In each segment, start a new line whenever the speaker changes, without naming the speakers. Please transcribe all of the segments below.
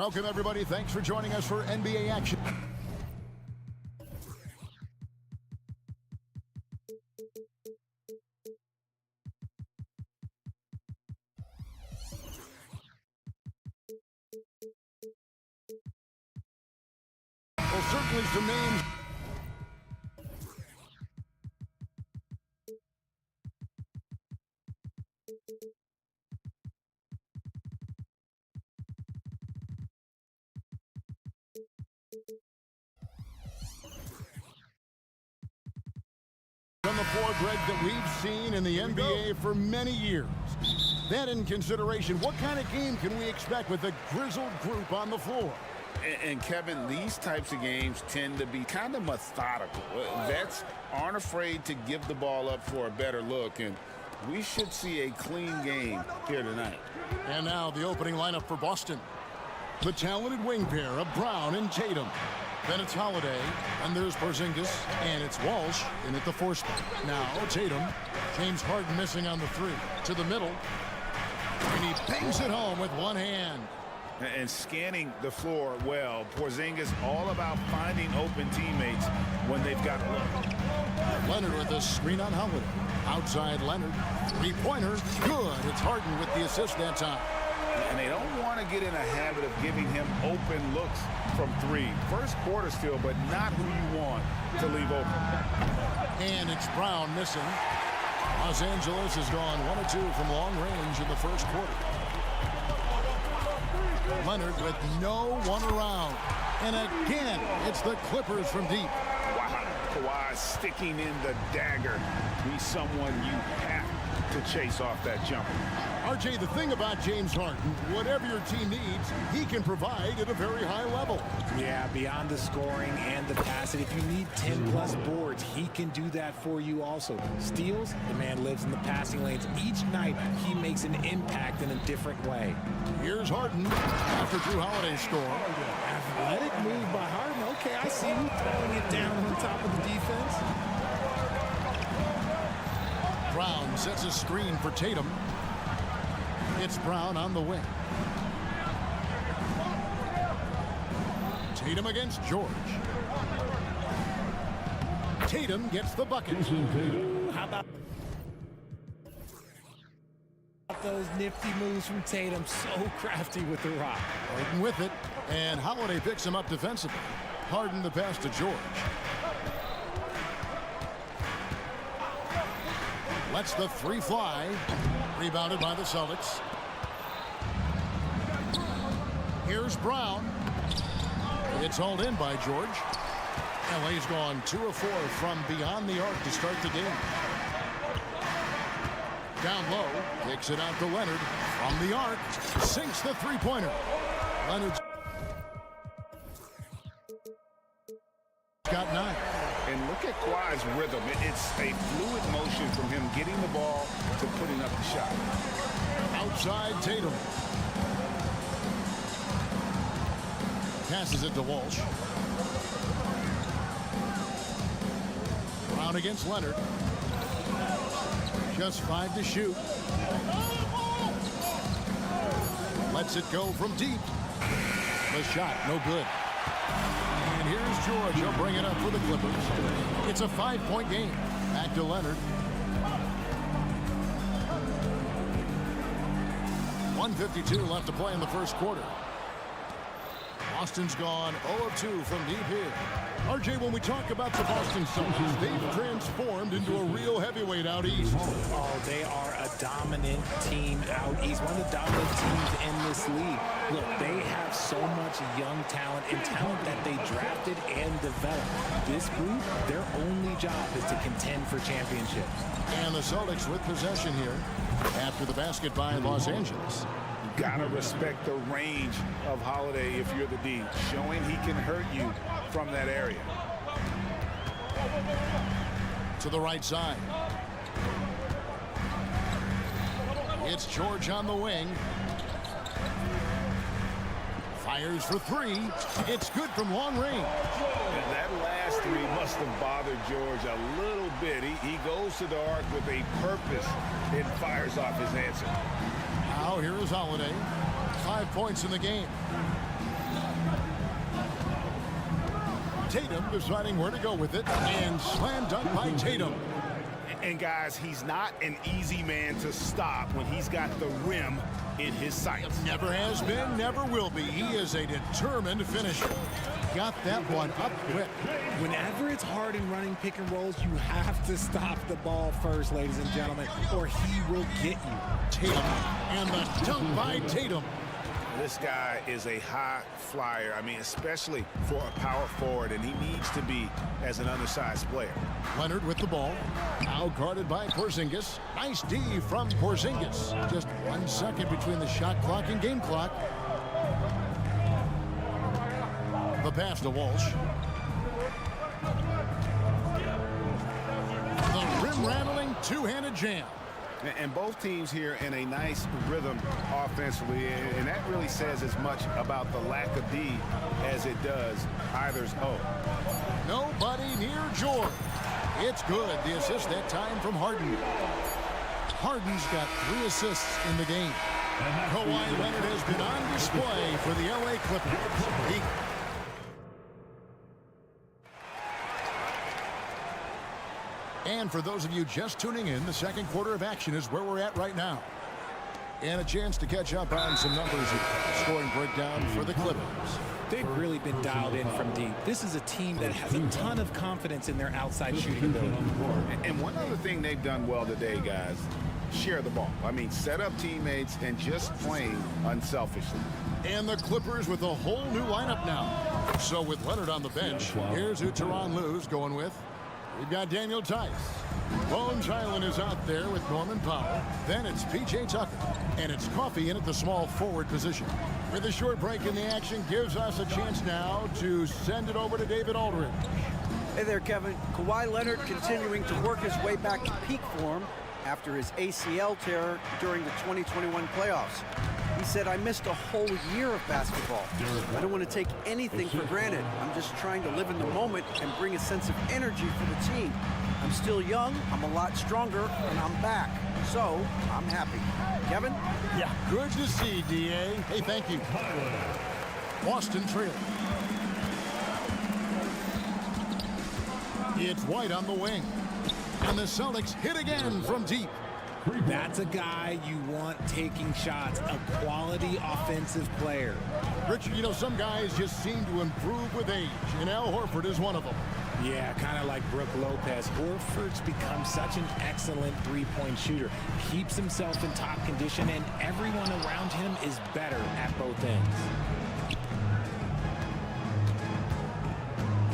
Welcome, everybody. Thanks for joining us for NBA action. Well, certainly some names. On the floor, Greg, that we've seen in the NBA for many years. That in consideration, what kind of game can we expect with a grizzled group on the floor?
And Kevin, these types of games tend to be kind of methodical. Vets aren't afraid to give the ball up for a better look, and we should see a clean game here tonight.
And now the opening lineup for Boston. The talented wing pair of Brown and Tatum. Then it's Holiday, and there's Porzingis, and it's Walsh in at the 4 spot. Now Tatum, James Harden missing on the 3. To the middle, and he bangs it home with one hand.
And scanning the floor well, Porzingis all about finding open teammates when they've got a look.
Leonard with a screen on Holiday. Outside Leonard, 3-pointer, good. It's Harden with the assist that time.
And they don't want to get in a habit of giving him open looks from 3. First quarter still, but not who you want to leave open.
And it's Brown missing. Los Angeles has gone 1 of 2 from long range in the first quarter. Leonard with no one around. And again, it's the Clippers from deep.
Wow, Kawhi sticking in the dagger. He's someone you have to chase off that jumper.
RJ, the thing about James Harden, whatever your team needs, he can provide at a very high level.
Yeah, beyond the scoring and the passing, if you need 10-plus boards, he can do that for you also. Steals, the man lives in the passing lanes. Each night, he makes an impact in a different way.
Here's Harden after Drew Holiday score.
Athletic move by Harden. Okay, I see you throwing it down on top of the defense.
Brown sets a screen for Tatum. It's Brown on the wing. Tatum against George. Tatum gets the bucket.
How about those nifty moves from Tatum? So crafty with the rock.
Harden with it, and Holiday picks him up defensively. Harden the pass to George. Lets the 3 fly. Rebounded by the Celtics. Here's Brown. It's hauled in by George. LA's gone 2 of 4 from beyond the arc to start the game. Down low, kicks it out to Leonard. From the arc, sinks the 3-pointer. Leonard's got 9.
And look at Kawhi's rhythm. It's a fluid motion from him getting the ball to putting up the shot.
Outside Tatum. Passes it to Walsh. Brown against Leonard. Just 5 to shoot. Lets it go from deep. The shot, no good. And here's George. He'll bring it up for the Clippers. It's a 5-point game. Back to Leonard. 1:52 left to play in the first quarter. Boston's gone 0 of 2 from deep here. RJ, when we talk about the Boston Celtics, they've transformed into a real heavyweight out east.
Oh, they are a dominant team out east. One of the dominant teams in this league. Look, they have so much young talent and talent that they drafted and developed. This group, their only job is to contend for championships.
And the Celtics with possession here after the basket by Los Angeles.
Gotta respect the range of Holiday if you're the D, showing he can hurt you from that area.
To the right side. It's George on the wing. Fires for 3. It's good from long range.
And that last 3 must have bothered George a little bit. He goes to the arc with a purpose and fires off his answer.
Now here is Holiday. 5 points in the game. Tatum deciding where to go with it, and slam dunk by Tatum.
And guys, he's not an easy man to stop when he's got the rim in his sights.
Never has been, never will be. He is a determined finisher. Got that one up quick.
Whenever it's hard in running pick and rolls, you have to stop the ball first, ladies and gentlemen, or he will get you.
Tatum, and the dunk by Tatum.
This guy is a high flyer. I mean, especially for a power forward, and he needs to be as an undersized player.
Leonard with the ball. Now guarded by Porzingis. Nice D from Porzingis. Just 1 second between the shot clock and game clock. The pass to Walsh. The rim-rattling two-handed jam.
And both teams here in a nice rhythm offensively, and that really says as much about the lack of D as it does either's O.
Nobody near George. It's good. The assist that time from Harden. Harden's got 3 assists in the game. Kawhi Leonard has been on display for the LA Clippers. And for those of you just tuning in, the second quarter of action is where we're at right now. And a chance to catch up on some numbers here. Scoring breakdown for the Clippers.
They've really been dialed in from deep. This is a team that has a ton of confidence in their outside shooting ability.
And one other thing they've done well today, guys, share the ball. I mean, set up teammates and just playing unselfishly.
And the Clippers with a whole new lineup now. So with Leonard on the bench, here's who Tyronn Lue's going with. We've got Daniel Tice. Bones Highland is out there with Norman Powell. Then it's P.J. Tucker. And it's Coffey in at the small forward position. With a short break in the action, gives us a chance now to send it over to David Aldridge.
Hey there, Kevin. Kawhi Leonard continuing to work his way back to peak form after his ACL tear during the 2021 playoffs. He said, I missed a whole year of basketball. I don't want to take anything for granted. I'm just trying to live in the moment and bring a sense of energy for the team. I'm still young, I'm a lot stronger, and I'm back. So, I'm happy. Kevin?
Yeah, good to see, D.A. Hey, thank you. Boston trailing. It's White on the wing. And the Celtics hit again from deep.
That's a guy you want taking shots, a quality offensive player.
Richard, you know, some guys just seem to improve with age, and Al Horford is one of them.
Yeah, kind of like Brook Lopez. Horford's become such an excellent three-point shooter. Keeps himself in top condition, and everyone around him is better at both ends.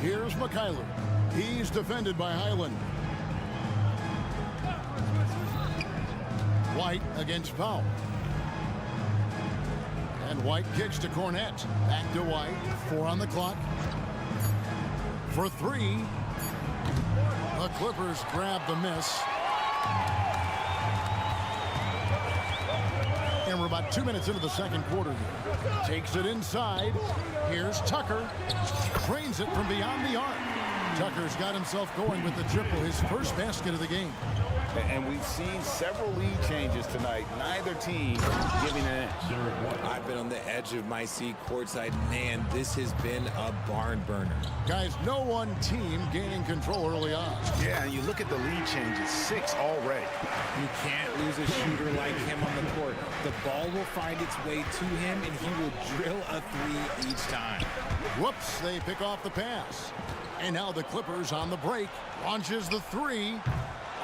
Here's McKyler. He's defended by Highland. White against Powell. And White kicks to Cornette. Back to White. 4 on the clock. For 3. The Clippers grab the miss. And we're about 2 minutes into the second quarter here. Takes it inside. Here's Tucker. Drains it from beyond the arc. Tucker's got himself going with the triple, his first basket of the game.
And we've seen several lead changes tonight. Neither team giving an inch.
I've been on the edge of my seat courtside. Man, this has been a barn burner.
Guys, no one team gaining control early on.
Yeah, and you look at the lead changes, 6 already.
You can't lose a shooter like him on the court. The ball will find its way to him, and he will drill a 3 each time.
Whoops, they pick off the pass. And now the Clippers on the break. Launches the 3.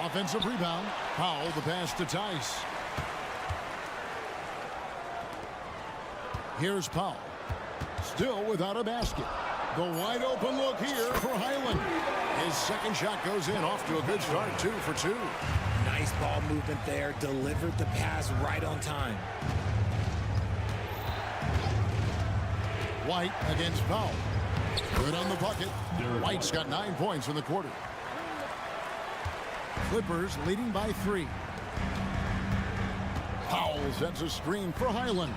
Offensive rebound. Powell, the pass to Tice. Here's Powell. Still without a basket. The wide open look here for Highland. His second shot goes in, off to a good start, 2 for 2.
Nice ball movement there. Delivered the pass right on time.
White against Powell. Good on the bucket. White's got 9 points in the quarter. Clippers leading by 3. Powell sets a screen for Highland.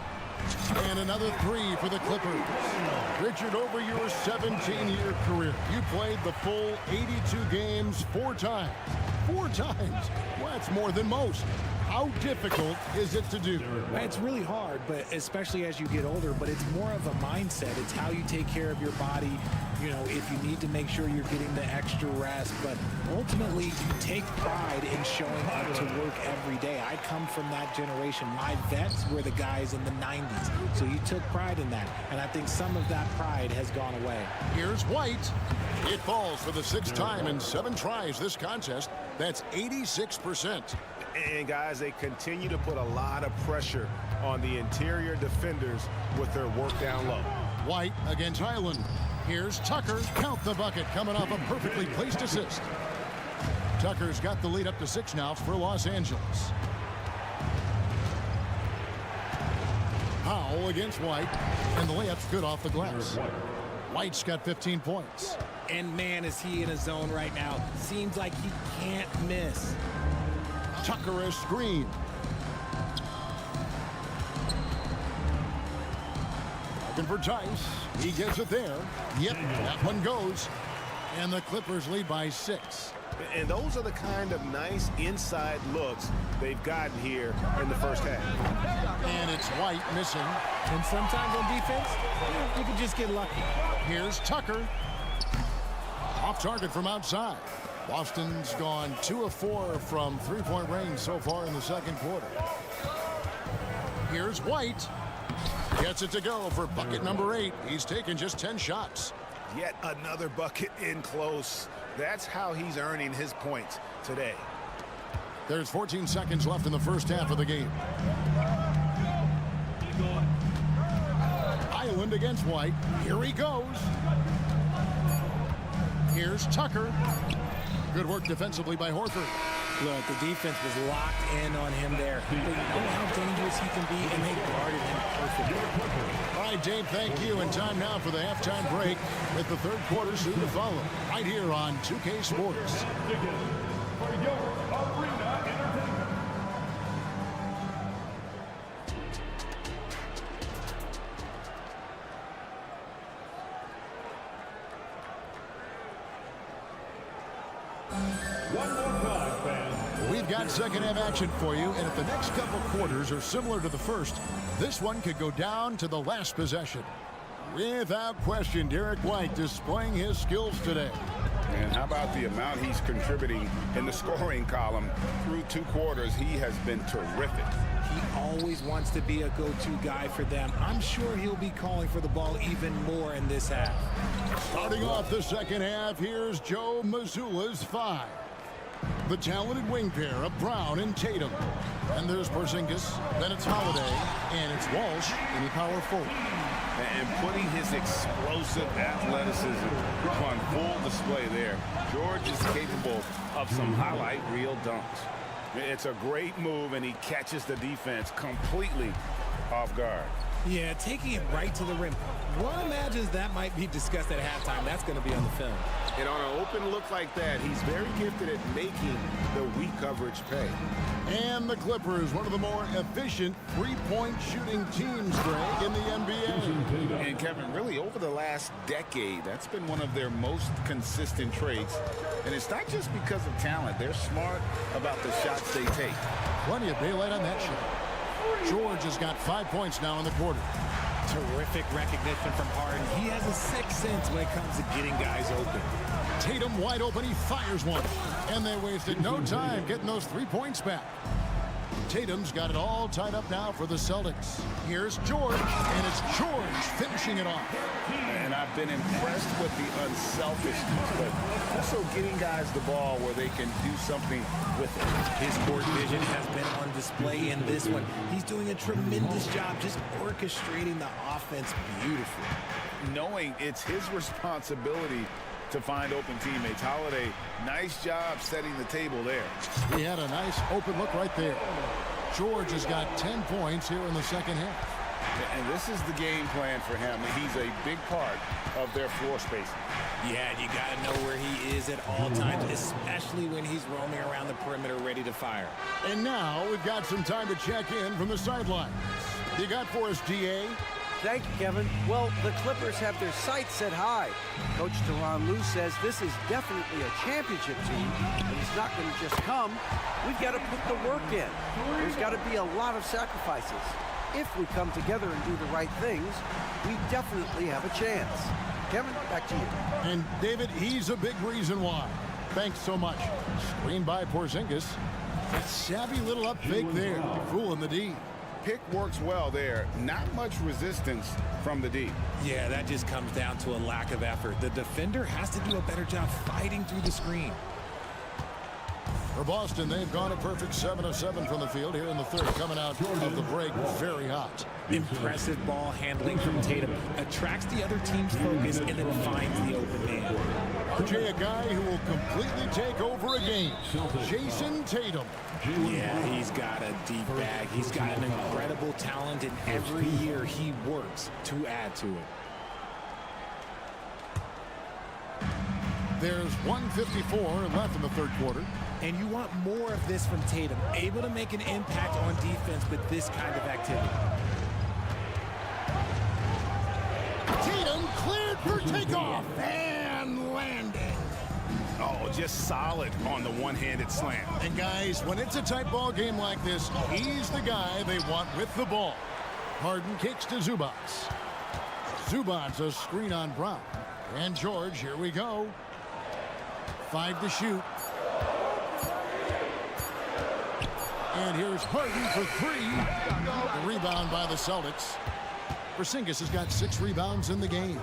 And another 3 for the Clippers. Richard, over your 17-year career, you played the full 82 games 4 times. 4 times. Well, that's more than most. How difficult is it to do?
It's really hard, but especially as you get older, but it's more of a mindset. It's how you take care of your body you know, if you need to make sure you're getting the extra rest. But ultimately, you take pride in showing up to work every day. I come from that generation. My vets were the guys in the 90s. So you took pride in that. And I think some of that pride has gone away.
Here's White. It falls for the 6th time in 7 tries this contest. That's 86%.
And guys, they continue to put a lot of pressure on the interior defenders with their work down low.
White against Highland. Here's Tucker. Count the bucket, coming off a perfectly placed assist. Tucker's got the lead up to 6 now for Los Angeles. Powell against White, and the layup's good off the glass. White's got 15 points.
And man, is he in a zone right now. Seems like he can't miss.
Tucker a screen. Looking for Tice. He gets it there. Yep, that one goes. And the Clippers lead by 6.
And those are the kind of nice inside looks they've gotten here in the first half.
And it's White missing.
And sometimes on defense, you can just get lucky.
Here's Tucker. Off target from outside. Boston's gone 2 of 4 from 3-point range so far in the second quarter. Here's White. Gets it to go for bucket number 8. He's taken just 10 shots.
Yet another bucket in close. That's how he's earning his points today.
There's 14 seconds left in the first half of the game. Island against White. Here he goes. Here's Tucker. Good work defensively by Horford.
Look, the defense was locked in on him there. They know how dangerous he can be, and they guarded him perfectly.
All right, Dave, thank you. And time now for the halftime break with the third quarter soon to follow. Right here on 2K Sports. We've got second half action for you, and if the next couple quarters are similar to the first, this one could go down to the last possession. Without question, Derek White displaying his skills today.
And how about the amount he's contributing in the scoring column through 2 quarters? He has been terrific.
He always wants to be a go-to guy for them. I'm sure he'll be calling for the ball even more in this half.
Starting off the second half, here's Joe Mazzulla's 5. The talented wing pair of Brown and Tatum. And there's Porzingis, then it's Holiday, and it's Walsh in the power forward.
And putting his explosive athleticism on full display there. George is capable of some highlight reel dunks. It's a great move, and he catches the defense completely off guard.
Yeah, taking it right to the rim. One imagines that might be discussed at halftime. That's going to be on the film.
And on an open look like that, he's very gifted at making the weak coverage pay.
And the Clippers, one of the more efficient three-point shooting teams, Greg, in the NBA.
And Kevin, really over the last decade, that's been one of their most consistent traits. And it's not just because of talent. They're smart about the shots they take.
Plenty of daylight on that shot. George has got 5 points now in the quarter.
Terrific recognition from Harden. He has a sixth sense when it comes to getting guys open.
Tatum wide open, he fires one. And they wasted no time getting those 3 points back. Tatum's got it all tied up now for the Celtics. Here's George, and it's George finishing it off.
And I've been impressed with the unselfishness, but also getting guys the ball where they can do something with it.
His court vision has been on display in this one. He's doing a tremendous job just orchestrating the offense beautifully.
Knowing it's his responsibility to find open teammates. Holiday, nice job setting the table there.
He had a nice open look right there. George has got 10 points here in the second half.
And this is the game plan for him. He's a big part of their floor spacing.
Yeah, you got to know where he is at all times, especially when he's roaming around the perimeter ready to fire.
And now we've got some time to check in from the sidelines. You got for us, DA?
Thank you, Kevin. Well, the Clippers have their sights set high. Coach Tyronn Lue says this is definitely a championship team, and it's not going to just come. We've got to put the work in. There's got to be a lot of sacrifices. If we come together and do the right things, we definitely have a chance. Kevin, back to you.
And David, he's a big reason why. Thanks so much. Screen by Porzingis. That savvy little up fake there, fooling the D.
Pick works well there. Not much resistance from the D.
Yeah, that just comes down to a lack of effort. The defender has to do a better job fighting through the screen.
For Boston, they've gone a perfect 7 of 7 from the field here in the third. Coming out of the break very hot.
Impressive ball handling from Tatum. Attracts the other team's focus and then finds the open man.
RJ, a guy who will completely take over a game. Jason Tatum.
Yeah, he's got a deep bag. He's got an incredible talent, and every year he works to add to it.
There's 1:54 left in the third quarter.
And you want more of this from Tatum, able to make an impact on defense with this kind of activity.
Tatum cleared for takeoff and landing.
Oh, just solid on the one-handed slam.
And guys, when it's a tight ball game like this, he's the guy they want with the ball. Harden kicks to Zubac. Zubac a screen on Brown. And George, here we go. 5 to shoot. And here's Harden for 3. The rebound by the Celtics. Porzingis has got 6 rebounds in the game.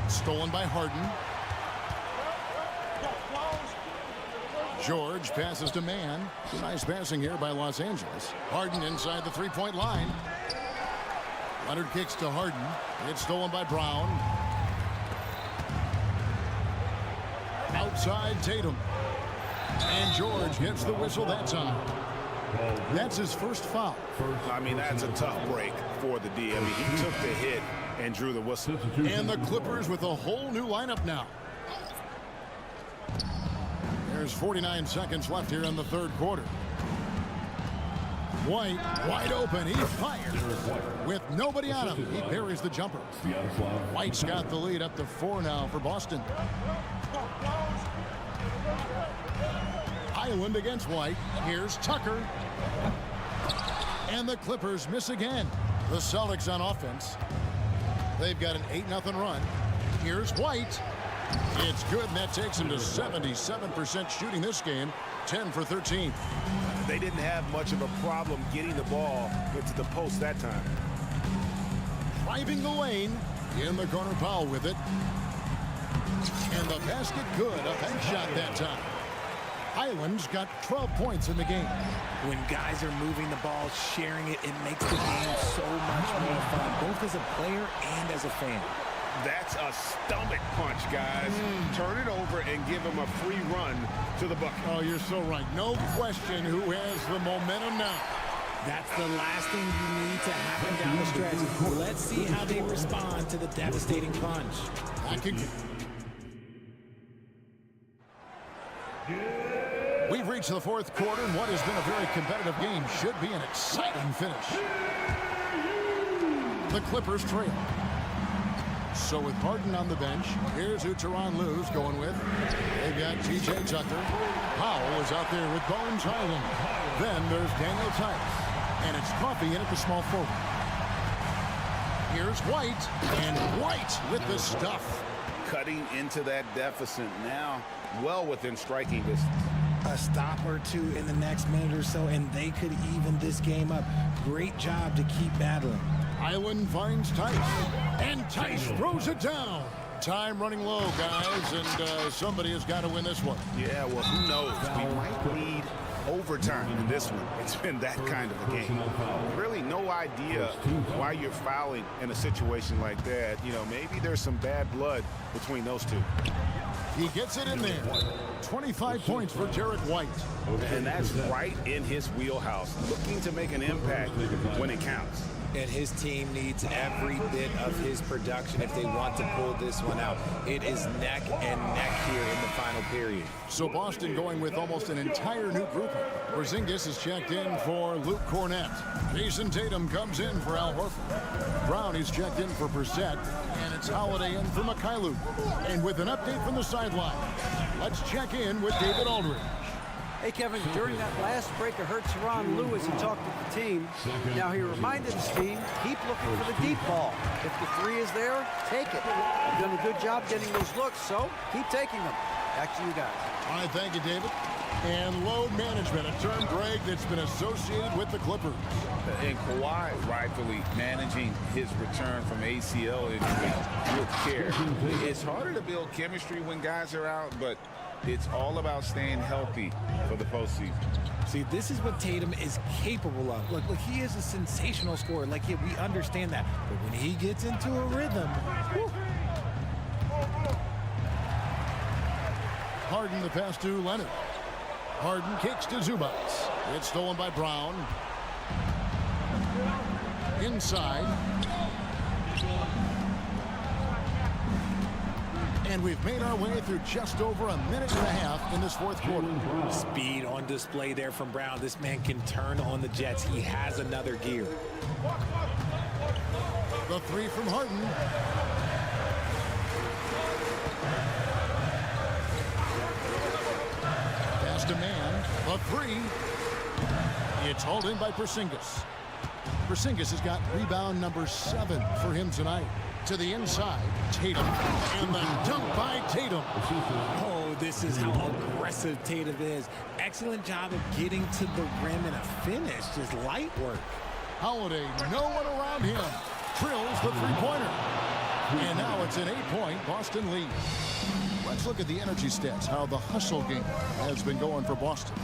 Stolen by Harden. George passes to Mann. Nice passing here by Los Angeles. Harden inside the three-point line. Leonard kicks to Harden. It's stolen by Brown. Outside Tatum. And George gets the whistle that time. That's his first foul.
I mean, that's a tough break for the D. I mean, he took the hit and drew the whistle.
And the Clippers with a whole new lineup now. There's 49 seconds left here in the third quarter. White, wide open. He fires. With nobody on him, he buries the jumper. White's got the lead up to 4 now for Boston. Island against White. Here's Tucker. And the Clippers miss again. The Celtics on offense. They've got an 8-0 run. Here's White. It's good, and that takes him to 77% shooting this game. 10 for 13.
They didn't have much of a problem getting the ball into the post that time.
Driving the lane. In the corner, Powell with it. And the basket good. A bank shot that time. Highland's got 12 points in the game.
When guys are moving the ball, sharing it, it makes the game so much more fun, both as a player and as a fan.
That's a stomach punch, guys. Turn it over and give him a free run to the bucket.
Oh, you're so right. No question who has the momentum now.
That's the last thing you need to happen down the stretch. Let's see how they respond to the devastating punch.
We've reached the fourth quarter, and what has been a very competitive game should be an exciting finish. The Clippers trail. So with Harden on the bench, here's who Tyronn Lue's going with. They've got T.J. Tucker. Powell is out there with Bones Highland. Then there's Daniel Tice. And it's Coffey in at the small forward. Here's White. And White with the stuff.
Cutting into that deficit now, well within striking distance.
A stop or two in the next minute or so, and they could even this game up. Great job to keep battling.
Island finds Tice. And Tice throws it down. Time running low, guys, and somebody has got to win this one.
Yeah, well, who knows? We might need overtime in this one. It's been that kind of a game. Really no idea why you're fouling in a situation like that. You know, maybe there's some bad blood between those two.
He gets it in there. 25 points for Derek White.
And that's right in his wheelhouse, looking to make an impact when it counts.
And his team needs every bit of his production if they want to pull this one out. It is neck and neck here in the final period.
So Boston going with almost an entire new group. Porzingis is checked in for Luke Cornett. Jason Tatum comes in for Al Horford. Brown is checked in for Brissett. And it's Holiday in for Mikhailuk. And with an update from the sideline, let's check in with David Aldridge.
Hey, Kevin, during that last break, I heard Tyronn Lue as he talked to the team. Now, he reminded his team, keep looking for the deep ball. If the three is there, take it. You've done a good job getting those looks, so keep taking them. Back to you guys.
All right, thank you, David. And load management, a term, Greg, that's been associated with the Clippers.
And Kawhi rightfully managing his return from ACL injury with care. It's harder to build chemistry when guys are out, but it's all about staying healthy for the postseason.
See, this is what Tatum is capable of. Look, he is a sensational scorer. Like, yeah, we understand that. But when he gets into a rhythm, whew.
Harden the pass to Leonard. Harden kicks to Zubac. It's stolen by Brown. Inside. And we've made our way through just over a minute and a half in this fourth quarter.
Speed on display there from Brown. This man can turn on the Jets. He has another gear.
The three from Harden. Pass to man. The three. It's hauled in by Porzingis. Porzingis has got rebound number 7 for him tonight. To the inside, Tatum, and the dunk by Tatum.
Oh, this is how aggressive Tatum is. Excellent job of getting to the rim and a finish. Just light work.
Holiday, no one around him. Drills the three-pointer. And now it's an 8-point Boston lead. Let's look at the energy stats, how the hustle game has been going for Boston.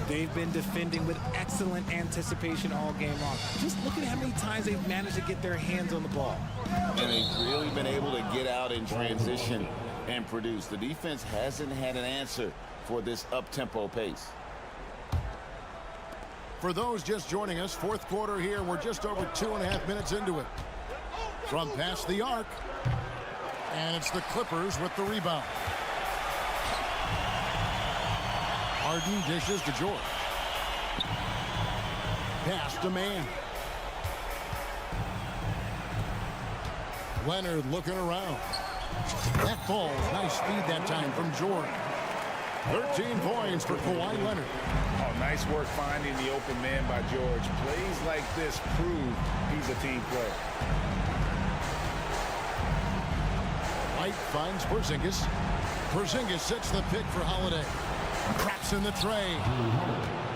They've been defending with excellent anticipation all game long. Just look at how many times they've managed to get their hands on the ball.
And they've really been able to get out in transition and produce. The defense hasn't had an answer for this up-tempo pace.
For those just joining us, fourth quarter here, we're just over 2.5 minutes into it. From past the arc, and it's the Clippers with the rebound. Harden dishes to George. Pass to man. Leonard looking around. That falls. Nice feed that time from George. 13 points for Kawhi Leonard.
Oh, nice work finding the open man by George. Plays like this prove he's a team player.
White finds Porzingis. Porzingis sets the pick for Holiday. Cracks in the tray.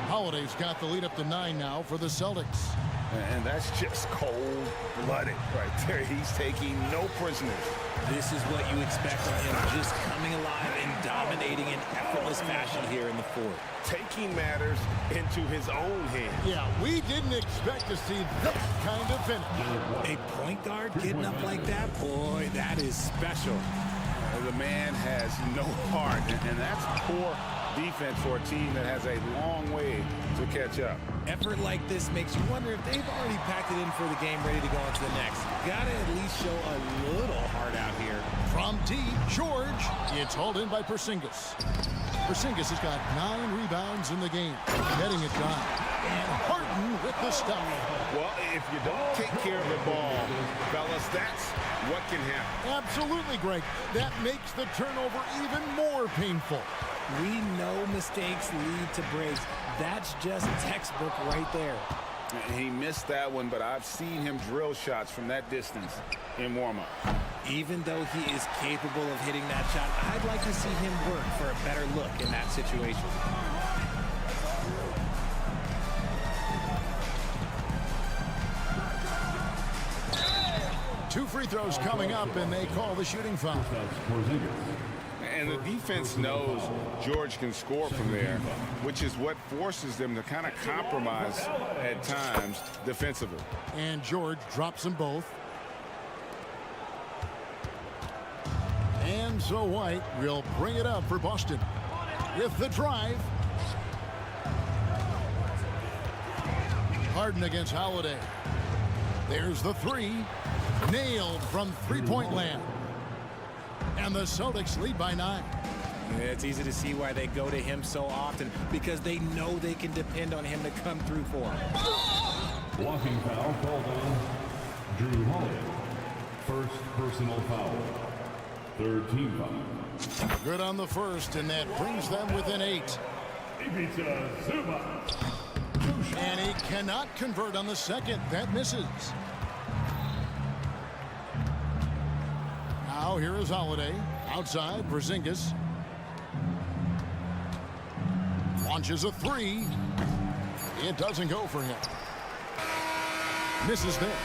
Holiday's got the lead up to 9 now for the Celtics.
And that's just cold-blooded right there. He's taking no prisoners.
This is what you expect from him, just coming alive and dominating in effortless fashion here in the fourth.
Taking matters into his own hands.
Yeah, we didn't expect to see that kind of finish.
A point guard getting up like that, boy, that is special.
The man has no heart, and that's poor defense for a team that has a long way to catch up.
Effort like this makes you wonder if they've already packed it in for the game, ready to go on to the next. Gotta at least show a little heart out here.
From deep, George. It's hauled in by Porzingis. Porzingis has got 9 rebounds in the game, getting it done. And Harden with the stop.
Well, if you don't take care of the ball, fellas, that's what can happen.
Absolutely, Greg. That makes the turnover even more painful.
We know mistakes lead to breaks. That's just textbook right there.
He missed that one, but I've seen him drill shots from that distance in warm-up.
Even though he is capable of hitting that shot, I'd like to see him work for a better look in that situation.
Two free throws coming up, and they call the shooting foul.
And the defense knows George can score from there, which is what forces them to kind of compromise at times defensively.
And George drops them both. And so White will bring it up for Boston with the drive. Harden against Holiday. There's the three. Nailed from three-point land. And the Celtics lead by 9.
Yeah, it's easy to see why they go to him so often, because they know they can depend on him to come through for them.
Blocking foul called on Drew Holiday. First personal foul. Third team foul.
Good on the first, and that brings them within 8. And he cannot convert on the second. That misses. Now here is Holiday. Outside, Porzingis. Launches a three. It doesn't go for him. Misses there.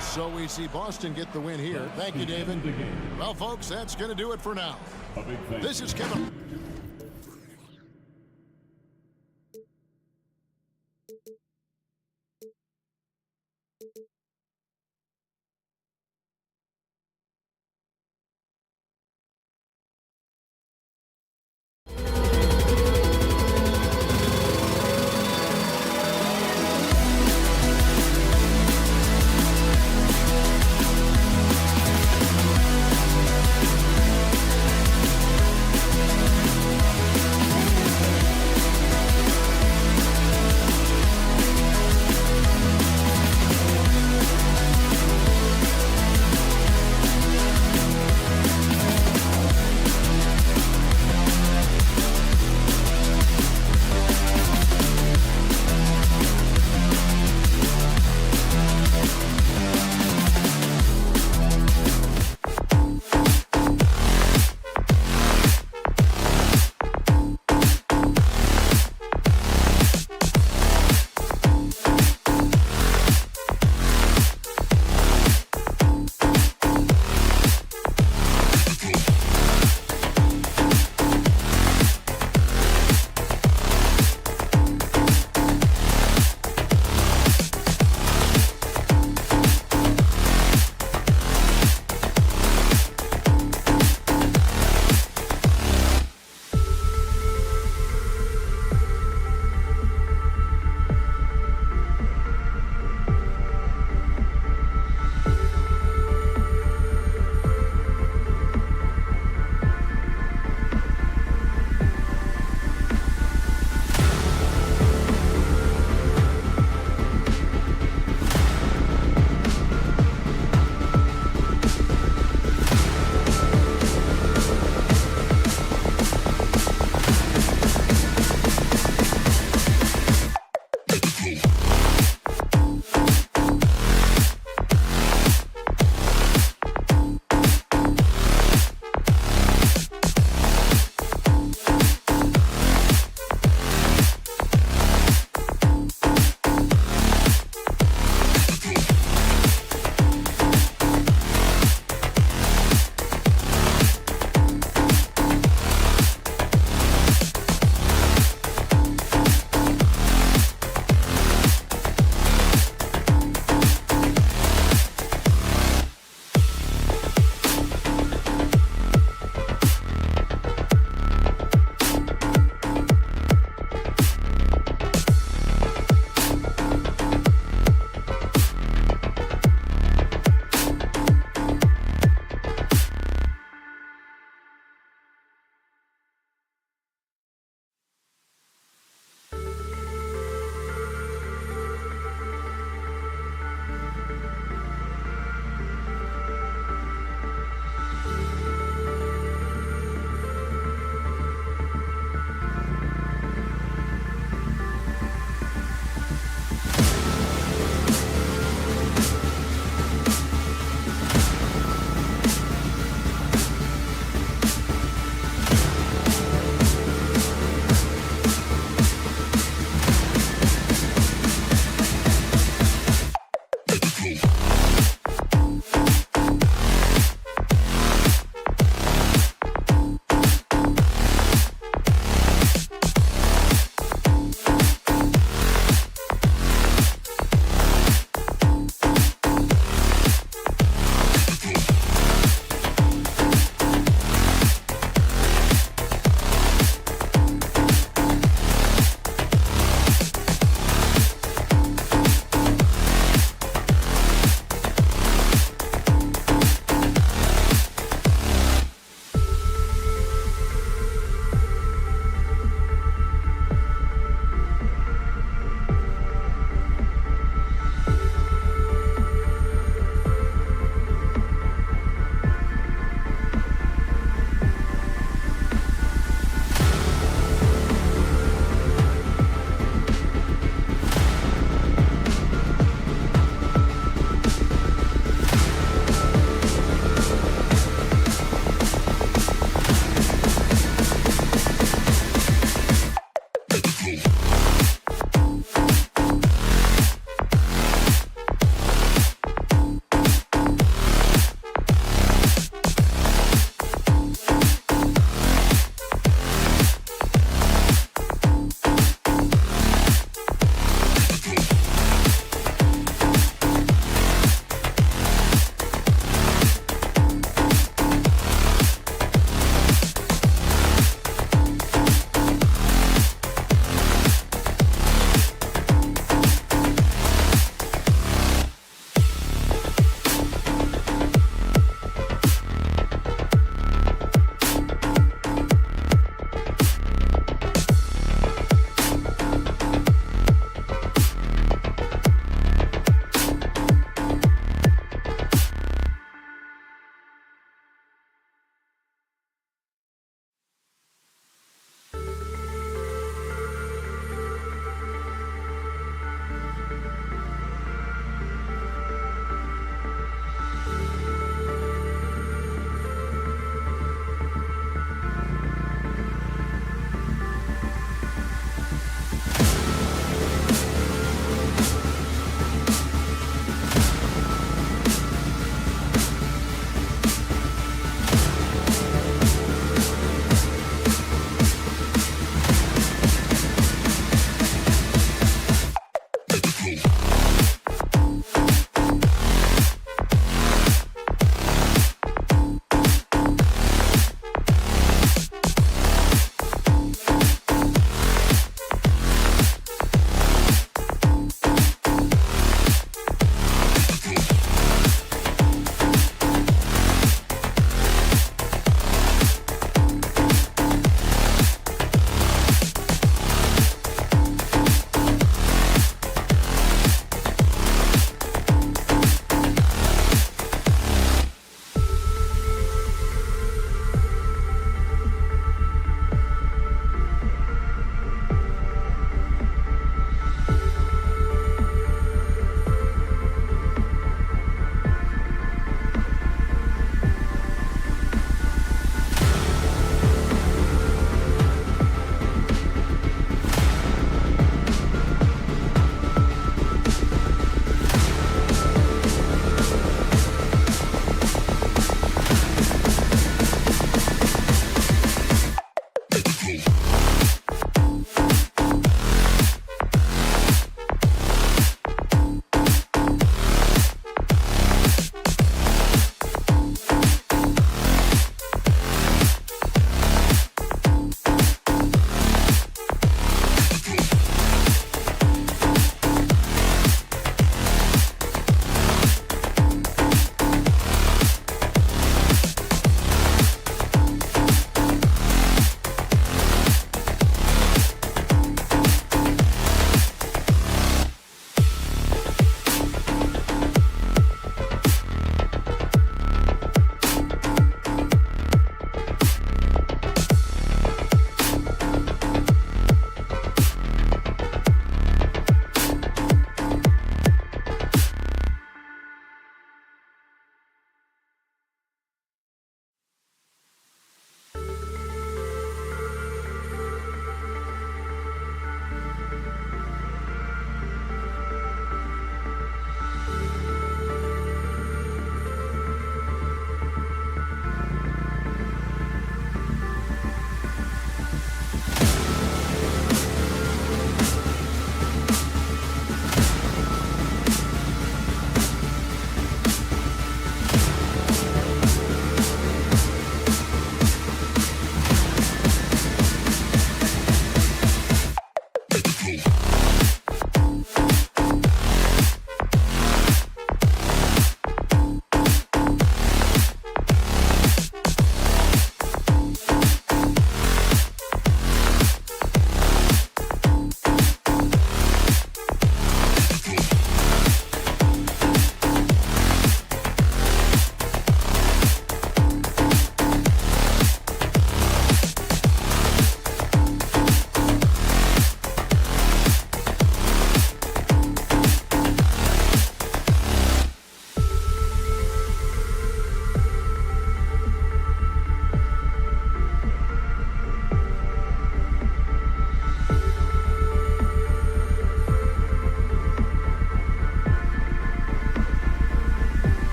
So we see Boston get the win here. Thank you, David. Well, folks, that's going to do it for now. This is Kevin.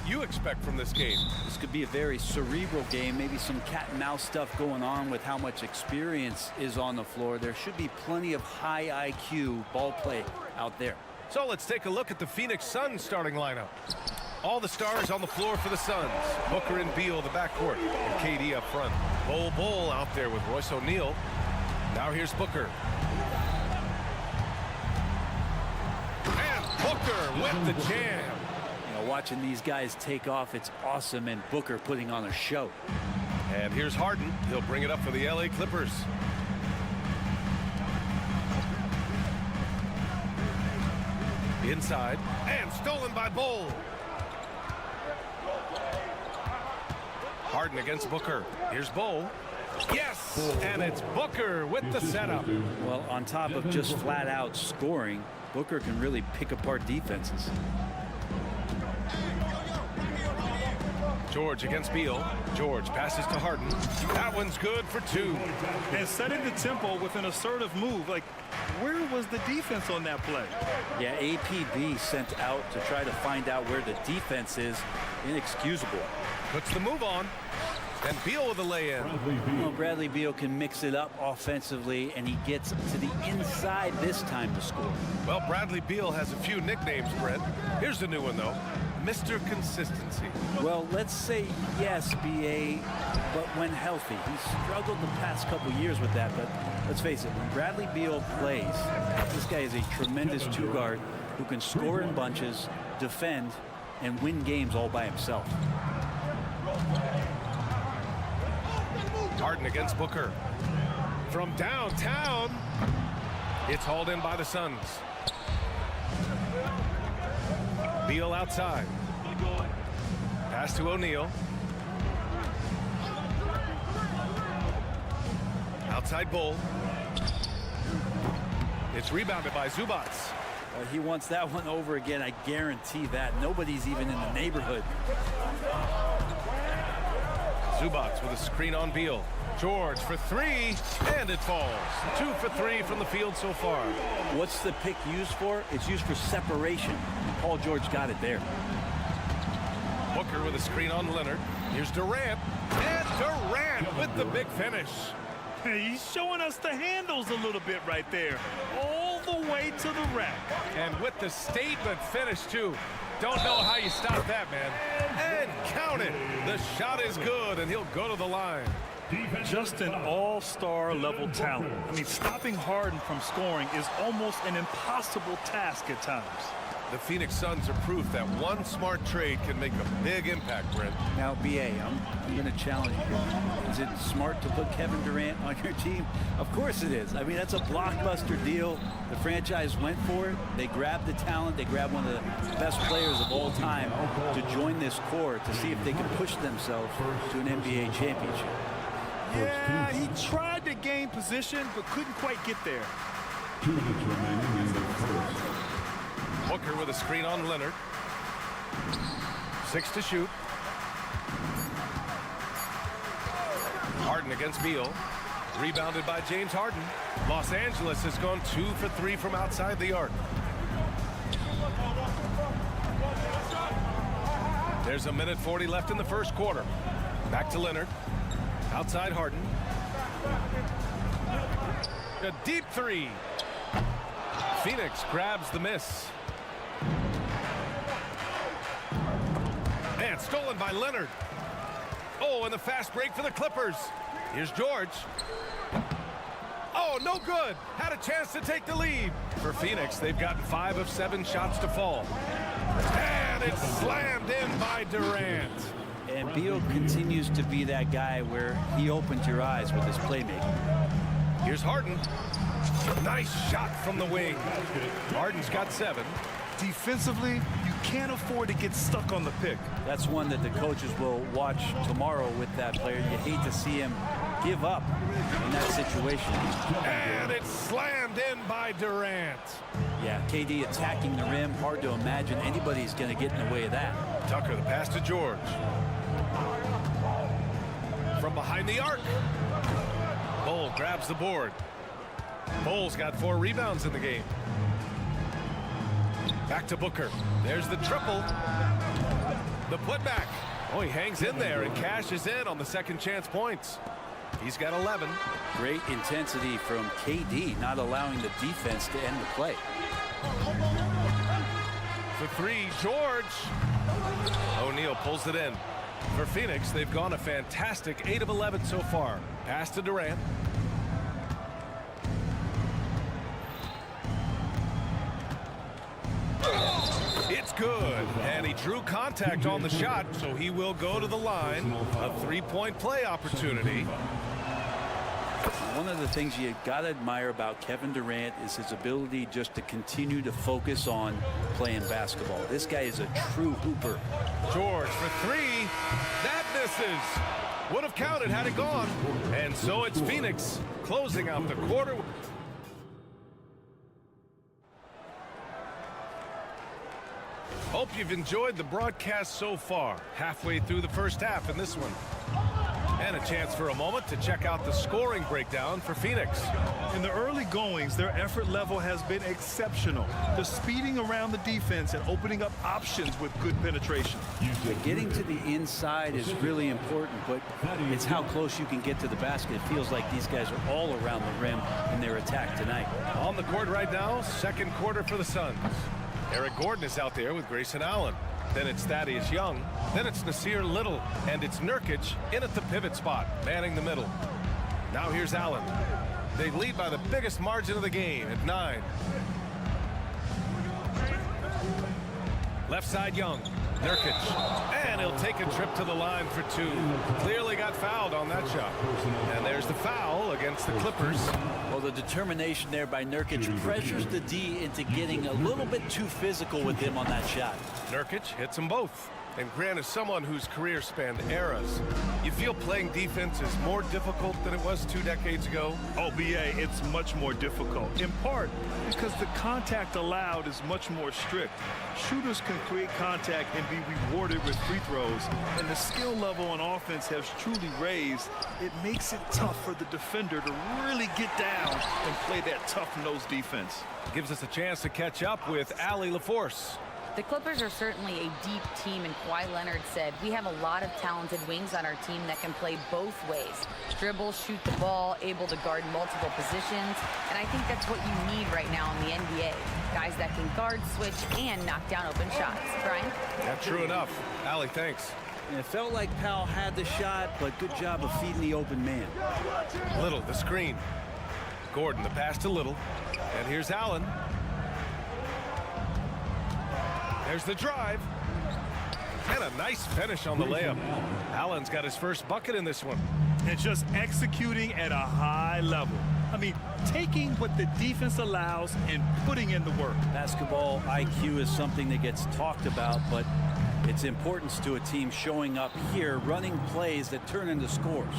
you expect from this game.
This could be a very cerebral game, maybe some cat and mouse stuff going on with how much experience is on the floor. There should be plenty of high IQ ball play out there.
So let's take a look at the Phoenix Suns starting lineup. All the stars on the floor for the Suns. Booker and Beal, the backcourt, and KD up front. Bol out there with Royce O'Neal. Now here's Booker. And Booker with the jam.
You know, watching these guys take off, it's awesome, and Booker putting on a show.
And here's Harden. He'll bring it up for the LA Clippers. Inside, and stolen by Bol. Harden against Booker. Here's Bol. Yes, and it's Booker with the setup.
Well, on top of just flat out scoring, Booker can really pick apart defenses.
George against Beal. George passes to Harden. That one's good for two.
And setting the tempo with an assertive move. Like, where was the defense on that play?
Yeah, APB sent out to try to find out where the defense is. Inexcusable.
Puts the move on. And Beal with a lay-in.
Well, Bradley Beal can mix it up offensively, and he gets to the inside this time to score.
Well, Bradley Beal has a few nicknames, Brett. Here's the new one, though. Mr. Consistency.
Well, let's say yes, BA, but when healthy. He's struggled the past couple years with that, but let's face it, when Bradley Beal plays, this guy is a tremendous two-guard who can score in bunches, defend, and win games all by himself.
Harden against Booker. From downtown, it's hauled in by the Suns. Beal outside. Pass to O'Neal. Outside Bol. It's rebounded by Zubac.
He wants that one over again, I guarantee that. Nobody's even in the neighborhood.
Zubac with a screen on Beal. George for three, and it falls. 2 for 3 from the field so far.
What's the pick used for? It's used for separation. Paul George got it there.
Booker with a screen on Leonard. Here's Durant, and Durant with the big finish.
He's showing us the handles a little bit right there. All the way to the rack.
And with the statement finish, too. Don't know how you stop that, man. And count it. The shot is good, and he'll go to the line.
Just an all-star level talent. I mean, stopping Harden from scoring is almost an impossible task at times.
The Phoenix Suns are proof that one smart trade can make a big impact, Brent.
Now, BA, I'm going to challenge you. Is it smart to put Kevin Durant on your team? Of course it is. I mean, that's a blockbuster deal. The franchise went for it. They grabbed the talent. They grabbed one of the best players of all time to join this core to see if they can push themselves to an NBA championship.
Yeah, he tried to gain position, but couldn't quite get there.
2 minutes remaining in the first.
Booker with a screen on Leonard. 6 to shoot. Harden against Beal. Rebounded by James Harden. Los Angeles has gone 2 for 3 from outside the arc. There's a minute 40 left in the first quarter. Back to Leonard. Outside Harden. A deep three. Phoenix grabs the miss. And stolen by Leonard. Oh, and the fast break for the Clippers. Here's George. Oh, no good. Had a chance to take the lead. For Phoenix, they've gotten 5 of 7 shots to fall. And it's slammed in by Durant.
And Beal continues to be that guy where he opens your eyes with his playmaking.
Here's Harden. Nice shot from the wing. Harden's got 7.
Defensively, you can't afford to get stuck on the pick.
That's one that the coaches will watch tomorrow with that player. You hate to see him give up in that situation.
And it's slammed in by Durant.
Yeah, KD attacking the rim. Hard to imagine anybody's going to get in the way of that.
Tucker, the pass to George. From behind the arc. Bol grabs the board. Bol's got 4 rebounds in the game. Back to Booker. There's the triple. The putback. Oh, he hangs in there and cashes in on the second chance points. He's got 11.
Great intensity from KD, not allowing the defense to end the play.
For three, George. O'Neal pulls it in. For Phoenix, they've gone a fantastic 8 of 11 so far. Pass to Durant. It's good, and he drew contact on the shot, so he will go to the line. A three-point play opportunity.
One of the things you got to admire about Kevin Durant is his ability just to continue to focus on playing basketball. This guy is a true hooper.
George for three. That misses. Would have counted had it gone. And so it's Phoenix closing out the quarter. Hope you've enjoyed the broadcast so far. Halfway through the first half in this one. And a chance for a moment to check out the scoring breakdown for Phoenix.
In the early goings, their effort level has been exceptional. The speeding around the defense and opening up options with good penetration.
Getting to the inside is really important, but it's how close you can get to the basket. It feels like these guys are all around the rim in their attack tonight.
On the court right now, second quarter for the Suns. Eric Gordon is out there with Grayson Allen. Then it's Thaddeus Young. Then it's Nasir Little. And it's Nurkic in at the pivot spot, manning the middle. Now here's Allen. They lead by the biggest margin of the game at 9. Left side Young. Nurkic. And he'll take a trip to the line for 2. Clearly got fouled on that shot. And there's the foul against the Clippers.
Well, the determination there by Nurkic pressures the D into getting a little bit too physical with him on that shot.
Nurkic hits them both. And Grant, as someone whose career spanned eras, you feel playing defense is more difficult than it was 2 decades ago?
Oh, BA, it's much more difficult, in part because the contact allowed is much more strict. Shooters can create contact and be rewarded with free throws, and the skill level on offense has truly raised. It makes it tough for the defender to really get down and play that tough-nosed defense.
Gives us a chance to catch up with Allie LaForce.
The Clippers are certainly a deep team, and Kawhi Leonard said, we have a lot of talented wings on our team that can play both ways. Dribble, shoot the ball, able to guard multiple positions, and I think that's what you need right now in the NBA. Guys that can guard, switch, and knock down open shots. Brian?
That's true enough. Allie, thanks.
And it felt like Powell had the shot, but good job of feeding the open man.
Little, the screen. Gordon, the pass to Little. And here's Allen. There's the drive. And a nice finish on the layup. Allen's got his first bucket in this one.
And just executing at a high level. I mean, taking what the defense allows and putting in the work.
Basketball IQ is something that gets talked about, but its importance to a team showing up here, running plays that turn into scores.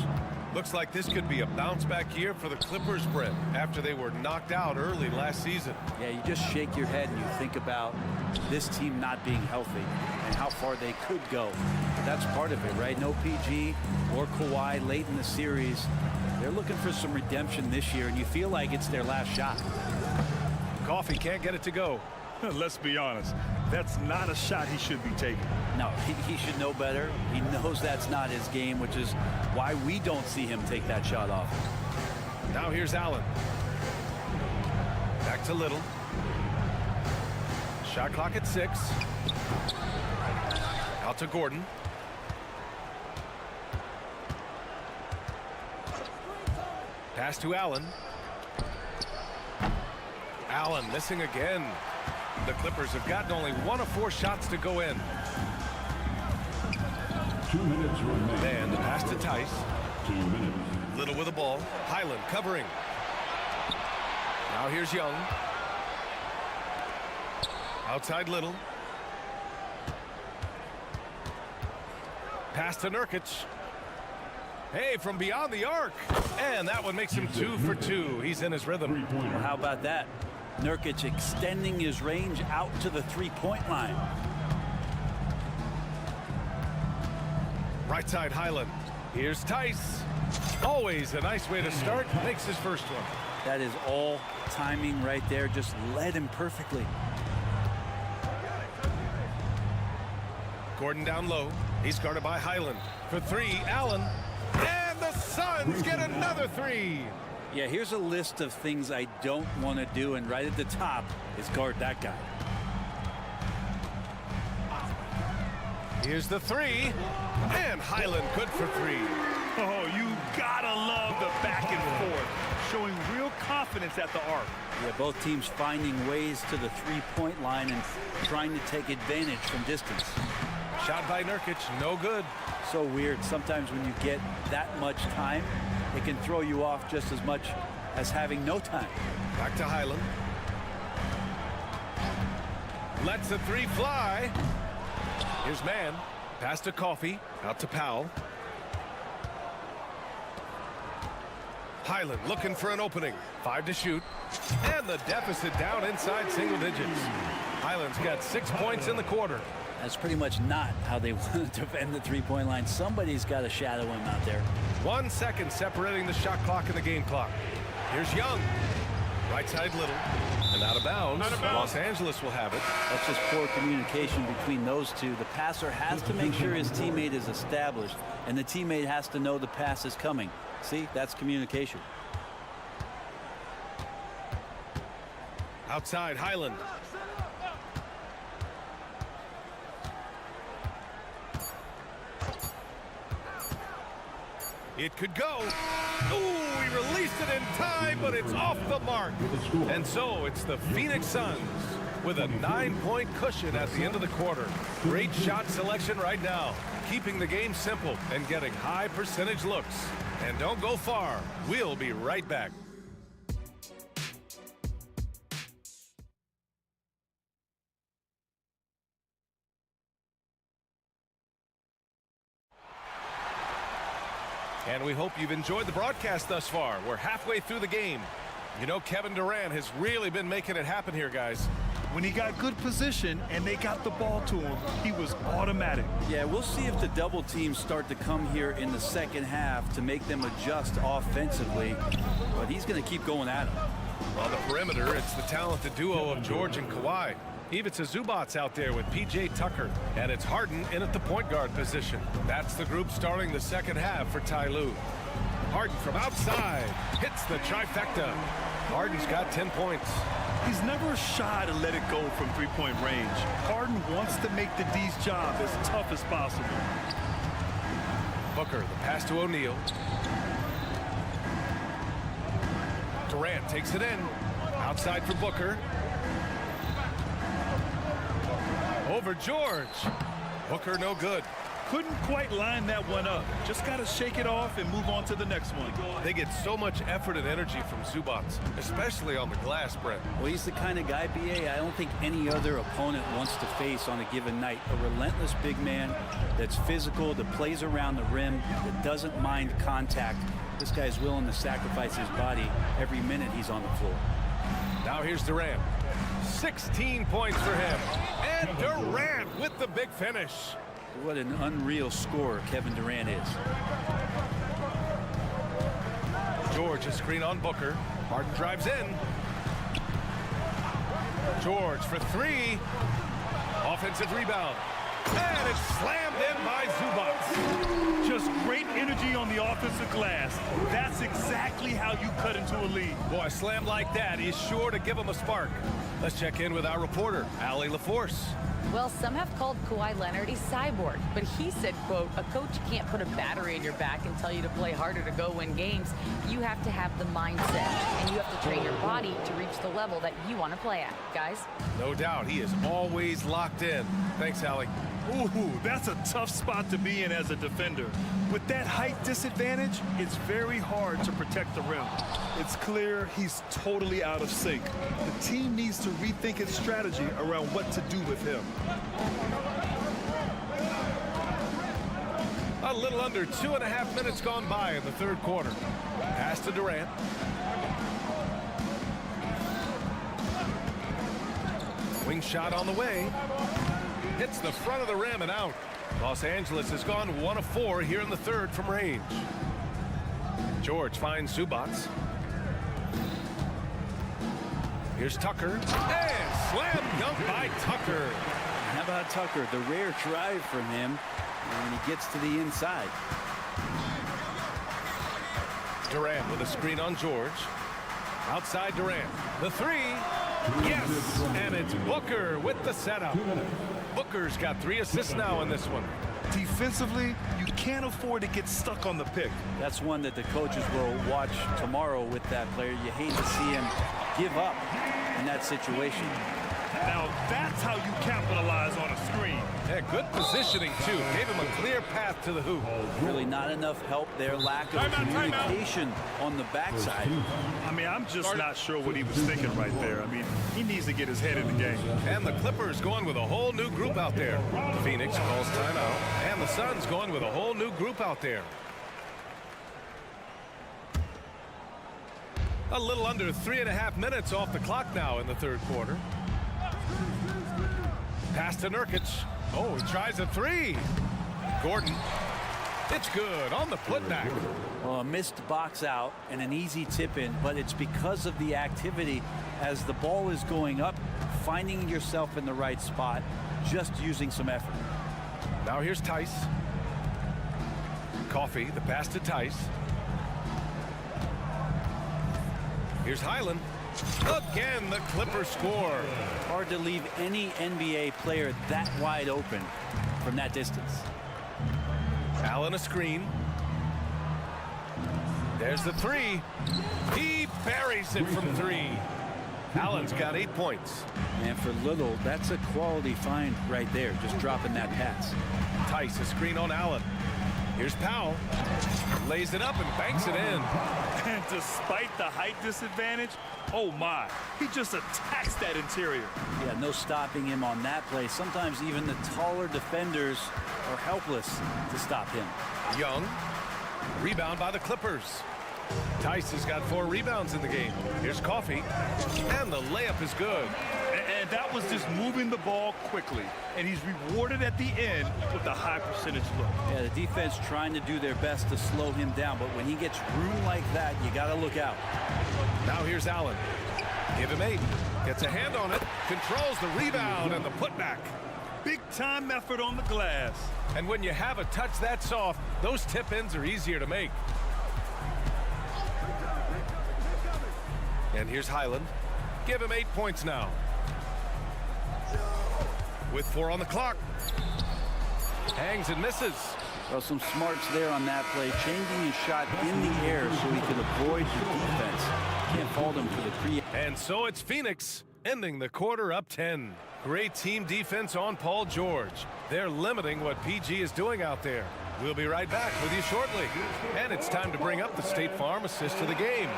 Looks like this could be a bounce-back year for the Clippers, Brent, after they were knocked out early last season.
Yeah, you just shake your head and you think about this team not being healthy and how far they could go. That's part of it, right? No PG or Kawhi late in the series. They're looking for some redemption this year, and you feel like it's their last shot.
Coffee can't get it to go.
Let's be honest. That's not a shot he should be taking.
No, he should know better. He knows that's not his game, which is why we don't see him take that shot off.
Now here's Allen. Back to Little. Shot clock at 6. Out to Gordon. Pass to Allen. Allen missing again. The Clippers have gotten only 1 of 4 shots to go in.
2 minutes remaining.
And the pass to Tice.
2 minutes.
Little with the ball. Highland covering. Now here's Young. Outside Little. Pass to Nurkic. Hey, from beyond the arc. And that one makes him 2 for 2. He's in his rhythm.
Well, how about that? Nurkic extending his range out to the three-point line.
Right side Highland. Here's Tice. Always a nice way to start. Makes his first one.
That is all timing right there. Just led him perfectly.
Gordon down low. He's guarded by Highland. For three, Allen. And the Suns get another three.
Yeah, here's a list of things I don't want to do, and right at the top is guard that guy.
Here's the three. And Highland good for three.
Oh, you gotta love the back and forth, showing real confidence at the arc.
Yeah, both teams finding ways to the three-point line and trying to take advantage from distance.
Shot by Nurkic, no good.
So weird. Sometimes when you get that much time, it can throw you off just as much as having no time.
Back to Highland. Lets the three fly. Here's man. Pass to Coffey. Out to Powell. Highland looking for an opening. 5 to shoot. And the deficit down inside single digits. Highland's got 6 points in the quarter.
That's pretty much not how they want to defend the three-point line. Somebody's got to shadow him out there.
1 second separating the shot clock and the game clock. Here's Young. Right side Little. And out of bounds. Los Angeles will have it.
That's just poor communication between those two. The passer has to make sure his teammate is established, and the teammate has to know the pass is coming. See, that's communication.
Outside Highland. It could go. Ooh, he released it in time, but it's off the mark. And so it's the Phoenix Suns with a 9-point cushion at the end of the quarter. Great shot selection right now, keeping the game simple and getting high percentage looks. And don't go far. We'll be right back. And we hope you've enjoyed the broadcast thus far. We're halfway through the game. You know, Kevin Durant has really been making it happen here, guys.
When he got good position and they got the ball to him, he was automatic.
Yeah, we'll see if the double teams start to come here in the second half to make them adjust offensively. But he's going to keep going at him.
On the perimeter, it's the talented duo of George and Kawhi. Ivica Zubac's out there with P.J. Tucker, and it's Harden in at the point guard position. That's the group starting the second half for Ty Lue. Harden from outside hits the trifecta. Harden's got 10 points.
He's never shy to let it go from three-point range. Harden wants to make the D's job as tough as possible.
Booker, the pass to O'Neal. Durant takes it in. Outside for Booker. Over George. Booker no good.
Couldn't quite line that one up. Just got to shake it off and move on to the next one.
They get so much effort and energy from Zubac, especially on the glass, Brent.
Well, he's the kind of guy, B.A., I don't think any other opponent wants to face on a given night. A relentless big man that's physical, that plays around the rim, that doesn't mind contact. This guy's willing to sacrifice his body every minute he's on the floor.
Now here's Durant. 16 points for him. And Durant with the big finish.
What an unreal scorer Kevin Durant is.
George, a screen on Booker. Harden drives in. George for three. Offensive rebound. And it's slammed in by Zubac.
Just great energy on the offensive glass. That's exactly how you cut into a lead.
Boy, a slam like that is sure to give him a spark. Let's check in with our reporter, Allie LaForce.
Well, some have called Kawhi Leonard a cyborg, but he said, quote, a coach can't put a battery in your back and tell you to play harder to go win games. You have to have the mindset, and you have to train your body to reach the level that you want to play at, guys.
No doubt, he is always locked in. Thanks, Allie.
Ooh, that's a tough spot to be in as a defender. With that height disadvantage, it's very hard to protect the rim. It's clear he's totally out of sync. The team needs to rethink its strategy around what to do with him.
A little under 2.5 minutes gone by in the third quarter. Pass to Durant. Wing shot on the way. Hits the front of the rim and out. Los Angeles has gone 1 of 4 here in the third from range. George finds Zubac. Here's Tucker. And slam dunk by Tucker.
How about Tucker? The rare drive from him when he gets to the inside.
Durant with a screen on George. Outside Durant. The three. Yes, and it's Booker with the setup. Booker's got 3 assists now in this one.
Defensively, you can't afford to get stuck on the pick.
That's one that the coaches will watch tomorrow with that player. You hate to see him give up in that situation.
Now that's how you capitalize on a screen.
Yeah, good positioning, too. Gave him a clear path to the hoop.
Really not enough help there. Lack of communication on the backside.
I mean, I'm just not sure what he was thinking right there. I mean, he needs to get his head in the game.
And the Clippers going with a whole new group out there. Phoenix calls timeout. And the Suns going with a whole new group out there. A little under 3.5 minutes off the clock now in the third quarter. Pass to Nurkic. Oh, he tries a 3. Gordon. It's good on the putback.
Well, a missed box out and an easy tip in, but it's because of the activity as the ball is going up, finding yourself in the right spot, just using some effort.
Now here's Tice. Coffee, the pass to Tice. Here's Highland. Again, the Clippers score.
Hard to leave any NBA player that wide open from that distance.
Allen a screen. There's the 3. He buries it from 3. Allen's got 8 points.
And for Little, that's a quality find right there, just dropping that pass.
Tice a screen on Allen. Here's Powell. Lays it up and banks it in.
And despite the height disadvantage, oh my, he just attacks that interior.
Yeah, no stopping him on that play. Sometimes even the taller defenders are helpless to stop him.
Young. Rebound by the Clippers. Tice has got 4 rebounds in the game. Here's Coffee. And the layup is good.
And that was just moving the ball quickly. And he's rewarded at the end with a high percentage look.
Yeah, the defense trying to do their best to slow him down. But when he gets room like that, you got to look out.
Now here's Allen. Give him 8. Gets a hand on it. Controls the rebound and the putback.
Big time effort on the glass.
And when you have a touch that soft, those tip-ins are easier to make. And here's Highland. Give him 8 points now. With 4 on the clock. Hangs and misses.
Well, some smarts there on that play. Changing his shot in the air so he could avoid the defense. Can't fault him for the pre.
And so it's Phoenix ending the quarter up 10. Great team defense on Paul George. They're limiting what PG is doing out there. We'll be right back with you shortly. And it's time to bring up the State Farm assist of the game.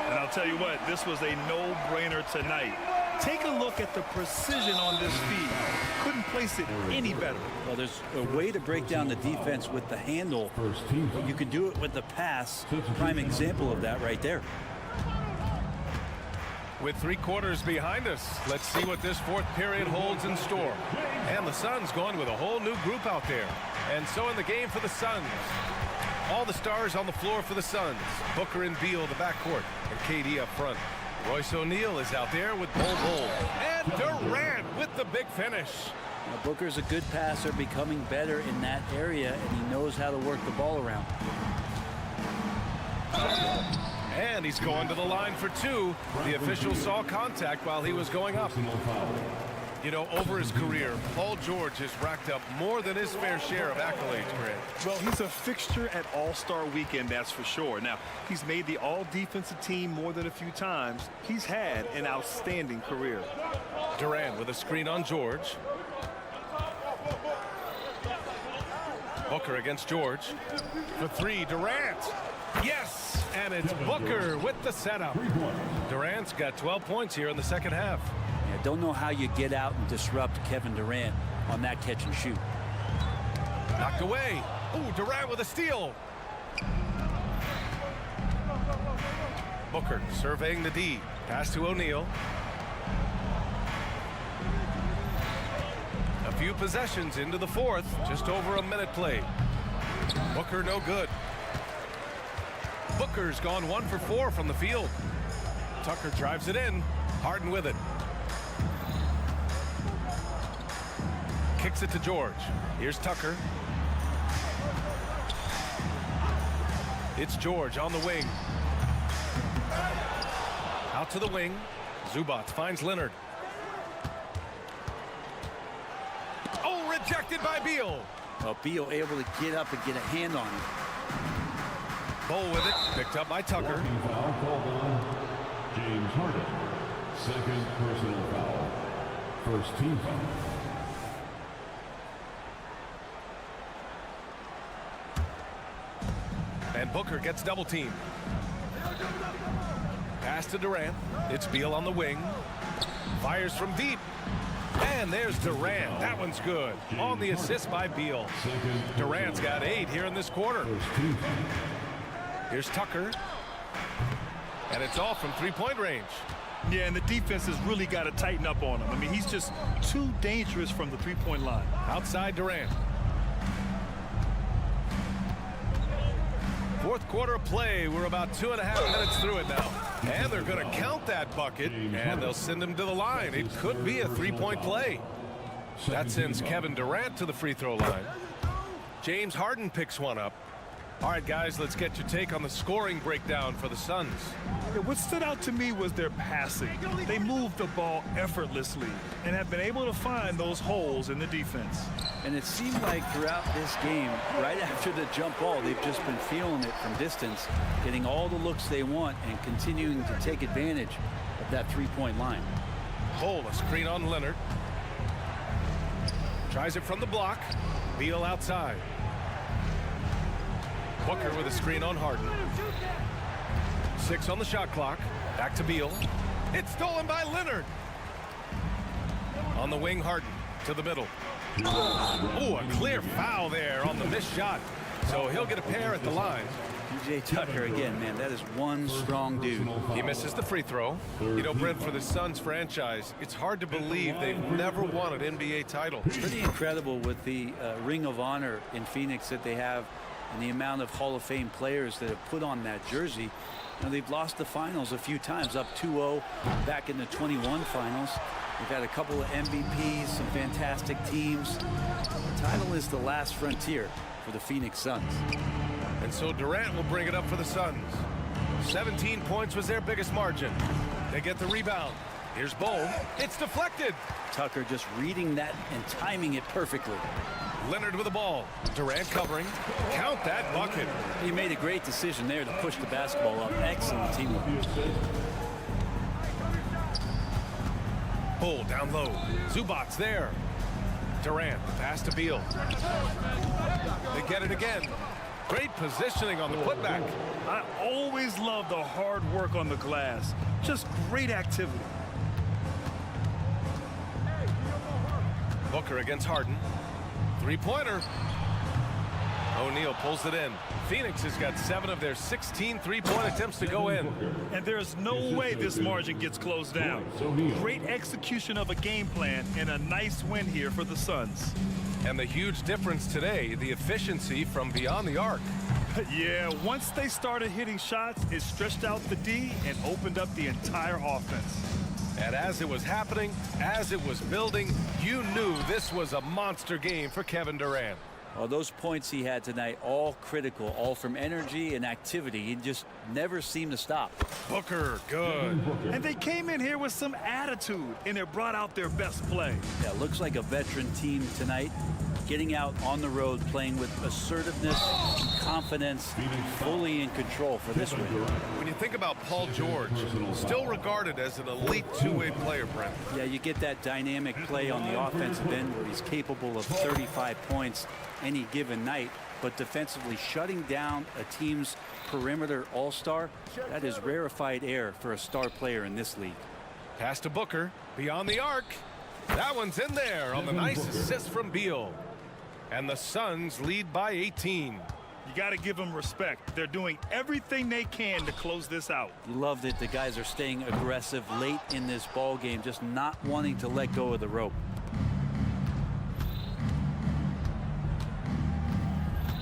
And I'll tell you what, this was a no-brainer tonight. Take a look at the precision on this feed. Couldn't place it any better.
Well, there's a way to break down the defense with the handle. You can do it with the pass. Prime example of that right there.
With 3 quarters behind us, let's see what this 4th period holds in store. And the Suns going with a whole new group out there. And so in the game for the Suns. All the stars on the floor for the Suns. Booker and Beal, the backcourt, and KD up front. Royce O'Neal is out there with Bol. And Durant with the big finish.
Now, Booker's a good passer, becoming better in that area, and he knows how to work the ball around.
And he's going to the line for 2. The official saw contact while he was going up. You know, over his career, Paul George has racked up more than his fair share of accolades, Grant.
Well, he's a fixture at All-Star Weekend, that's for sure. Now, he's made the All-Defensive team more than a few times. He's had an outstanding career.
Durant with a screen on George. Booker against George. For 3, Durant. Yes, and it's Booker with the setup. Durant's got 12 points here in the second half.
Yeah, don't know how you get out and disrupt Kevin Durant on that catch and shoot.
Knocked away. Ooh, Durant with a steal. Booker surveying the D. Pass to O'Neal. A few possessions into the 4th. Just over a minute played. Booker no good. Booker's gone 1 for 4 from the field. Tucker drives it in. Harden with it. Kicks it to George. Here's Tucker. It's George on the wing. Out to the wing. Zubac finds Leonard. Oh, rejected by Beal.
Well, Beal able to get up and get a hand on it.
Bowl with it. Picked up by Tucker.
Foul called on James Harden. Second personal foul. First team foul.
And Booker gets double teamed. Pass to Durant. It's Beal on the wing. Fires from deep. And there's Durant. That one's good. On the assist by Beal. Durant's got 8 here in this quarter. Here's Tucker. And it's off from three-point range.
Yeah, and the defense has really got to tighten up on him. I mean, he's just too dangerous from the three-point line.
Outside Durant. Fourth quarter of play. We're about 2.5 minutes through it now. And they're going to count that bucket, and they'll send him to the line. It could be a three-point play. That sends Kevin Durant to the free throw line. James Harden picks one up. All right, guys, let's get your take on the scoring breakdown for the Suns.
Yeah, what stood out to me was their passing. They moved the ball effortlessly and have been able to find those holes in the defense.
And it seemed like throughout this game, right after the jump ball, they've just been feeling it from distance, getting all the looks they want and continuing to take advantage of that three-point line.
Hole, a screen on Leonard. Tries it from the block. Beal outside. Booker with a screen on Harden. 6 on the shot clock. Back to Beal. It's stolen by Leonard. On the wing, Harden to the middle. Oh, a clear foul there on the missed shot. So he'll get a pair at the line.
PJ Tucker again, man, that is one strong dude.
He misses the free throw. You know, Brent, for the Suns franchise, it's hard to believe they've never won an NBA title.
It's pretty incredible with the Ring of Honor in Phoenix that they have and the amount of Hall of Fame players that have put on that jersey. You know, they've lost the finals a few times, up 2-0 back in the 21 finals. They've had a couple of MVPs, some fantastic teams. The title is the last frontier for the Phoenix Suns.
And so Durant will bring it up for the Suns. 17 points was their biggest margin. They get the rebound. Here's Bowl. It's deflected.
Tucker just reading that and timing it perfectly.
Leonard with the ball. Durant covering. Count that bucket.
He made a great decision there to push the basketball up. Excellent teamwork.
Bull down low. Zubac's there. Durant, pass to Beal. They get it again. Great positioning on the putback.
I always love the hard work on the glass. Just great activity.
Booker against Harden. Three-pointer. O'Neal pulls it in. Phoenix has got 7 of their 16 three-point attempts to go in.
And there's no way this margin gets closed down. Great execution of a game plan and a nice win here for the Suns.
And the huge difference today, the efficiency from beyond the arc.
Yeah, once they started hitting shots, it stretched out the D and opened up the entire offense.
And as it was happening, as it was building, you knew this was a monster game for Kevin Durant.
Well, those points he had tonight, all critical, all from energy and activity. He just never seemed to stop.
Booker, good.
And they came in here with some attitude, and it brought out their best play.
Yeah, looks like a veteran team tonight, getting out on the road, playing with assertiveness, confidence, fully in control for this win.
When you think about Paul George, still regarded as an elite two-way player, Brent.
Yeah, you get that dynamic play on the offensive end where he's capable of 35 points any given night, but defensively shutting down a team's perimeter all-star, that is rarefied air for a star player in this league.
Pass to Booker, beyond the arc. That one's in there on the nice assist from Beal. And the Suns lead by 18.
You got to give them respect. They're doing everything they can to close this out.
Love that the guys are staying aggressive late in this ball game, just not wanting to let go of the rope.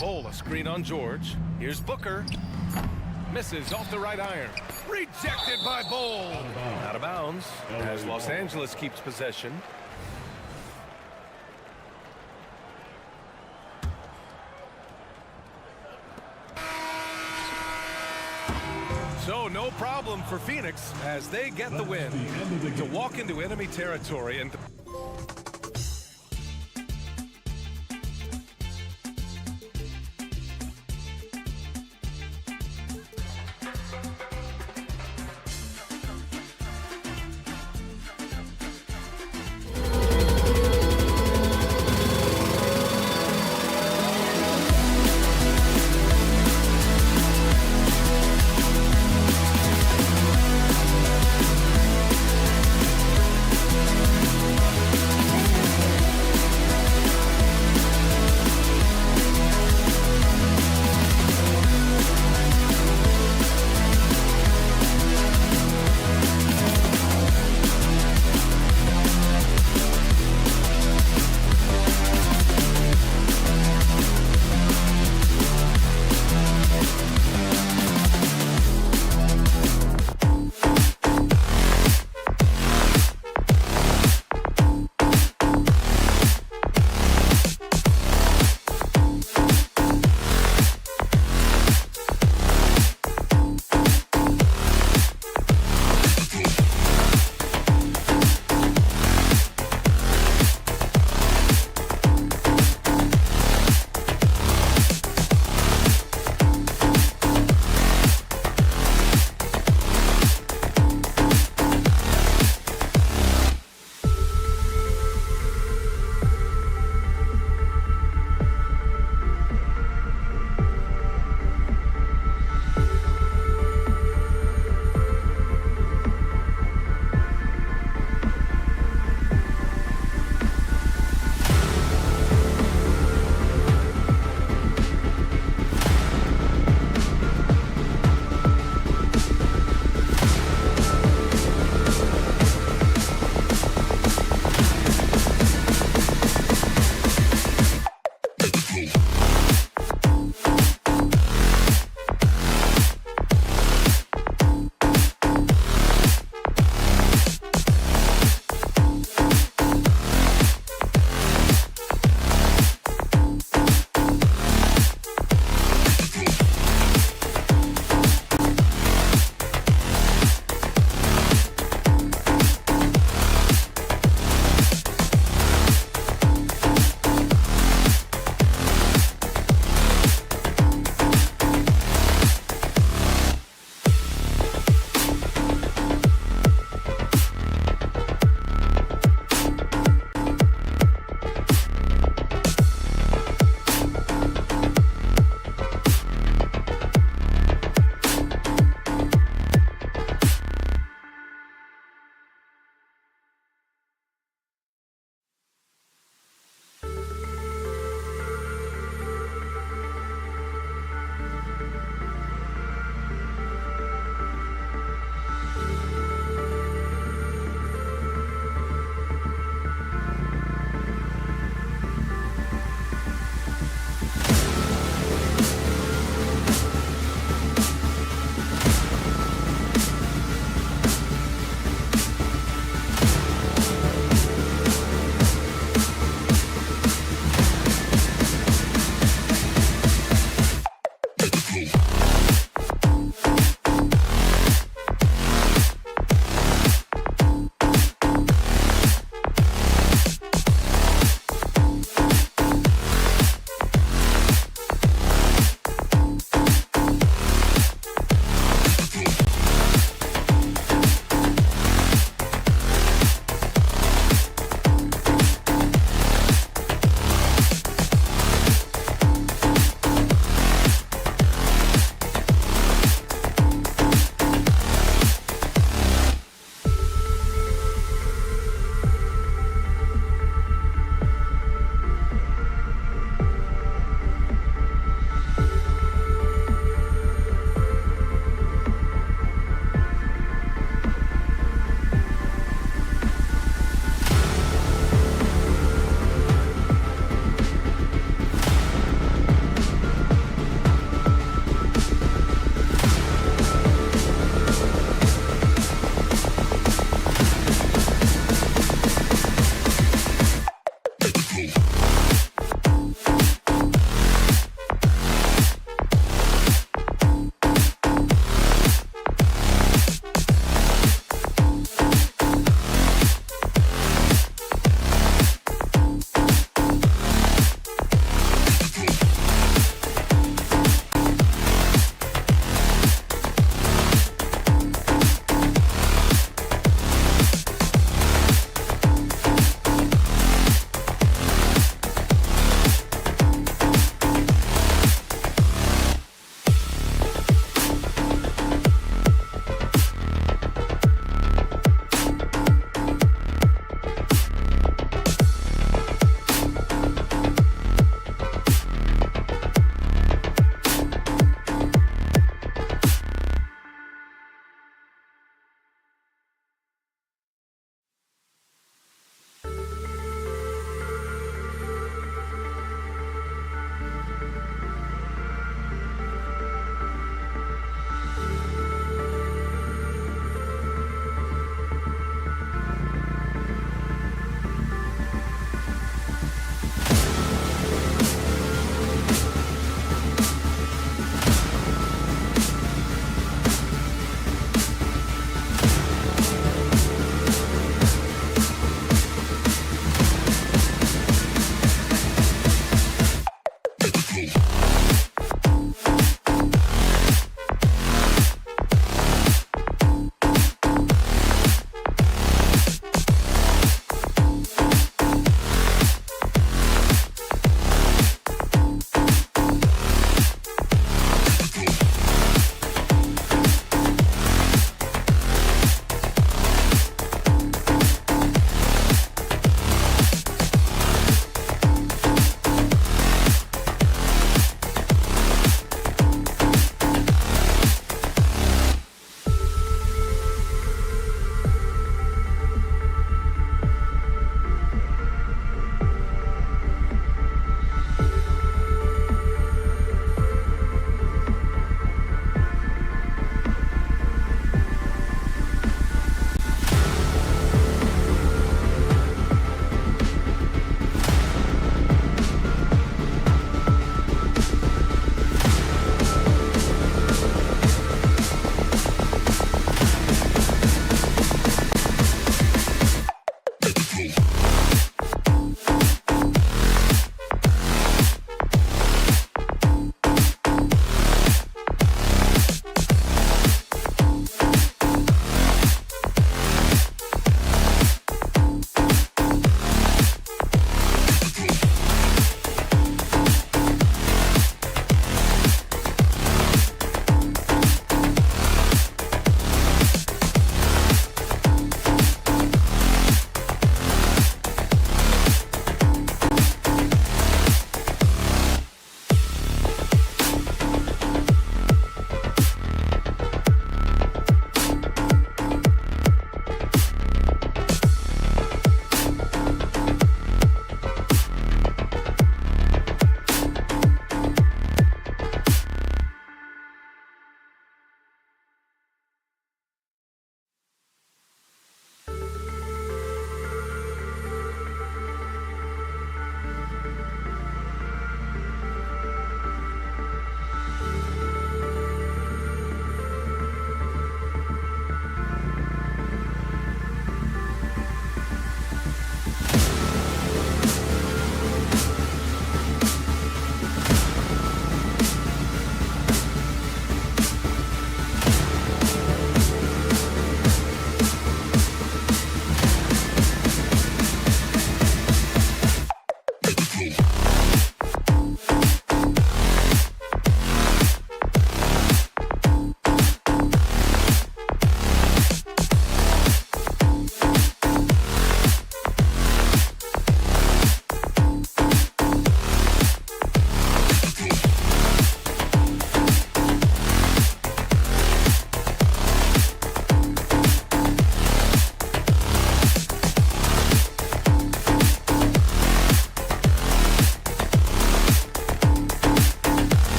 Bowl, a screen on George. Here's Booker. Misses off the right iron. Rejected by Bowl. Out of bounds as Los Angeles keeps possession. So no problem for Phoenix as they get the win to walk into enemy territory and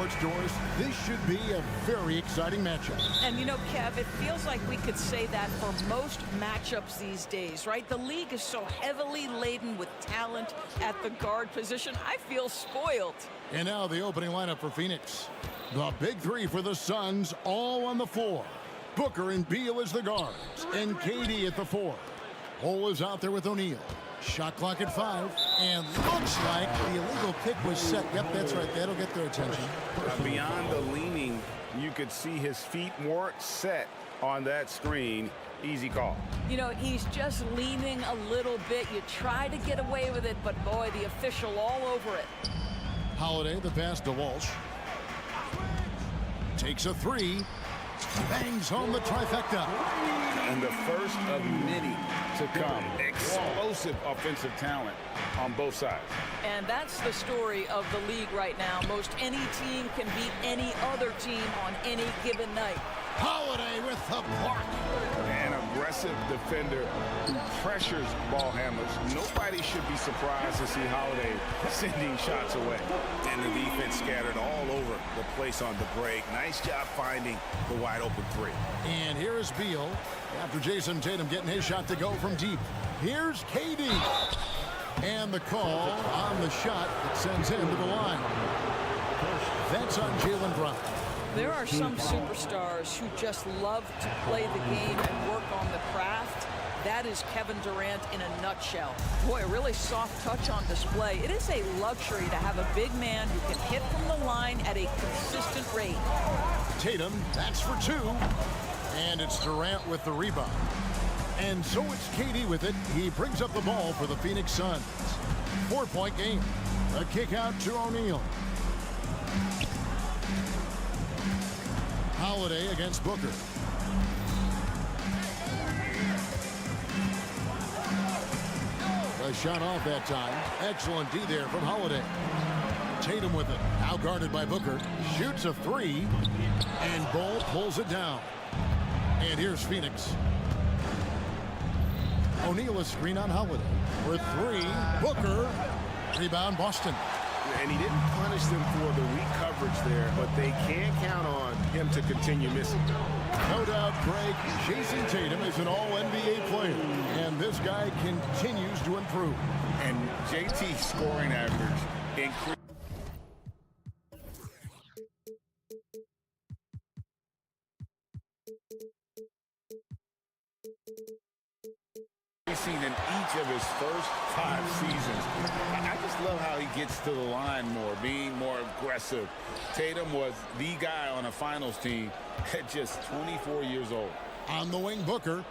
sports doors, this should be a very exciting matchup.
And you know, Kev, it feels like we could say that for most matchups these days, right? The league is so heavily laden with talent at the guard position. I feel spoiled.
And now the opening lineup for Phoenix. The big three for the Suns, all on the floor. Booker and Beal as the guards, and KD at the 4. Cole is out there with O'Neal. Shot clock at 5, and looks like the illegal kick was set. Yep, that's right. That'll get their attention.
Beyond the leaning, you could see his feet weren't set on that screen. Easy call.
You know, he's just leaning a little bit. You try to get away with it, but boy, the official all over it.
Holiday, the pass to Walsh. Takes a 3. Bangs home the trifecta.
And the first of many to come. Explosive offensive talent on both sides.
And that's the story of the league right now. Most any team can beat any other team on any given night.
Holiday with the block.
An aggressive defender who pressures ball handlers. Nobody should be surprised to see Holiday sending shots away.
And the defense scattered all over the place on the break. Nice job finding the wide open 3.
And here is Beal after Jason Tatum getting his shot to go from deep. Here's KD. And the call on the shot that sends him to the line. That's on Jaylen Brown.
There are some superstars who just love to play the game and work on the craft. That is Kevin Durant in a nutshell. Boy, a really soft touch on display. It is a luxury to have a big man who can hit from the line at a consistent rate.
Tatum, that's for 2. And it's Durant with the rebound. And so it's KD with it. He brings up the ball for the Phoenix Suns. 4-point game. A kick out to O'Neal. Holiday against Booker. A shot off that time. Excellent D there from Holiday. Tatum with it. Now guarded by Booker. Shoots a 3. And Ball pulls it down. And here's Phoenix. O'Neal a screen on Holiday. For 3. Booker. Rebound Boston.
And he didn't punish them for the weak coverage there, but they can't count on him to continue missing.
No doubt, Greg, Jason Tatum is an all-NBA player, and this guy continues to improve.
And JT's scoring average increased. Seen in each of his first 5 seasons. I just love how he gets to the line more, being more aggressive. Tatum was the guy on a finals team at just 24 years old.
On the wing, Booker.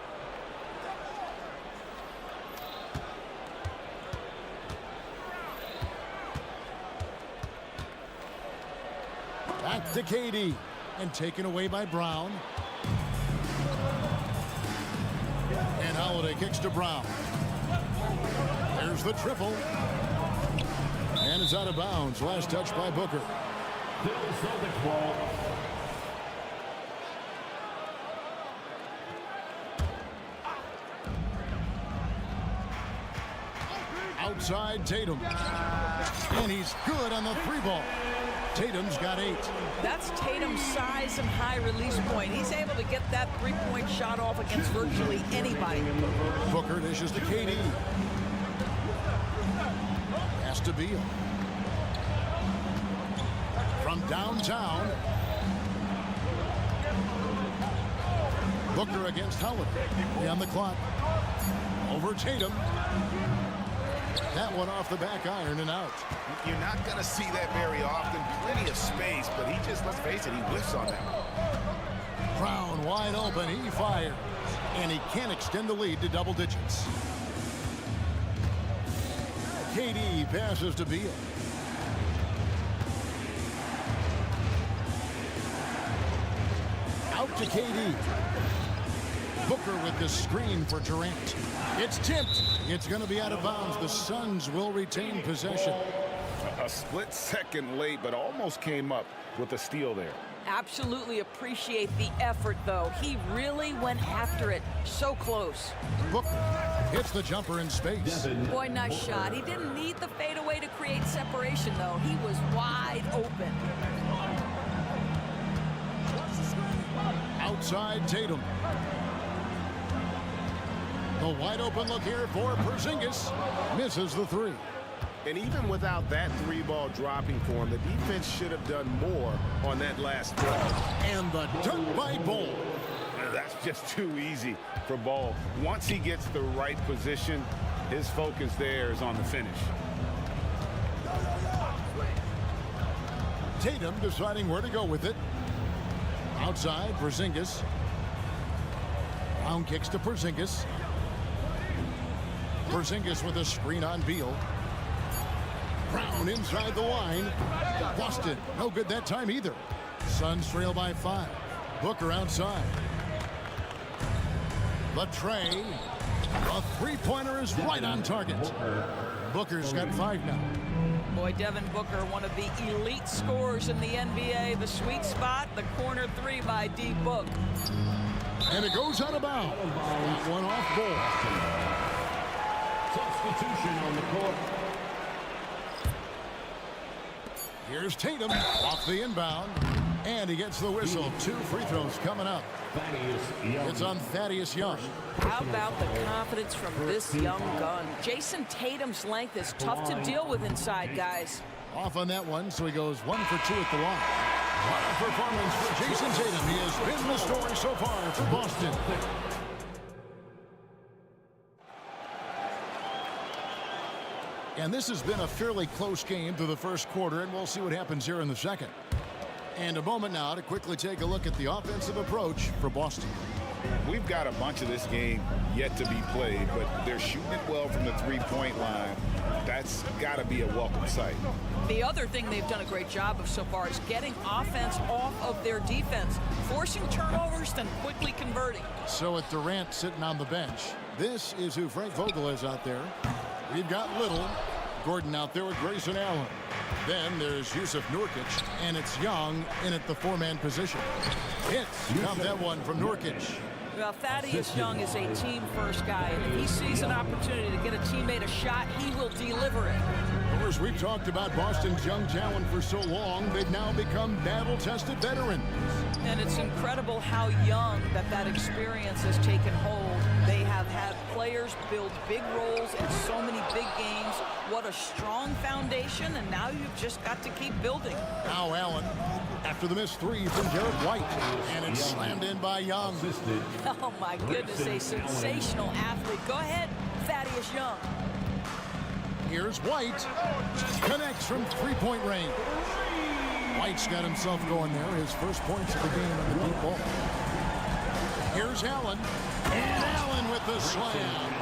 Back to KD, and taken away by Brown. And Holiday kicks to Brown. There's the triple. And it's out of bounds. Last touch by Booker.
Celtics ball.
Outside Tatum. And he's good on the 3 ball. Tatum's got 8.
That's Tatum's size and high release point. He's able to get that 3-point shot off against virtually anybody.
Booker dishes to KD. Pass to Beal. From downtown. Booker against Holiday. On the clock. Over Tatum. That one off the back iron and out.
You're not going to see that very often. Plenty of space, but he just, let's face it, he whiffs on that.
Brown wide open. He fires. And he can't extend the lead to double digits. KD passes to Beal. Out to KD. Booker with the screen for Durant. It's tipped. It's going to be out of bounds. The Suns will retain possession.
A split second late, but almost came up with a steal there.
Absolutely appreciate the effort, though. He really went after it. So close.
Booker hits the jumper in space.
Boy, nice shot. He didn't need the fadeaway to create separation, though. He was wide open.
Outside Tatum. The wide open look here for Porzingis. Misses the three.
And even without that three ball dropping for him, the defense should have done more on that last throw.
And the dunk by Ball.
That's just too easy for Ball. Once he gets the right position, his focus there is on the finish.
Tatum deciding where to go with it. Outside, Porzingis. Brown kicks to Porzingis. Porzingis with a screen on Beal. Brown inside the line. Boston, no good that time either. Suns trail by 5. Booker outside. The tray. A three-pointer is right on target. Booker's got 5 now.
Boy, Devin Booker, one of the elite scorers in the NBA. The sweet spot, the corner 3 by D. Book.
And it goes out of bounds. That one off Ball.
Substitution on the court.
Here's Tatum off the inbound. And he gets the whistle. 2 free throws coming up. It's on Thaddeus Young.
How about the confidence from this young gun? Jason Tatum's length is tough to deal with inside, guys.
Off on that one, so he goes 1 for 2 at the line. What a performance for Jason Tatum. He has been the story so far for Boston. And this has been a fairly close game through the first quarter, and we'll see what happens here in the second. And a moment now to quickly take a look at the offensive approach for Boston.
We've got a bunch of this game yet to be played, but they're shooting it well from the three-point line. That's got to be a welcome sight.
The other thing they've done a great job of so far is getting offense off of their defense, forcing turnovers, then quickly converting.
So with Durant sitting on the bench, this is who Frank Vogel is out there. We've got Little, Gordon out there with Grayson Allen. Then there's Yusuf Nurkic, and it's Young in at the 4-man position. Hits, got that one from Nurkic.
Well, Thaddeus Young is a team-first guy, and if he sees an opportunity to get a teammate a shot, he will deliver it.
Of course, we've talked about Boston's young talent for so long, they've now become battle-tested veterans.
And it's incredible how young that experience has taken hold. They have had players build big roles in so many big games. What a strong foundation, and now you've just got to keep building.
Now Allen, after the missed 3 from Derek White, and it's slammed in by Young.
Oh, my goodness, a sensational athlete. Go ahead, Thaddeus Young.
Here's White. Connects from 3-point range. White's got himself going there. His first points of the game on the deep ball. Here's Allen. And Allen with the slam.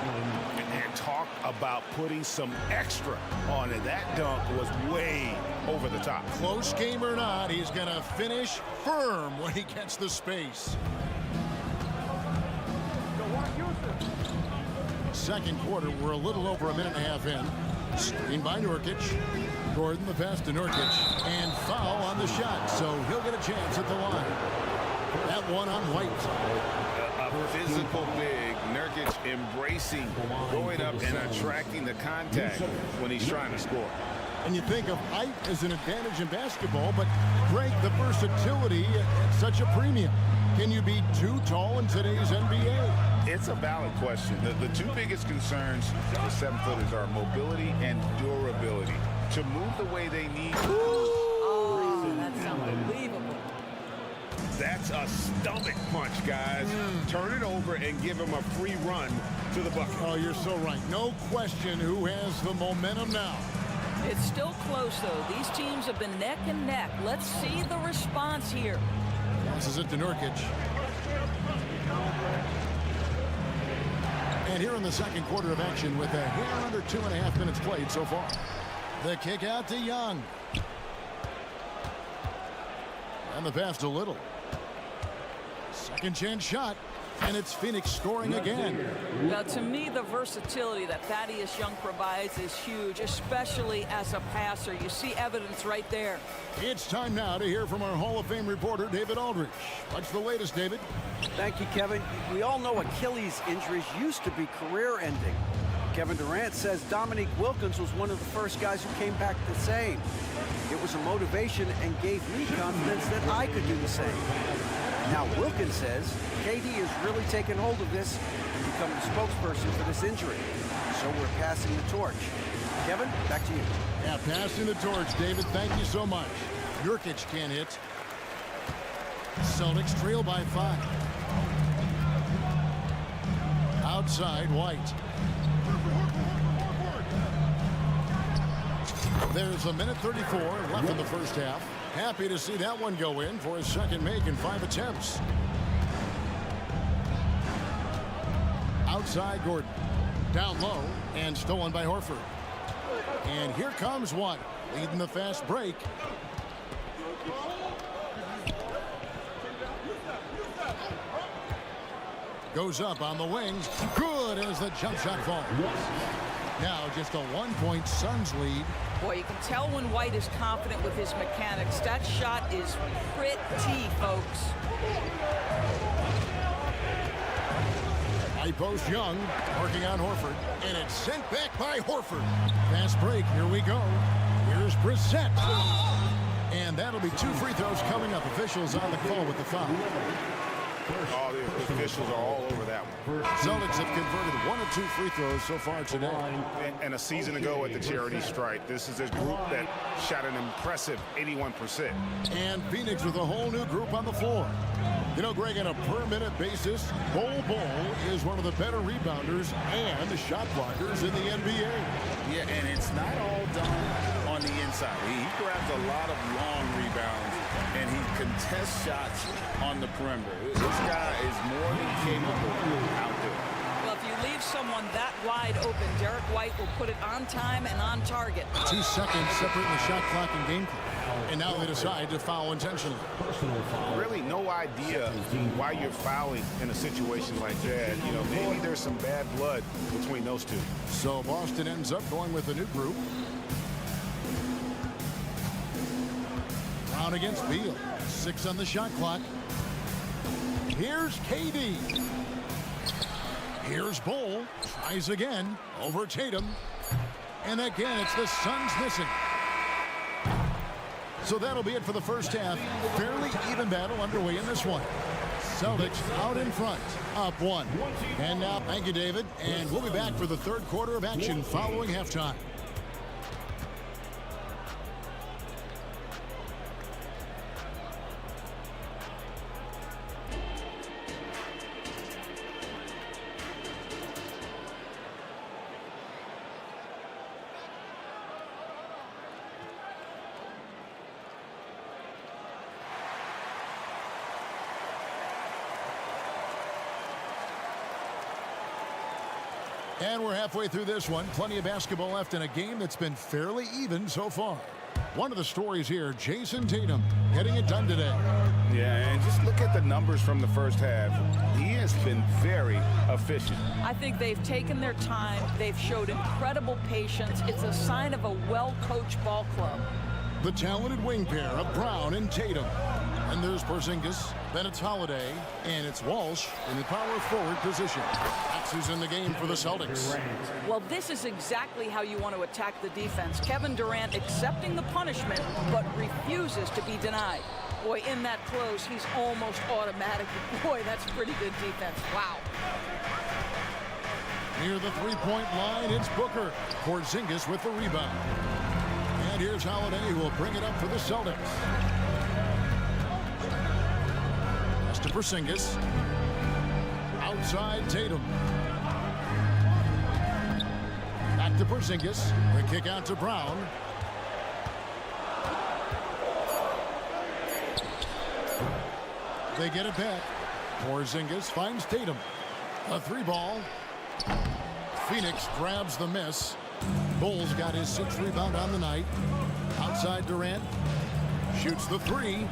And talk about putting some extra on it. That dunk was way over the top.
Close game or not, he's going to finish firm when he gets the space. Second quarter, we're a little over a minute and a half in. Screen by Nurkic. Gordon the pass to Nurkic. And foul on the shot, so he'll get a chance at the line. That one on White.
A physical big. Nurkic embracing, going up and attracting the contact when he's trying to score.
And you think of height as an advantage in basketball, but Greg, the versatility at such a premium. Can you be too tall in today's NBA?
It's a valid question. The 2 biggest concerns for 7-footers are mobility and durability. To move the way they need to.
Oh, that's unbelievable.
That's a stomach punch, guys. Turn it over and give him a free run to the bucket.
Oh, you're so right. No question who has the momentum now.
It's still close, though. These teams have been neck and neck. Let's see the response here.
Passes it to Nurkic. And here in the second quarter of action with a hair under 2.5 minutes played so far. The kick out to Young. And the pass to Little. Second chance shot. And it's Phoenix scoring again.
Now, to me, the versatility that Thaddeus Young provides is huge, especially as a passer. You see evidence right there.
It's time now to hear from our Hall of Fame reporter, David Aldrich. What's the latest, David?
Thank you, Kevin. We all know Achilles injuries used to be career-ending. Kevin Durant says Dominique Wilkins was one of the first guys who came back the same. It was a motivation and gave me confidence that I could do the same. Now, Wilkins says KD has really taken hold of this and become the spokesperson for this injury. So we're passing the torch. Kevin, back to you.
Yeah, passing the torch, David. Thank you so much. Jokic can't hit. Celtics trail by 5. Outside, White. There's a minute 34 left in the first half. Happy to see that one go in for his second make in 5 attempts. Outside, Gordon. Down low and stolen by Horford. And here comes one, leading the fast break. Goes up on the wing. Good as the jump shot falls. Now just a 1-point Suns lead.
Boy, you can tell when White is confident with his mechanics. That shot is pretty, folks.
High post Young, working on Horford, and it's sent back by Horford. Fast break, here we go. Here's Brissett. And that'll be 2 free throws coming up. Officials on the call with the foul.
All the officials are all over that one.
Celtics have converted 1 of 2 free throws so far today.
And a season ago at the charity stripe, this is a group that shot an impressive 81%.
And Phoenix with a whole new group on the floor. You know, Greg, on a per-minute basis, Bol is one of the better rebounders and the shot blockers in the NBA.
Yeah, and it's not all done on the inside. He grabs a lot of long rebounds, and he contests shots on the perimeter. This guy is more than capable out there.
Well, if you leave someone that wide open, Derek White will put it on time and on target.
2 seconds separating the shot clock and game clock. And now they decide to foul intentionally.
Really no idea why you're fouling in a situation like that. You know, maybe there's some bad blood between those two.
So Boston ends up going with a new group. Brown against Beal. 6 on the shot clock. Here's KD. Here's Bol. Tries again. Over Tatum. And again, it's the Suns missing. So that'll be it for the first half. Fairly even battle underway in this one. Celtics out in front, up 1. And now, thank you, David. And we'll be back for the third quarter of action following halftime. And we're halfway through this one. Plenty of basketball left in a game that's been fairly even so far. One of the stories here, Jason Tatum getting it done today.
Yeah, and just look at the numbers from the first half. He has been very efficient.
I think they've taken their time. They've showed incredible patience. It's a sign of a well-coached ball club.
The talented wing pair of Brown and Tatum. And there's Porzingis, then it's Holiday, and it's Walsh in the power forward position. That's who's in the game for the Celtics.
Well, this is exactly how you want to attack the defense. Kevin Durant accepting the punishment, but refuses to be denied. Boy, in that close, he's almost automatic. Boy, that's pretty good defense. Wow.
Near the three-point line, it's Booker. Porzingis with the rebound. And here's Holiday, who will bring it up for the Celtics. To Porzingis. Outside Tatum. Back to Porzingis. The kick out to Brown. They get it back. Porzingis finds Tatum. A 3-ball. Phoenix grabs the miss. Bulls got his 6th rebound on the night. Outside Durant. Shoots the 3.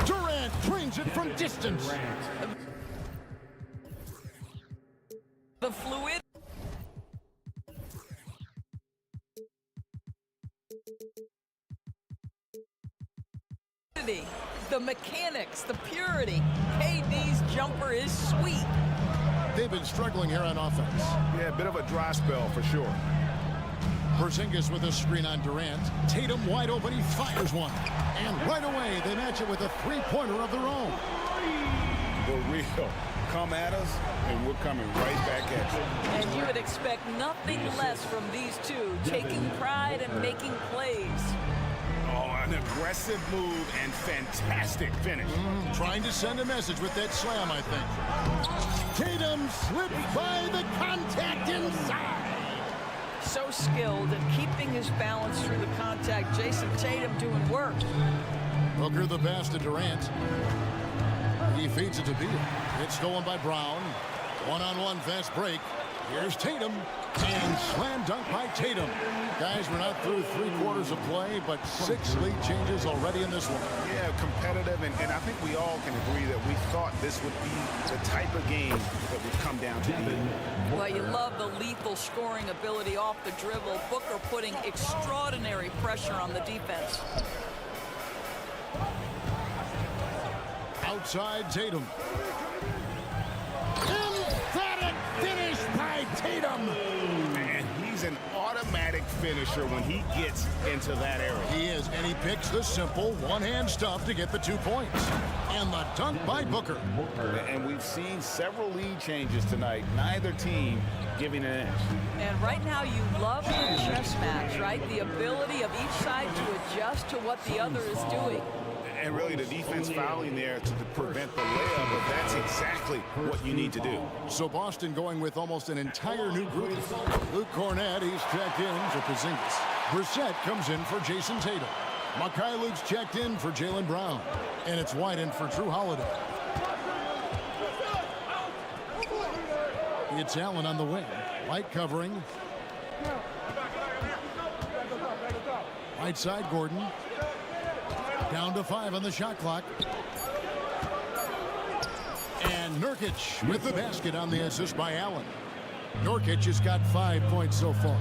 Durant brings it from distance.
The fluid. The mechanics, the purity. KD's jumper is sweet.
They've been struggling here on offense.
Yeah, a bit of a dry spell for sure.
Porzingis with a screen on Durant. Tatum wide open, he fires one. And right away, they match it with a 3-pointer of their own.
the real. Come at us, and we're coming right back at you.
And you would expect nothing less from these two, taking pride and making plays.
Oh, an aggressive move and fantastic finish.
Trying to send a message with that slam, I think. Tatum slipped by the contact inside.
So skilled at keeping his balance through the contact. Jason Tatum doing work.
Booker the pass to Durant. He feeds it to Beal. It's stolen by Brown. One-on-one fast break. Here's Tatum. And slam dunk by Tatum. Guys, we're not through 3/4 of play, but 6 lead changes already in this one.
Yeah, competitive, and I think we all can agree that we thought this would be the type of game that would come down to the end.
Well, you love the lethal scoring ability off the dribble. Booker putting extraordinary pressure on the defense.
Outside Tatum. Emphatic finish by Tatum.
And he's an automatic finisher when he gets into that area.
He is, and he picks the simple one-hand stuff to get the 2 points. And the dunk by Booker.
And we've seen several lead changes tonight. Neither team giving an inch.
And right now you love the chess match, right? The ability of each side to adjust to what the other is doing.
And really the defense fouling there to prevent the layup, but that's exactly what you need to do.
So Boston going with almost an entire new group. Luke Cornett, he's checked in for Porzingis. Brissett comes in for Jason Tatum. Luke's checked in for Jaylen Brown. And it's White in for Drew Holiday. It's Allen on the wing. White covering. Right side, Gordon. Down to 5 on the shot clock. And Nurkic with the basket on the assist by Allen. Nurkic has got 5 points so far.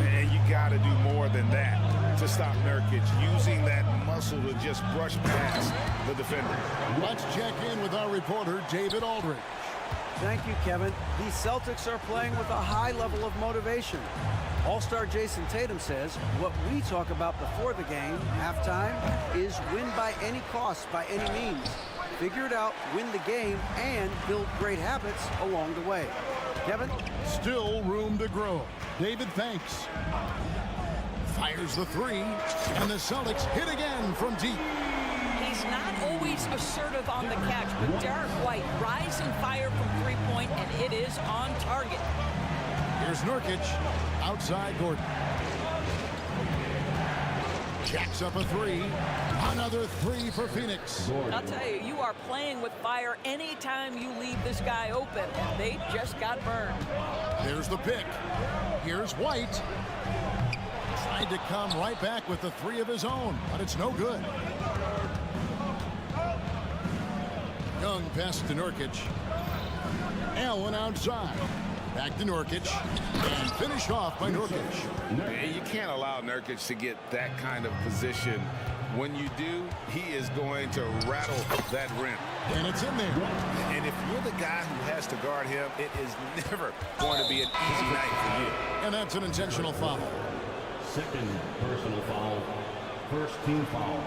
And you got to do more than that to stop Nurkic, using that muscle to just brush past the defender.
Let's check in with our reporter, David Aldridge.
Thank you, Kevin. These Celtics are playing with a high level of motivation. All-star Jason Tatum says what we talk about before the game, halftime, is win by any cost, by any means. Figure it out, win the game, and build great habits along the way. Kevin?
Still room to grow. David, thanks. Fires the 3, and the Celtics hit again from deep.
He's not always assertive on the catch, but Derek White, rise and fire from three-point, and it is on target.
Here's Nurkic, outside Gordon. Jacks up a 3. Another 3 for Phoenix.
I'll tell you, you are playing with fire anytime you leave this guy open. They just got burned.
There's the pick. Here's White. Tried to come right back with the 3 of his own, but it's no good. Young pass to Nurkic. Allen outside. Back to Nurkic. And finished off by Nurkic.
You can't allow Nurkic to get that kind of position. When you do, he is going to rattle that rim.
And it's in there.
And if you're the guy who has to guard him, it is never going to be an easy night for you.
And that's an intentional foul.
Second personal foul. First team foul.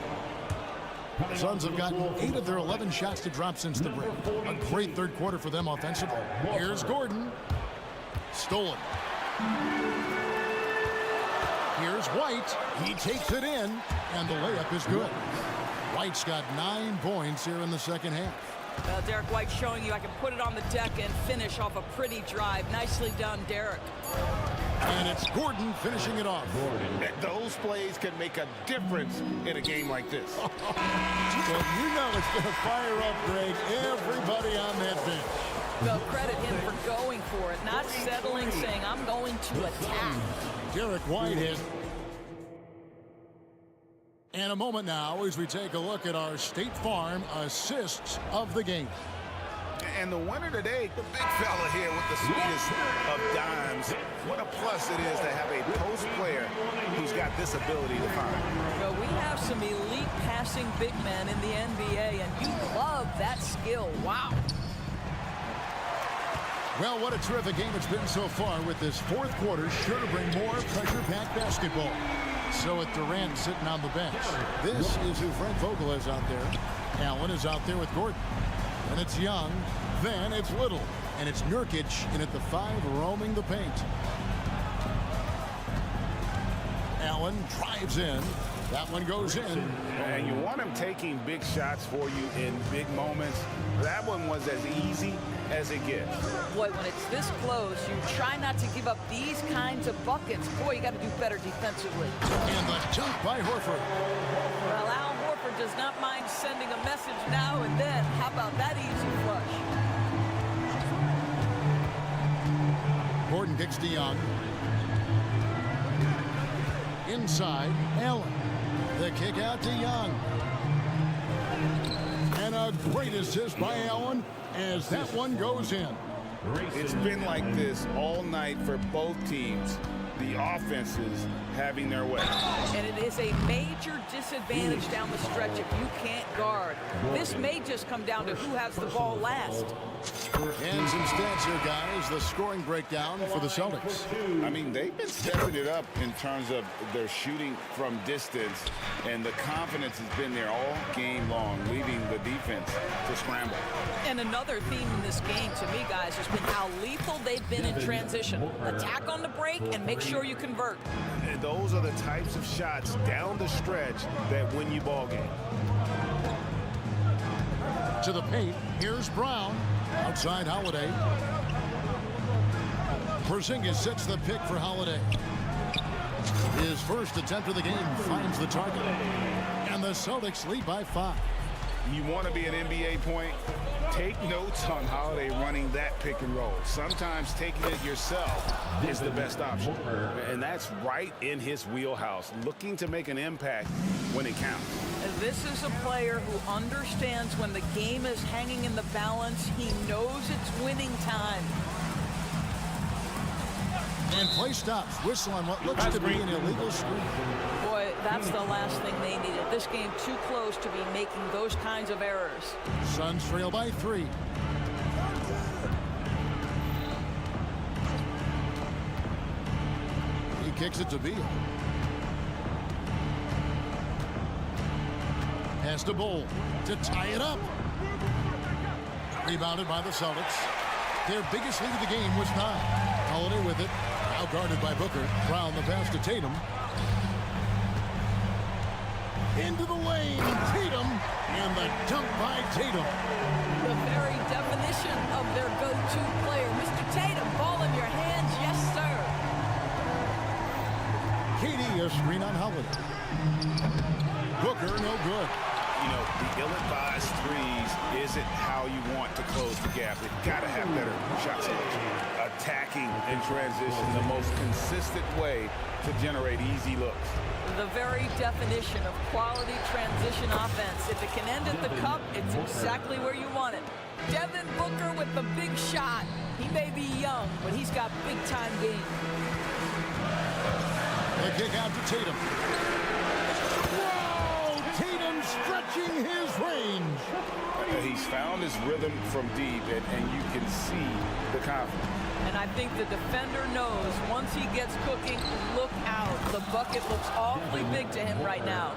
Suns have gotten 8 of their 11 shots to drop since the break. A great third quarter for them offensively. Here's Gordon. Stolen. Here's White. He takes it in, and the layup is good. White's got 9 points here in the second half.
Well, Derek White showing you I can put it on the deck and finish off a pretty drive. Nicely done, Derek.
And it's Gordon finishing it off.
Those plays can make a difference in a game like this.
Well, you know it's going to fire up, Greg, everybody on that bench.
Well, credit him for going for it, not settling, saying, I'm going to attack.
Derek White has. And a moment now as we take a look at our State Farm assists of the game.
And the winner today, the big fella here with the sweetest of dimes. What a plus it is to have a post player who's got this ability to find.
Well, we have some elite passing big men in the NBA, and you love that skill. Wow.
Well, what a terrific game it's been so far, with this fourth quarter sure to bring more pressure-packed basketball. So with Durant sitting on the bench, this is who Frank Vogel is out there. Allen is out there with Gordon. And it's Young. Then it's Little. And it's Nurkic in at the 5, roaming the paint. Allen drives in. That one goes in.
And you want him taking big shots for you in big moments. That one was as easy as it gets.
Boy, when it's this close, you try not to give up these kinds of buckets. Boy, you got to do better defensively.
And the dunk by Horford.
Well, Al Horford does not mind sending a message now and then. How about that easy flush?
Gordon kicks to Young. Inside, Allen. The kick out to Young. And a great assist by Allen as that one goes in.
It's been like this all night for both teams. The offenses having their way.
And it is a major disadvantage down the stretch if you can't guard. This may just come down to who has the ball last.
And some stats here, guys. The scoring breakdown for the Celtics.
I mean, they've been stepping it up in terms of their shooting from distance, and the confidence has been there all game long, leaving the defense to scramble.
And another theme in this game to me, guys, has been how lethal they've been in transition. Attack on the break and make sure you convert.
And those are the types of shots down the stretch that win you ball games.
To the paint, here's Brown. Outside Holiday. Porzingis sets the pick for Holiday. His first attempt of the game finds the target. And the Celtics lead by 5.
You want to be an NBA point? Take notes on Holiday running that pick and roll. Sometimes taking it yourself is the best option. And that's right in his wheelhouse, looking to make an impact when it counts.
This is a player who understands when the game is hanging in the balance. He knows it's winning time.
And play stops. Whistle on what looks to be an illegal screen.
Boy, that's the last thing they needed. This game too close to be making those kinds of errors.
Suns trail by 3. He kicks it to Beal. Has to Bowl to tie it up. Rebounded by the Celtics. Their biggest lead of the game was 9. Holiday with it. Now guarded by Booker. Brown the pass to Tatum. Into the lane. Tatum. And the dunk by Tatum.
The very definition of their go-to player. Mr. Tatum, ball in your hands. Yes, sir.
KD a screen on Holiday. Booker no good.
You know, the ill-advised threes isn't how you want to close the gap. You've got to have better shot selection. Attacking in transition, the most consistent way to generate easy looks.
The very definition of quality transition offense. If it can end at the cup, it's exactly where you want it. Devin Booker with the big shot. He may be young, but he's got big-time game.
The kick out to Tatum. Tatum stretching his range.
He's found his rhythm from deep, and you can see the confidence.
And I think the defender knows once he gets cooking, look out. The bucket looks awfully big to him right now.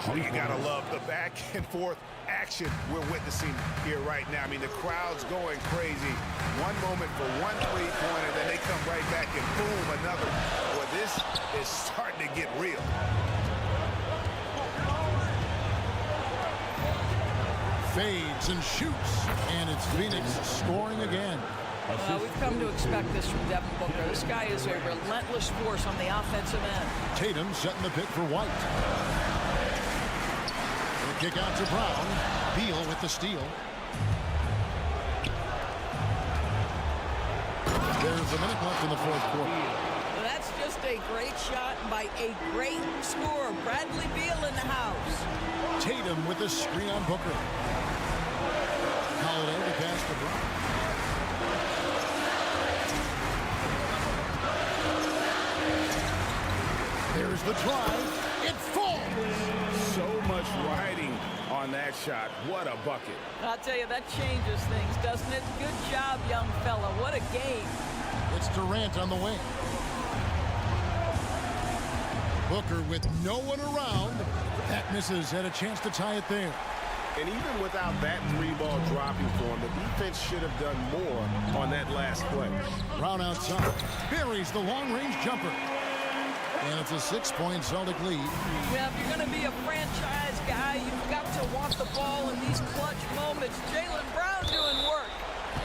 Oh, you gotta love the back and forth action we're witnessing here right now. I mean, the crowd's going crazy. One moment for one three-pointer, then they come right back and boom, another. Boy, this is starting to get real.
Fades and shoots, and it's Phoenix scoring again.
We've come to expect this from Devin Booker. This guy is a relentless force on the offensive end.
Tatum setting the pick for White. The kick out to Brown. Beal with the steal. There's a minute left in the fourth quarter.
That's just a great shot by a great scorer. Bradley Beal in the house.
Tatum with the screen on Booker. Holiday the pass to Brown. There's the drive. It falls.
So much riding on that shot. What a bucket.
I'll tell you, that changes things, doesn't it? Good job, young fella. What a game.
It's Durant on the wing. Booker with no one around. That misses. Had a chance to tie it there.
And even without that three-ball dropping for him, the defense should have done more on that last play.
Brown outside. Buries the long-range jumper. And it's a 6-point Celtic lead.
Yeah, if you're going to be a franchise guy, you've got to want the ball in these clutch moments. Jaylen Brown doing work.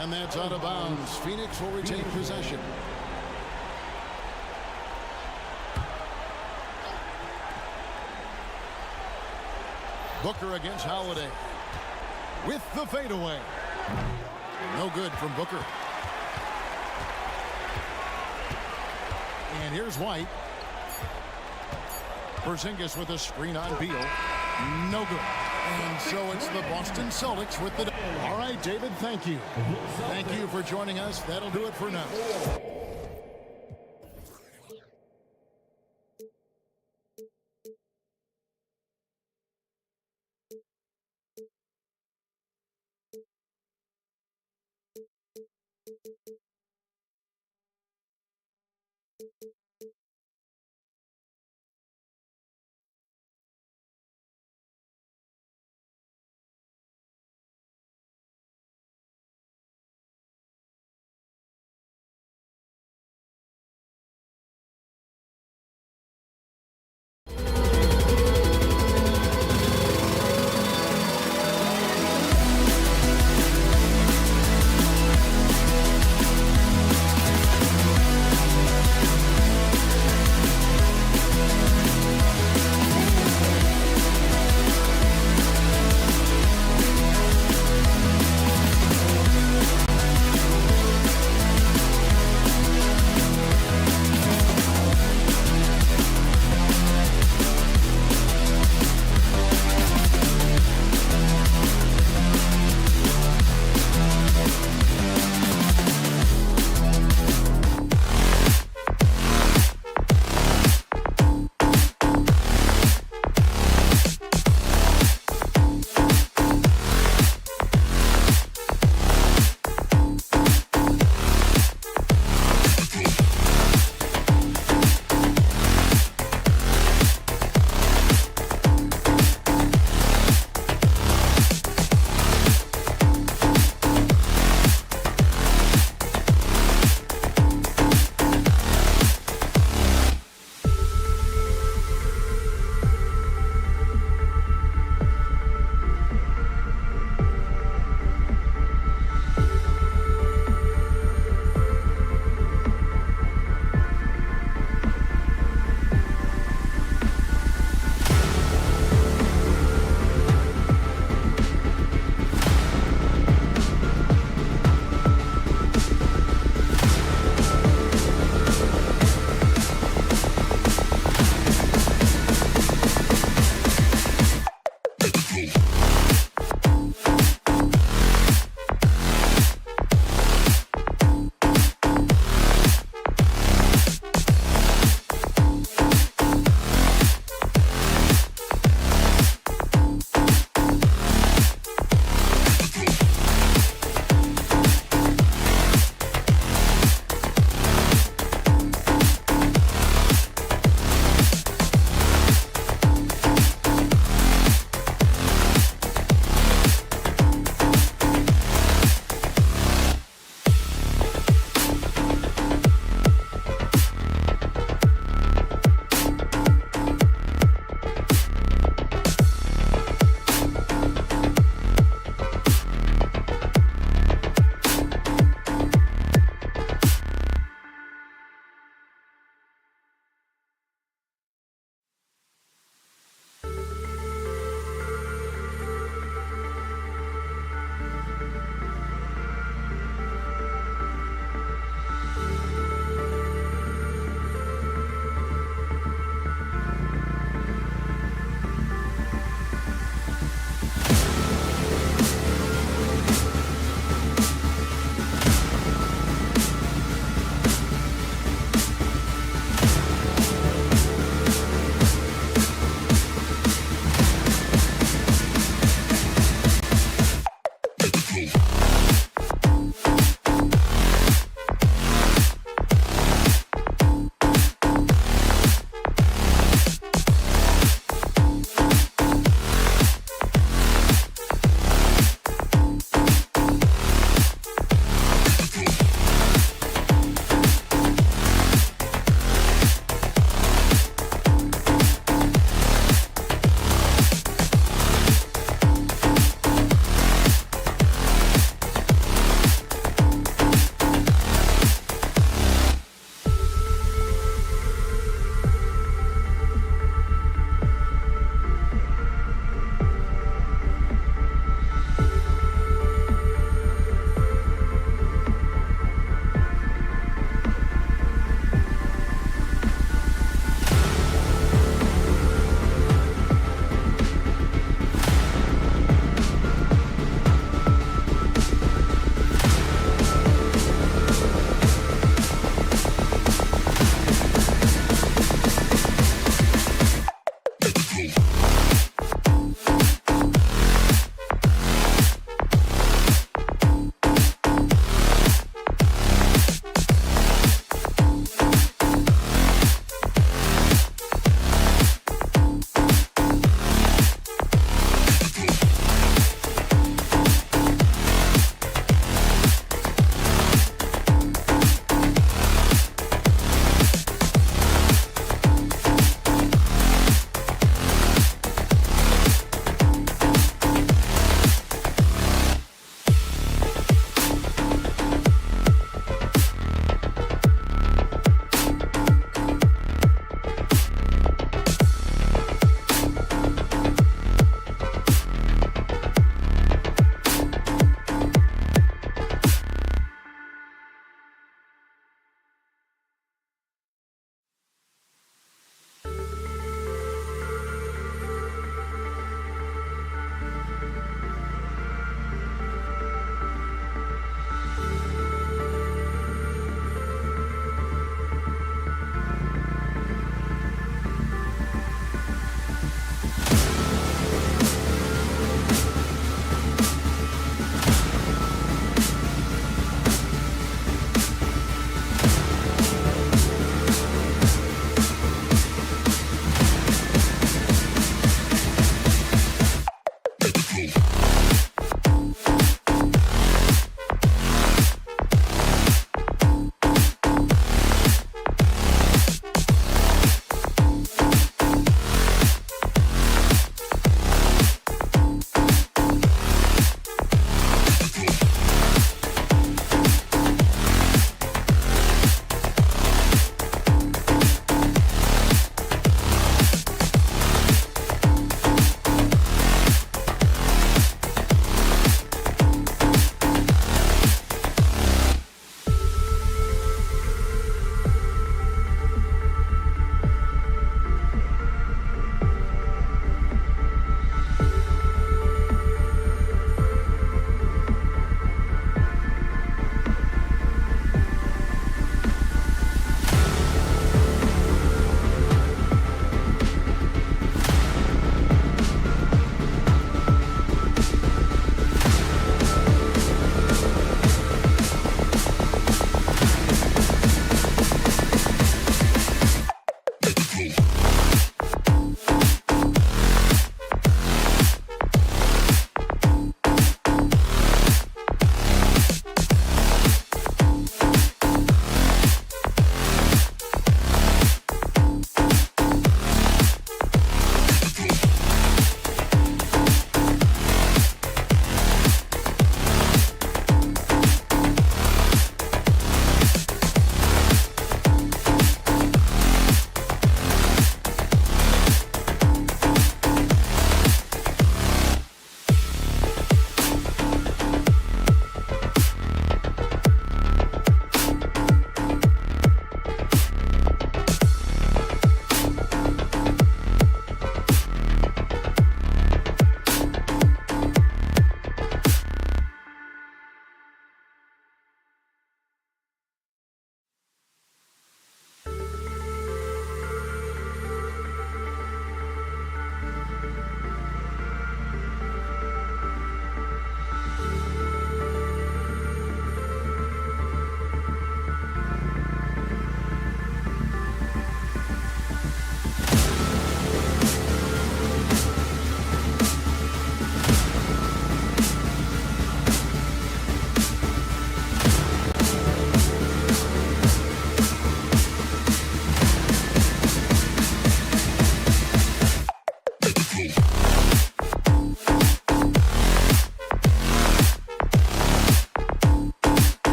And that's out of bounds. Phoenix will retain possession. Booker against Holiday. With the fadeaway. No good from Booker. And here's White. Porzingis with a screen on Beal. No good. And so it's the Boston Celtics with the... All right, David, thank you. Thank you for joining us. That'll do it for now.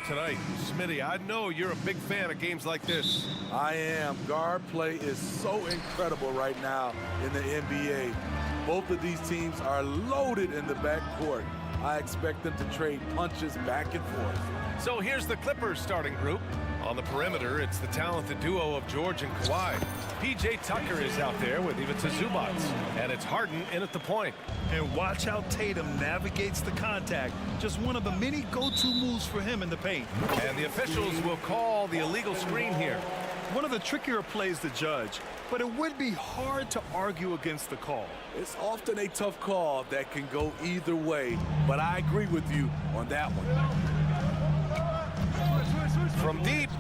Tonight, Smitty, I know you're a big fan of games like this.
I am. Guard play is so incredible right now in the NBA. Both of these teams are loaded in the backcourt. I expect them to trade punches back and forth.
So here's the Clippers starting group. On the perimeter, it's the talented duo of George and Kawhi. P.J. Tucker is out there with Ivica Zubac, and it's Harden in at the point.
And watch how Tatum navigates the contact. Just one of the many go-to moves for him in the paint.
And the officials will call the illegal screen here.
One of the trickier plays to judge, but it would be hard to argue against the call.
It's often a tough call that can go either way, but I agree with you on that one.
From deep,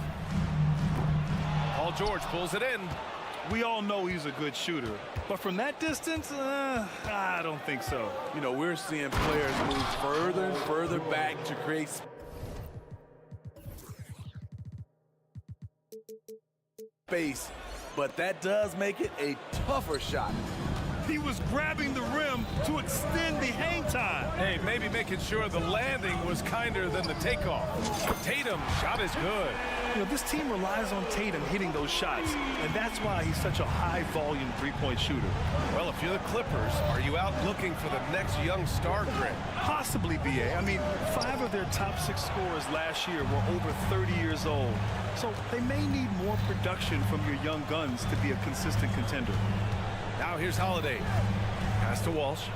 Paul George pulls it in.
We all know he's a good shooter, but from that distance, I don't think so.
You know, we're seeing players move further and further back to create space, but that does make it a tougher shot.
He was grabbing the rim to extend the hang time.
Hey, maybe making sure the landing was kinder than the takeoff. Tatum, shot is good.
You know, this team relies on Tatum hitting those shots, and that's why he's such a high-volume three-point shooter.
Well, if you're the Clippers, are you out looking for the next young star grid?
Possibly, B.A. I mean, 5 of their top 6 scorers last year were over 30 years old. So they may need more production from your young guns to be a consistent contender.
Now here's Holiday. Pass to Walsh.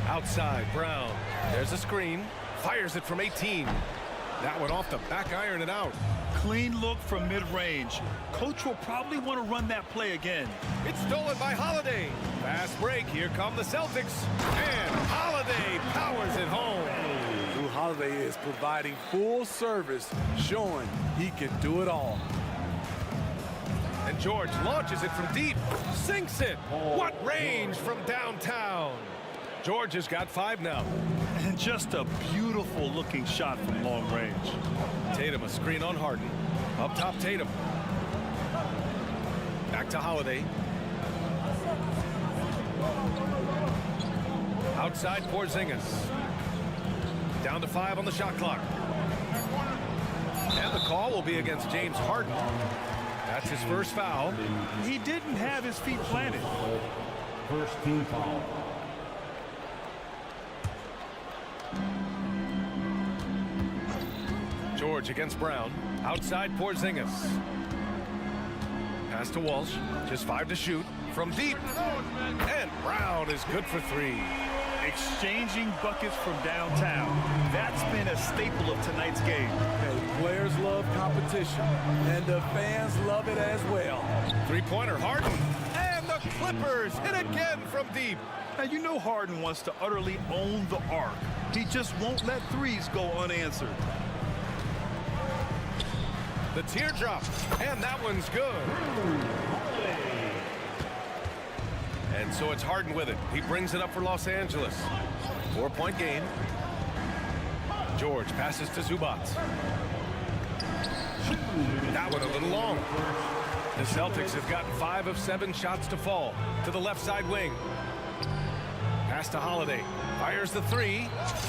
Outside, Brown. There's a screen. Fires it from 18. That one off the back iron and out.
Clean look from mid-range. Coach will probably want to run that play again.
It's stolen by Holiday. Fast break. Here come the Celtics. And Holiday powers it home.
Drew Holiday is providing full service, showing he can do it all.
And George launches it from deep. Sinks it. What range from downtown. George has got 5 now.
And just a beautiful looking shot from long range.
Tatum, a screen on Harden. Up top, Tatum. Back to Holiday. Outside, Porzingis. Down to 5 on the shot clock. And the call will be against James Harden. That's his first foul.
He didn't have his feet planted.
First team foul.
George against Brown. Outside, Porzingis. Pass to Walsh. Just 5 to shoot. From deep. And Brown is good for 3.
Exchanging buckets from downtown. That's been a staple of tonight's game.
Hey, players love competition, and the fans love it as well.
Three-pointer, Harden. And the Clippers hit again from deep.
Now, you know Harden wants to utterly own the arc. He just won't let threes go unanswered.
The teardrop. And that one's good. And so it's Harden with it. He brings it up for Los Angeles. 4-point game. George passes to Zubac. That one a little long. The Celtics have gotten 5 of 7 shots to fall to the left side wing. Pass to Holiday. Fires the 3.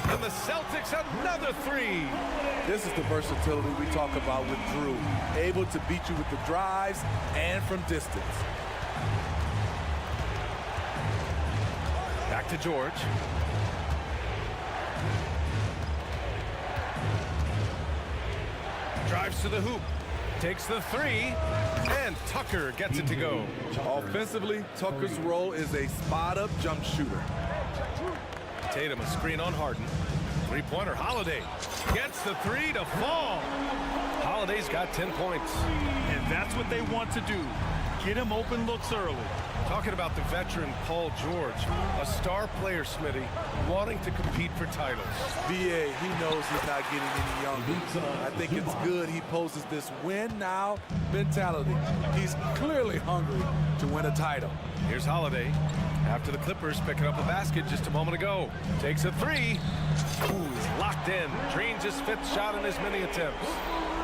And the Celtics another 3.
This is the versatility we talk about with Drew. Able to beat you with the drives and from distance.
Back to George. Drives to the hoop. Takes the 3. And Tucker gets it to go.
Offensively, Tucker's role is a spot-up jump shooter.
Tatum, a screen on Harden. Three-pointer, Holiday. Gets the 3 to fall. Holiday's got 10 points.
And that's what they want to do. Get him open looks early.
Talking about the veteran Paul George, a star player, Smitty, wanting to compete for titles.
B.A., he knows he's not getting any younger. I think it's good he poses this win-now mentality. He's clearly hungry to win a title.
Here's Holiday. After the Clippers picking up a basket just a moment ago. Takes a 3. Ooh, he's locked in. Drains his 5th shot in as many attempts.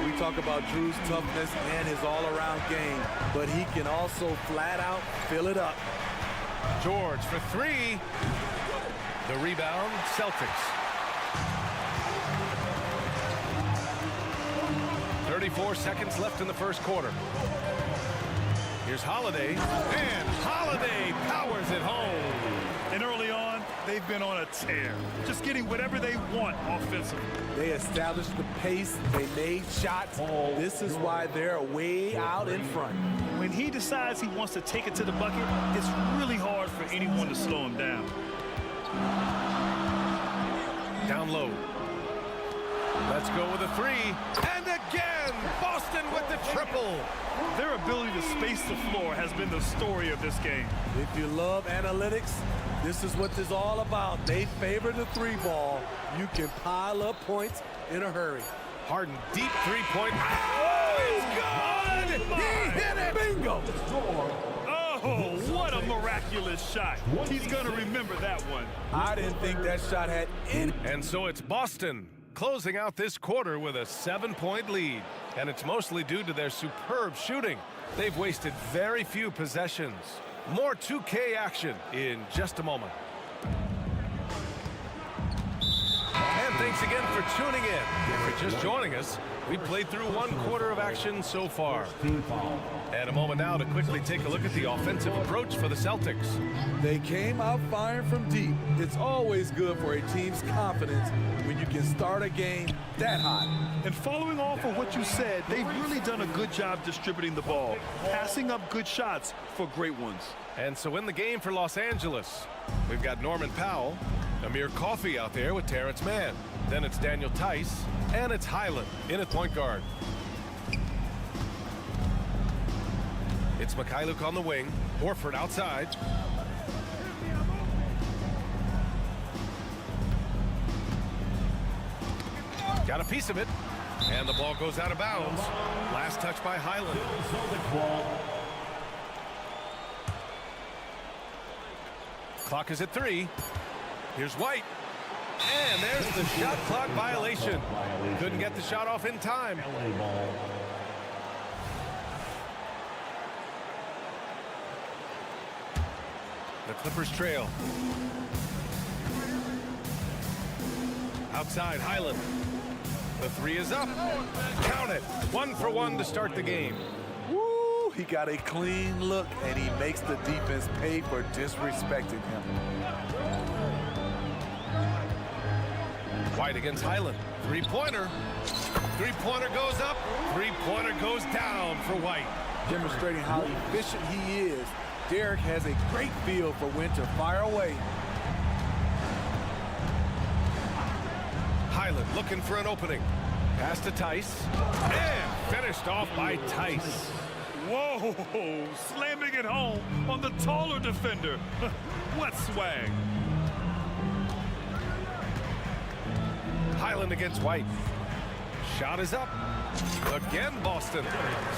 We talk about Drew's toughness and his all-around game, but he can also flat out fill it up.
George for three. The rebound, Celtics. 34 seconds left in the first quarter. Here's Holiday, and Holiday powers it home.
And early on, they've been on a tear, just getting whatever they want offensively.
They established the pace. They made shots. This is why they're way out in front.
When he decides he wants to take it to the bucket, it's really hard for anyone to slow him down.
Down low. Let's go with a three. And again, Boston with the triple.
Their ability to space the floor has been the story of this game.
If you love analytics, this is what this is all about. They favor the three ball. You can pile up points in a hurry.
Harden, deep three-point. Oh, it's good! He hit it!
Bingo!
Oh, what a miraculous shot. He's going to remember that one.
I didn't think that shot had any.
And so it's Boston closing out this quarter with a 7-point lead. And it's mostly due to their superb shooting. They've wasted very few possessions. More 2K action in just a moment. And thanks again for tuning in. If you're just joining us, we played through one quarter of action so far. And a moment now to quickly take a look at the offensive approach for the Celtics.
They came out firing from deep. It's always good for a team's confidence when you can start a game that hot.
And following off of what you said, they've really done a good job distributing the ball, passing up good shots for great ones.
And so in the game for Los Angeles, we've got Norman Powell, Amir Coffey out there with Terrence Mann. Then it's Daniel Tice, and it's Highland in at point guard. It's Mikhailuk on the wing, Horford outside. Got a piece of it, and the ball goes out of bounds. Last touch by Highland. Clock is at 3. Here's White. And there's the shot clock violation. Couldn't get the shot off in time. The Clippers trail. Outside, Highland. The three is up. Count it. 1 for 1 to start the game.
Woo! He got a clean look, and he makes the defense pay for disrespecting him.
White against Highland. Three-pointer. Three-pointer goes up. Three-pointer goes down for White.
Demonstrating how efficient he is. Derek has a great feel for when to fire away.
Highland looking for an opening. Pass to Tice. And finished off by Tice.
Whoa, slamming it home on the taller defender. What swag.
Highland against White. Shot is up. Again, Boston.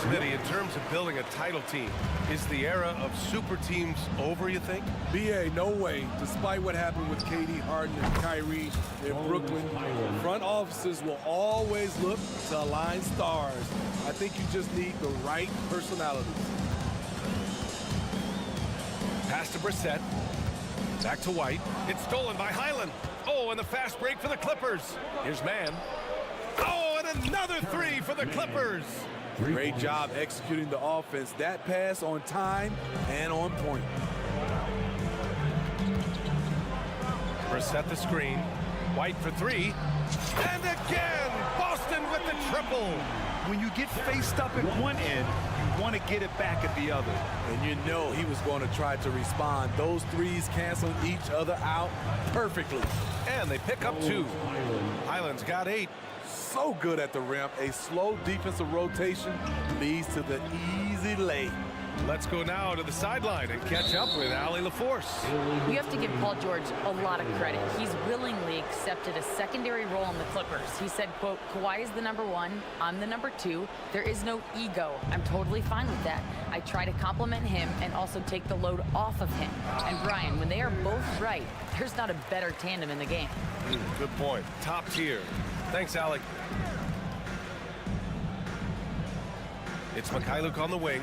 Smitty, in terms of building a title team, is the era of super teams over, you think?
BA, no way. Despite what happened with KD, Harden, and Kyrie in Brooklyn, front offices will always look to align stars. I think you just need the right personalities.
Pass to Brissett. Back to White. It's stolen by Highland. Oh, and the fast break for the Clippers. Here's Mann. Oh, and another three for the Clippers.
Great job executing the offense. That pass on time and on point.
Brissett the screen. White for three. And again, Boston with the triple.
When you get faced up at one end, you want to get it back at the other.
And you know he was going to try to respond. Those threes canceling each other out perfectly.
And they pick up 2. Highland's got 8.
So good at the rim. A slow defensive rotation leads to the easy lay.
Let's go now to the sideline and catch up with Allie LaForce.
You have to give Paul George a lot of credit. He's willingly accepted a secondary role in the Clippers. He said, quote, Kawhi is the number 1, I'm the number 2. There is no ego. I'm totally fine with that. I try to compliment him and also take the load off of him. And Brian, when they are both right, there's not a better tandem in the game.
Good point. Top tier. Thanks, Allie. It's Mikhailuk on the wing.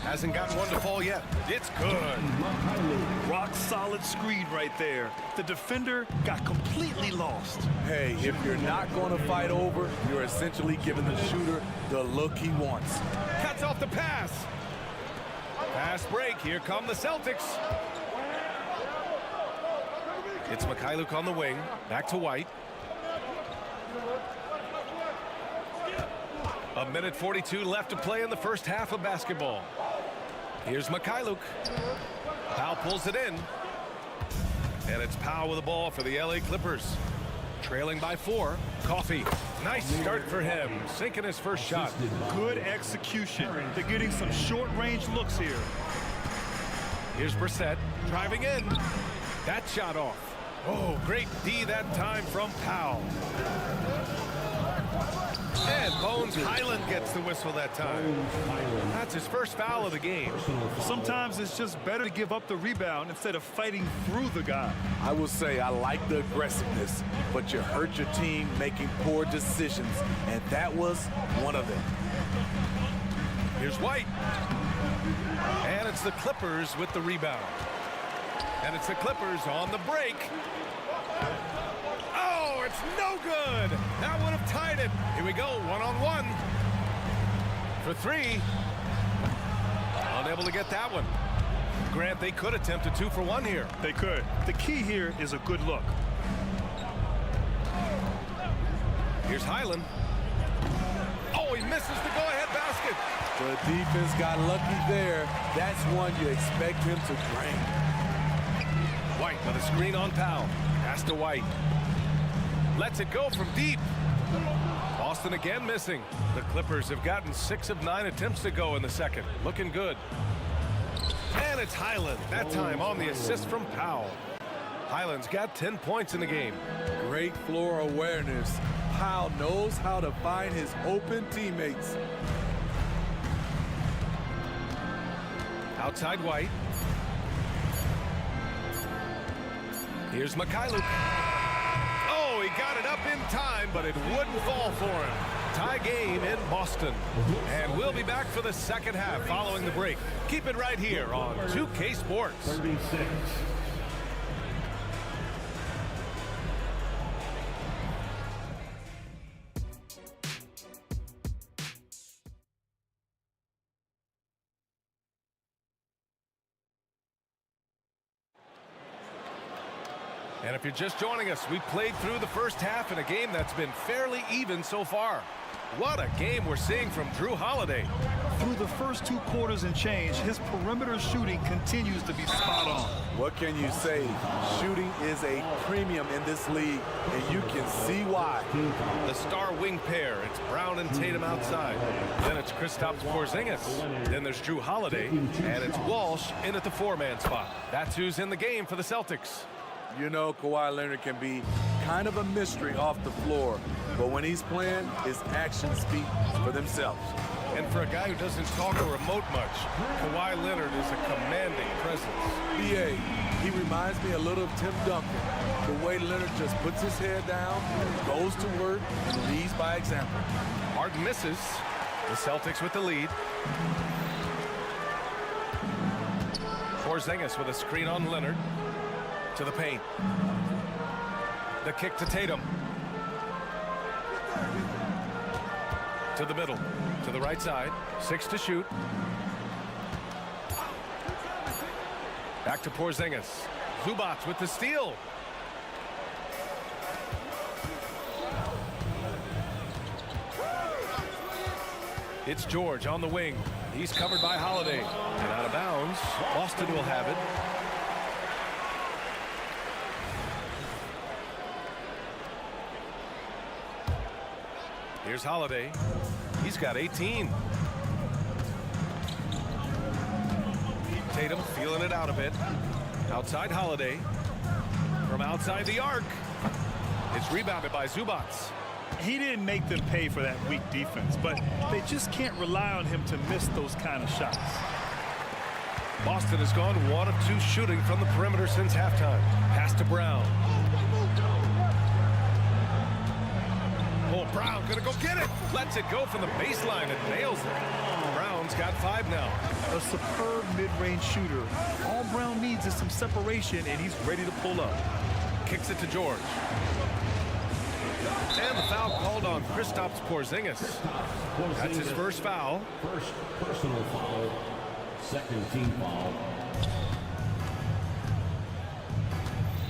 Hasn't gotten one to fall yet. It's good.
Rock solid screen right there. The defender got completely lost.
Hey, if you're not going to fight over, you're essentially giving the shooter the look he wants.
Cuts off the pass. Fast break. Here come the Celtics. It's Mikhailuk on the wing. Back to White. A minute 42 left to play in the first half of basketball. Here's Mikhailuk. Powell pulls it in. And it's Powell with the ball for the LA Clippers. Trailing by 4. Coffee. Nice start for him. Sinking his first shot.
Good execution. They're getting some short-range looks here.
Here's Brissett driving in. That shot off. Oh, great D that time from Powell. And Bones Highland gets the whistle that time. That's his first foul of the game.
Sometimes it's just better to give up the rebound instead of fighting through the guy.
I will say I like the aggressiveness, but you hurt your team making poor decisions, and that was one of them.
Here's White. And it's the Clippers with the rebound. And it's the Clippers on the break. Oh, it's no good. That would have tied it. Here we go, one-on-one. For 3. Unable to get that one. Grant, they could attempt a 2-for-1 here.
They could. The key here is a good look.
Here's Highland. Oh, he misses the go-ahead basket.
The defense got lucky there. That's one you expect him to drain.
White with a screen on Powell. Pass to White. Lets it go from deep. Boston again missing. The Clippers have gotten 6 of 9 attempts to go in the second. Looking good. And it's Highland. That time on the assist from Powell. Highland's got 10 points in the game.
Great floor awareness. Powell knows how to find his open teammates.
Outside White. Here's Mikhailuk. Oh, he got it up in time, but it wouldn't fall for him. Tie game in Boston. And we'll be back for the second half following the break. Keep it right here on 2K Sports.
36.
And if you're just joining us, we played through the first half in a game that's been fairly even so far. What a game we're seeing from Jrue Holiday.
Through the first 2 quarters and change, his perimeter shooting continues to be spot on.
What can you say? Shooting is a premium in this league, and you can see why.
The star wing pair, it's Brown and Tatum outside. Then it's Kristaps Porzingis. Then there's Jrue Holiday, and it's Walsh in at the 4-man spot. That's who's in the game for the Celtics.
You know, Kawhi Leonard can be kind of a mystery off the floor, but when he's playing, his actions speak for themselves.
And for a guy who doesn't talk or emote much, Kawhi Leonard is a commanding presence.
BA, he reminds me a little of Tim Duncan. The way Leonard just puts his head down, goes to work, and leads by example.
Harden misses. The Celtics with the lead. Porzingis with a screen on Leonard. To the paint. The kick to Tatum. To the middle. To the right side. 6 to shoot. Back to Porzingis. Zubac with the steal. It's George on the wing. He's covered by Holiday. And out of bounds. Boston will have it. Here's Holiday. He's got 18. Tatum feeling it out a bit. Outside Holiday. From outside the arc. It's rebounded by Zubac.
He didn't make them pay for that weak defense, but they just can't rely on him to miss those kind of shots.
Boston has gone 1 of 2 shooting from the perimeter since halftime. Pass to Brown. Oh, Brown gonna go get it. Lets it go from the baseline and nails it. Brown's got 5 now.
A superb mid-range shooter. All Brown needs is some separation, and he's ready to pull up.
Kicks it to George. And the foul called on Kristaps Porzingis. That's his first foul.
First personal foul. Second team foul.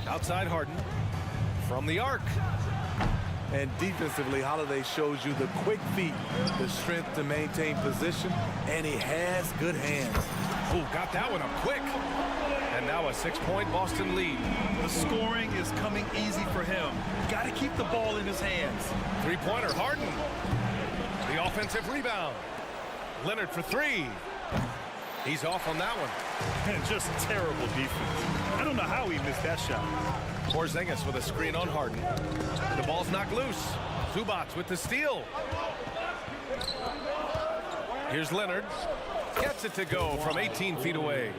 Outside Harden. From the arc.
And defensively, Holiday shows you the quick feet, the strength to maintain position, and he has good hands.
Oh, got that one up quick. And now a 6-point Boston lead.
The scoring is coming easy for him. Got to keep the ball in his hands.
3-pointer, Harden. The offensive rebound. Leonard for 3. He's off on that one.
And just terrible defense. I don't know how he missed that shot.
Porzingis with a screen on Harden. The ball's knocked loose. Zubac with the steal. Here's Leonard. Gets it to go from 18 feet away.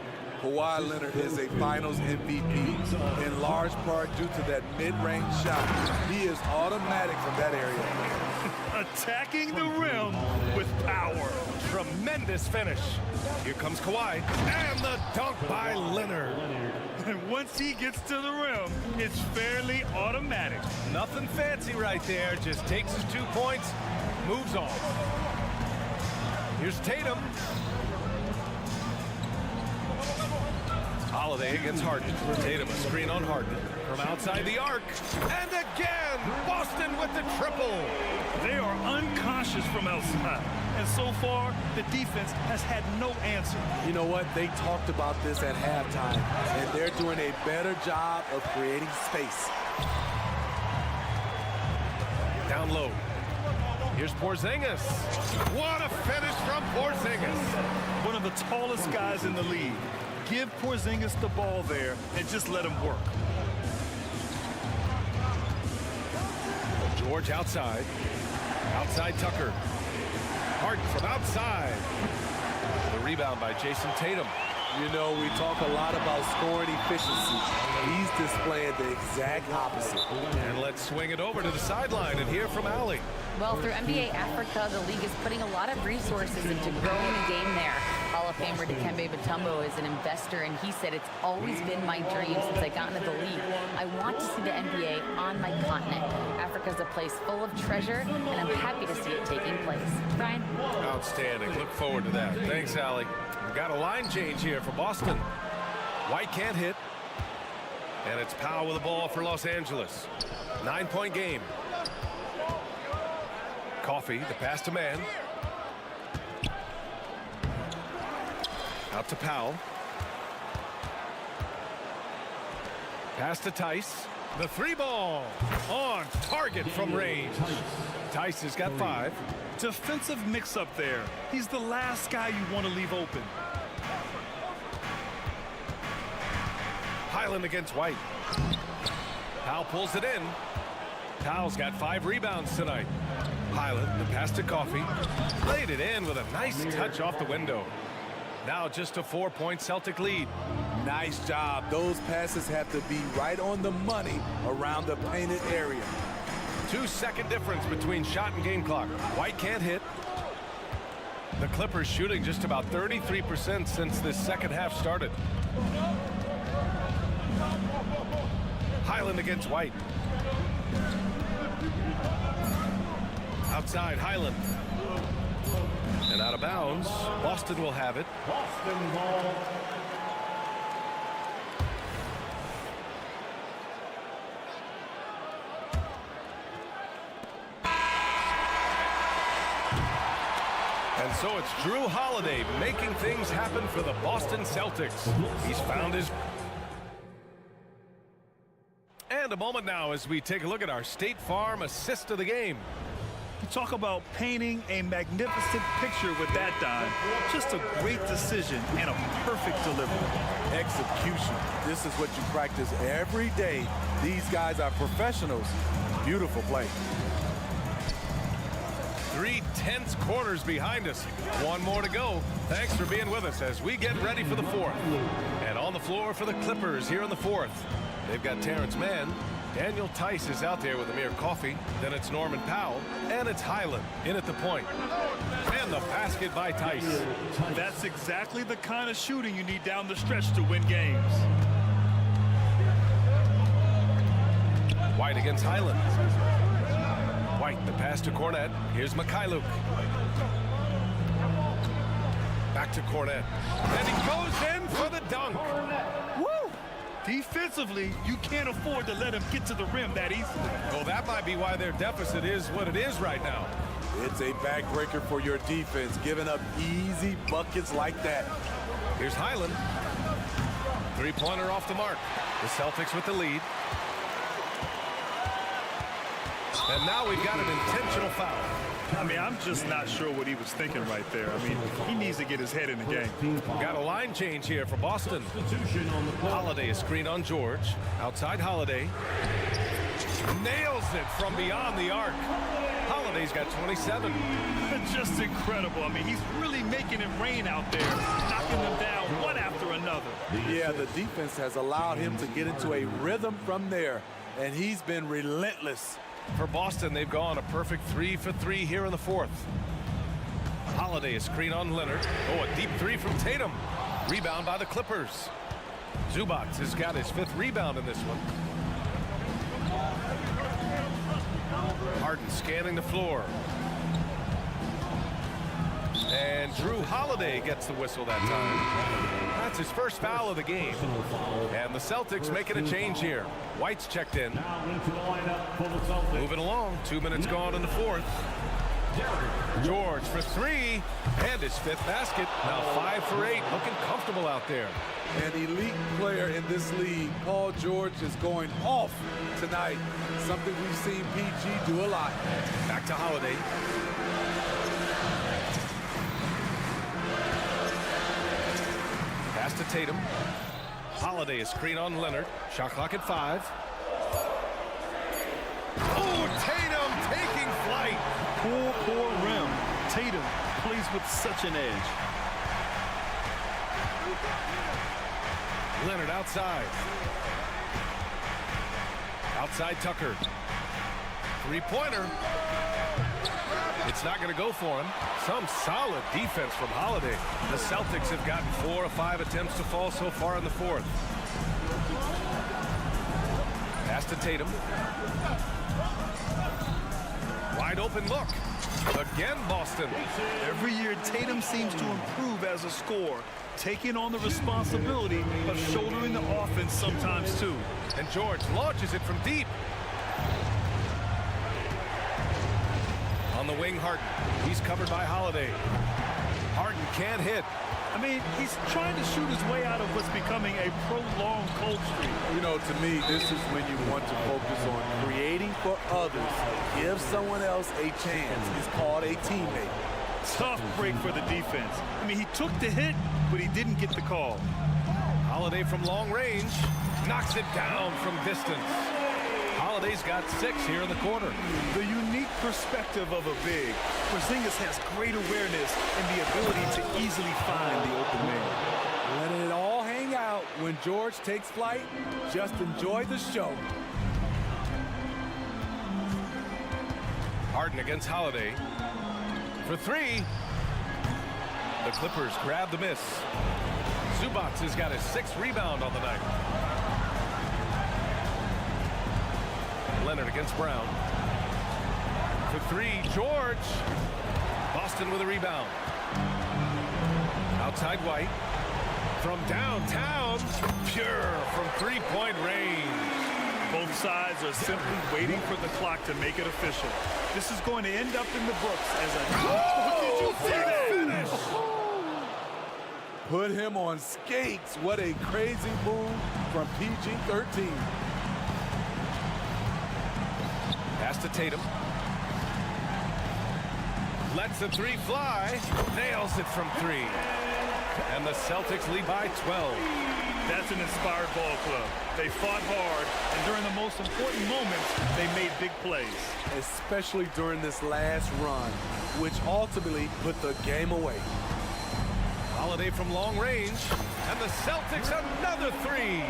Kawhi Leonard is a Finals MVP, in large part due to that mid-range shot. He is automatic from that area.
Attacking the rim with power.
Tremendous finish. Here comes Kawhi. And the dunk by Leonard.
And once he gets to the rim, it's fairly automatic.
Nothing fancy right there. Just takes his 2 points, moves on. Here's Tatum. Holiday against Harden. Tatum a screen on Harden from outside the arc. And again, Boston with the triple.
They are unconscious from outside. And so far, the defense has had no answer.
You know what? They talked about this at halftime, and they're doing a better job of creating space.
Down low. Here's Porzingis. What a finish from Porzingis.
One of the tallest guys in the league. Give Porzingis the ball there and just let him work.
George outside. Outside Tucker. Harden from outside. The rebound by Jason Tatum.
You know, we talk a lot about scoring efficiency. He's displaying the exact opposite.
And let's swing it over to the sideline and hear from Allie.
Well, through NBA Africa, the league is putting a lot of resources into growing the game there. Hall of Famer Dikembe Mutombo is an investor, and he said, it's always been my dream since I got into the league. I want to see the NBA on my continent. Africa's a place full of treasure, and I'm happy to see it taking place. Brian?
Outstanding. Look forward to that. Thanks, Allie. We've got a line change here for Boston. White can't hit. And it's Powell with the ball for Los Angeles. 9-point game. Coffee, the pass to man. Out to Powell. Pass to Tice. The 3-ball on target from range. Tice has got 5.
Defensive mix-up there. He's the last guy you want to leave open.
Highland against White. Powell pulls it in. Powell's got 5 rebounds tonight. Highland, the pass to Coffee. Laid it in with a nice touch off the window. Now just a 4-point Celtic lead.
Nice job. Those passes have to be right on the money around the painted area.
2-second difference between shot and game clock. White can't hit. The Clippers shooting just about 33% since this second half started. Highland against White. Outside Highland. And out of bounds. Boston will have it.
Boston ball.
And so it's Drew Holiday making things happen for the Boston Celtics. He's found his... And a moment now as we take a look at our State Farm assist of the game.
You talk about painting a magnificent picture with that dime. Just a great decision and a perfect delivery.
Execution. This is what you practice every day. These guys are professionals. Beautiful play.
3 tense quarters behind us. One more to go. Thanks for being with us as we get ready for the 4th. And on the floor for the Clippers here in the 4th. They've got Terrence Mann. Daniel Tice is out there with Amir Coffey. Then it's Norman Powell. And it's Highland in at the point. And the pass basket by Tice.
That's exactly the kind of shooting you need down the stretch to win games.
White against Highland. White, the pass to Cornette. Here's Mikhailuk. Back to Cornette. And he goes in for the dunk.
Woo! Defensively, you can't afford to let him get to the rim that easily.
Well, that might be why their deficit is what it is right now.
It's a backbreaker for your defense, giving up easy buckets like that.
Here's Highland. Three-pointer off the mark. The Celtics with the lead. And now we've got an intentional foul.
I mean, I'm just not sure what he was thinking right there. I mean, he needs to get his head in the game.
Got a line change here for Boston. Holiday is screen on George. Outside Holiday. Nails it from beyond the arc. Holiday's got 27.
Just incredible. I mean, he's really making it rain out there, knocking them down one after another.
Yeah, the defense has allowed him to get into a rhythm from there, and he's been relentless.
For Boston, they've gone a perfect 3 for 3 here in the fourth. Holiday is screen on Leonard. Oh, a deep three from Tatum. Rebound by the Clippers. Zubac has got his 5th rebound in this one. Harden scanning the floor. And Drew Holiday gets the whistle that time. That's his first foul of the game. And the Celtics making a change here. White's checked in. Moving along. 2 minutes gone in the fourth. George for 3 and his 5th basket. Now 5 for 8. Looking comfortable out there.
An elite player in this league, Paul George, is going off tonight. Something we've seen PG do a lot.
Back to Holiday. Pass to Tatum. Holiday is screen on Leonard. Shot clock at 5. Oh, Tatum taking flight.
Poor rim. Tatum plays with such an edge.
Leonard outside. Outside Tucker. Three-pointer. It's not going to go for him. Some solid defense from Holiday. The Celtics have gotten 4 of 5 attempts to fall so far in the fourth. Pass to Tatum. Wide open look. Again, Boston.
Every year, Tatum seems to improve as a scorer, taking on the responsibility of shouldering the offense sometimes too.
And George launches it from deep. On the wing, Harden. He's covered by Holiday. Harden can't hit.
I mean, he's trying to shoot his way out of what's becoming a prolonged cold streak.
You know, to me, this is when you want to focus on creating for others. Give someone else a chance. It's called a teammate.
Tough break for the defense. I mean, he took the hit, but he didn't get the call.
Holiday from long range. Knocks it down from distance. Holiday's got 6 here in the quarter.
The unique perspective of a big. Porzingis has great awareness and the ability to easily find the open man.
Letting it all hang out when George takes flight. Just enjoy the show.
Harden against Holiday. For 3. The Clippers grab the miss. Zubac has got his 6th rebound on the night. Leonard against Brown. For 3, George. Boston with a rebound. Outside White. From downtown, pure from 3-point range.
Both sides are simply waiting for the clock to make it official. This is going to end up in the books as a...
Oh,
did you see that?
finish?
Put him on skates. What a crazy move from PG-13.
Pass to Tatum. Lets the 3 fly. Nails it from 3. And the Celtics lead by 12.
That's an inspired ball club. They fought hard, and during the most important moments, they made big plays.
Especially during this last run, which ultimately put the game away.
Holiday from long range. And the Celtics another three.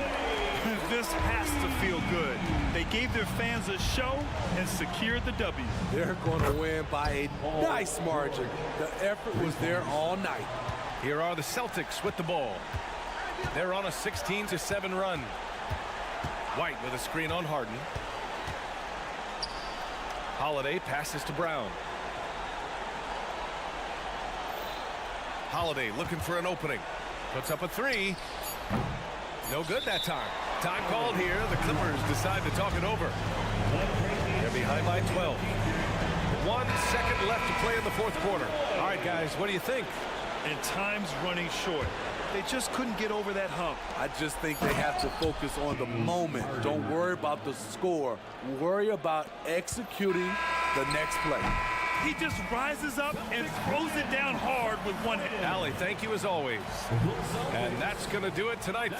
This has to feel good. They gave their fans a show and secured the W.
They're going to win by a nice margin. The effort was there all night.
Here are the Celtics with the ball. They're on a 16-7 run. White with a screen on Harden. Holiday passes to Brown. Holiday looking for an opening. Puts up a three. No good that time. Time called here. The Clippers decide to talk it over. They're behind by 12. 1 second left to play in the fourth quarter. All right, guys, what do you think?
And time's running short. They just couldn't get over that hump.
I just think they have to focus on the moment. Don't worry about the score. Worry about executing the next play.
He just rises up and throws it down hard with one hand.
Allie, thank you as always. And that's going to do it tonight.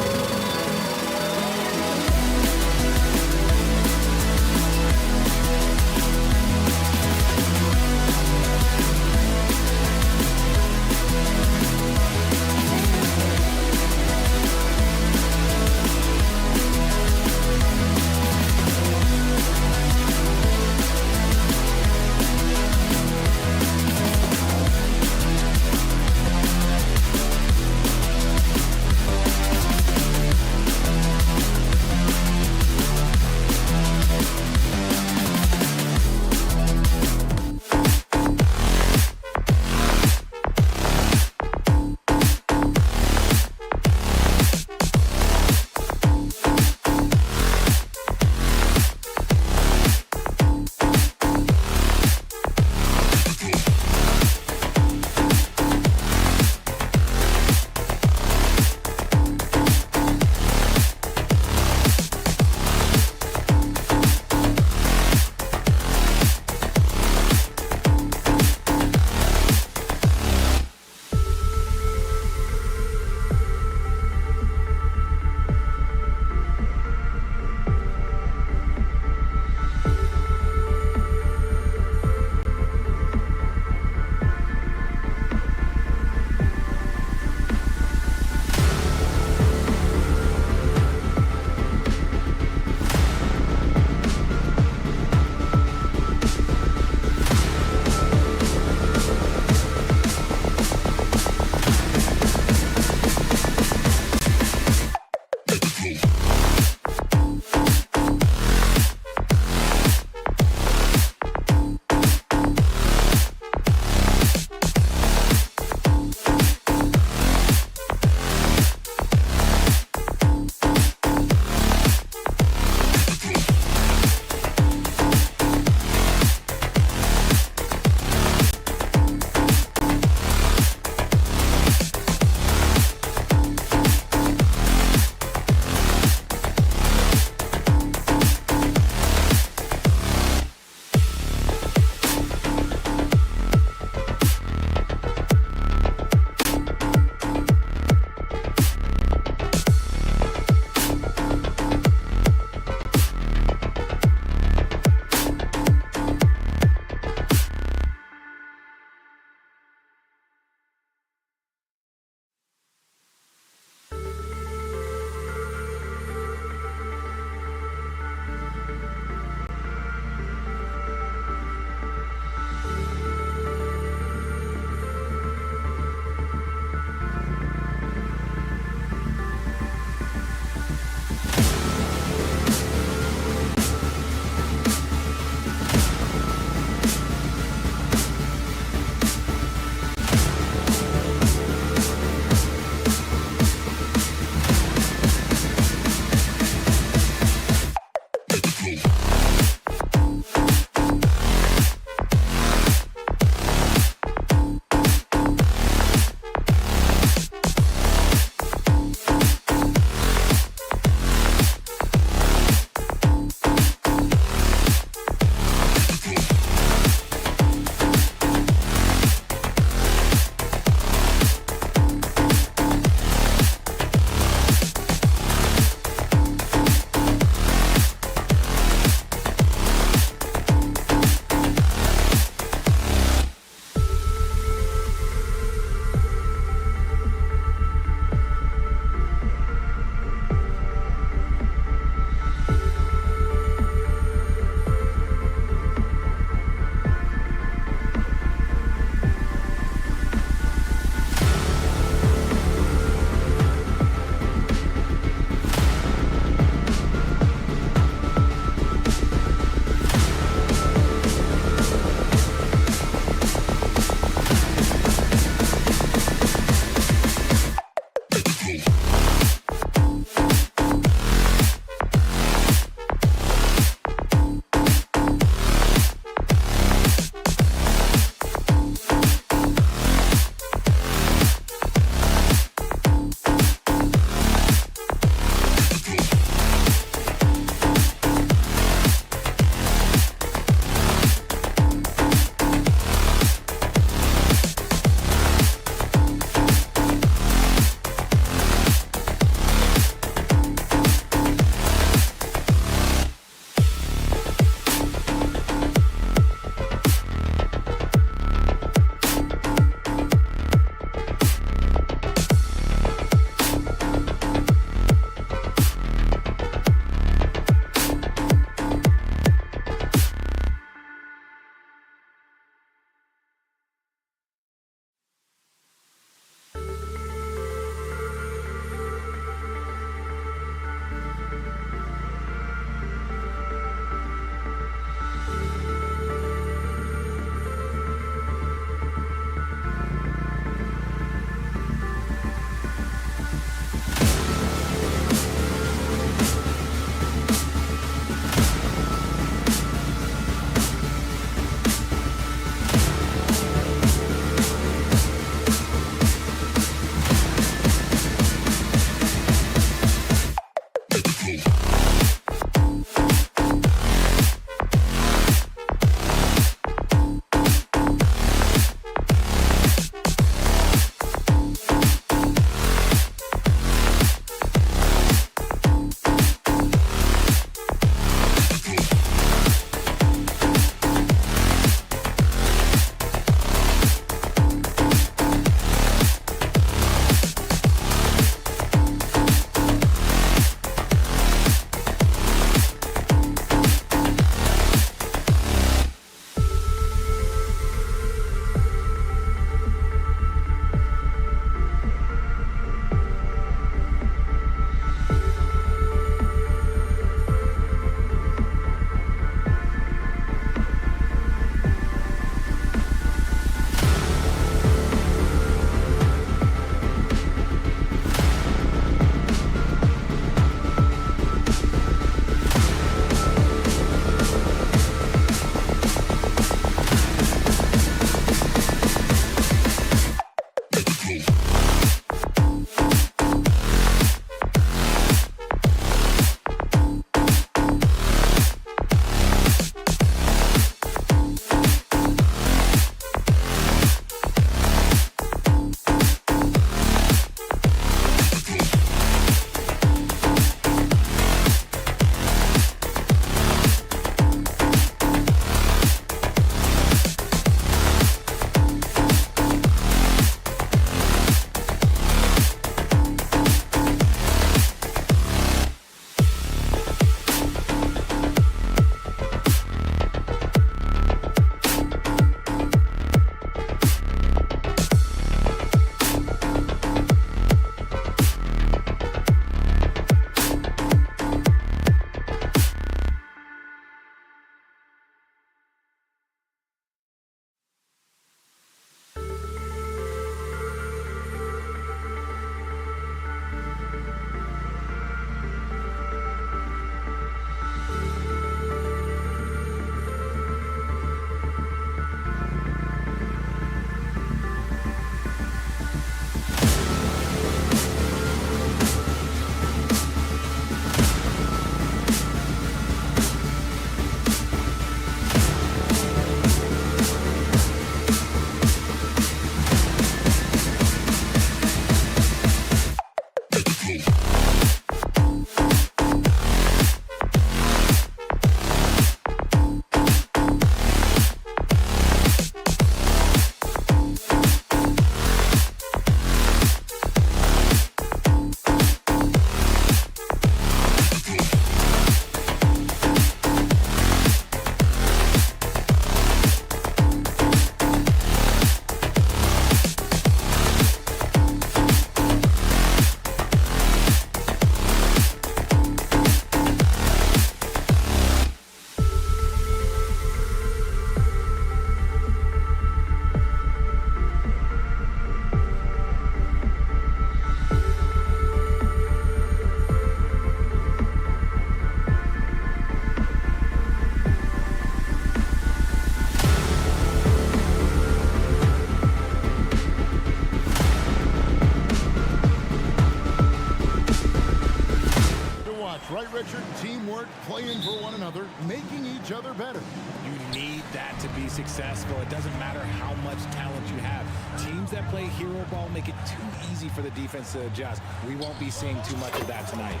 electric teamwork, playing for one another, making each other better.
You need that to be successful. It doesn't matter how much talent you have. Teams that play hero ball make it too easy for the defense to adjust. We won't be seeing too much of that tonight.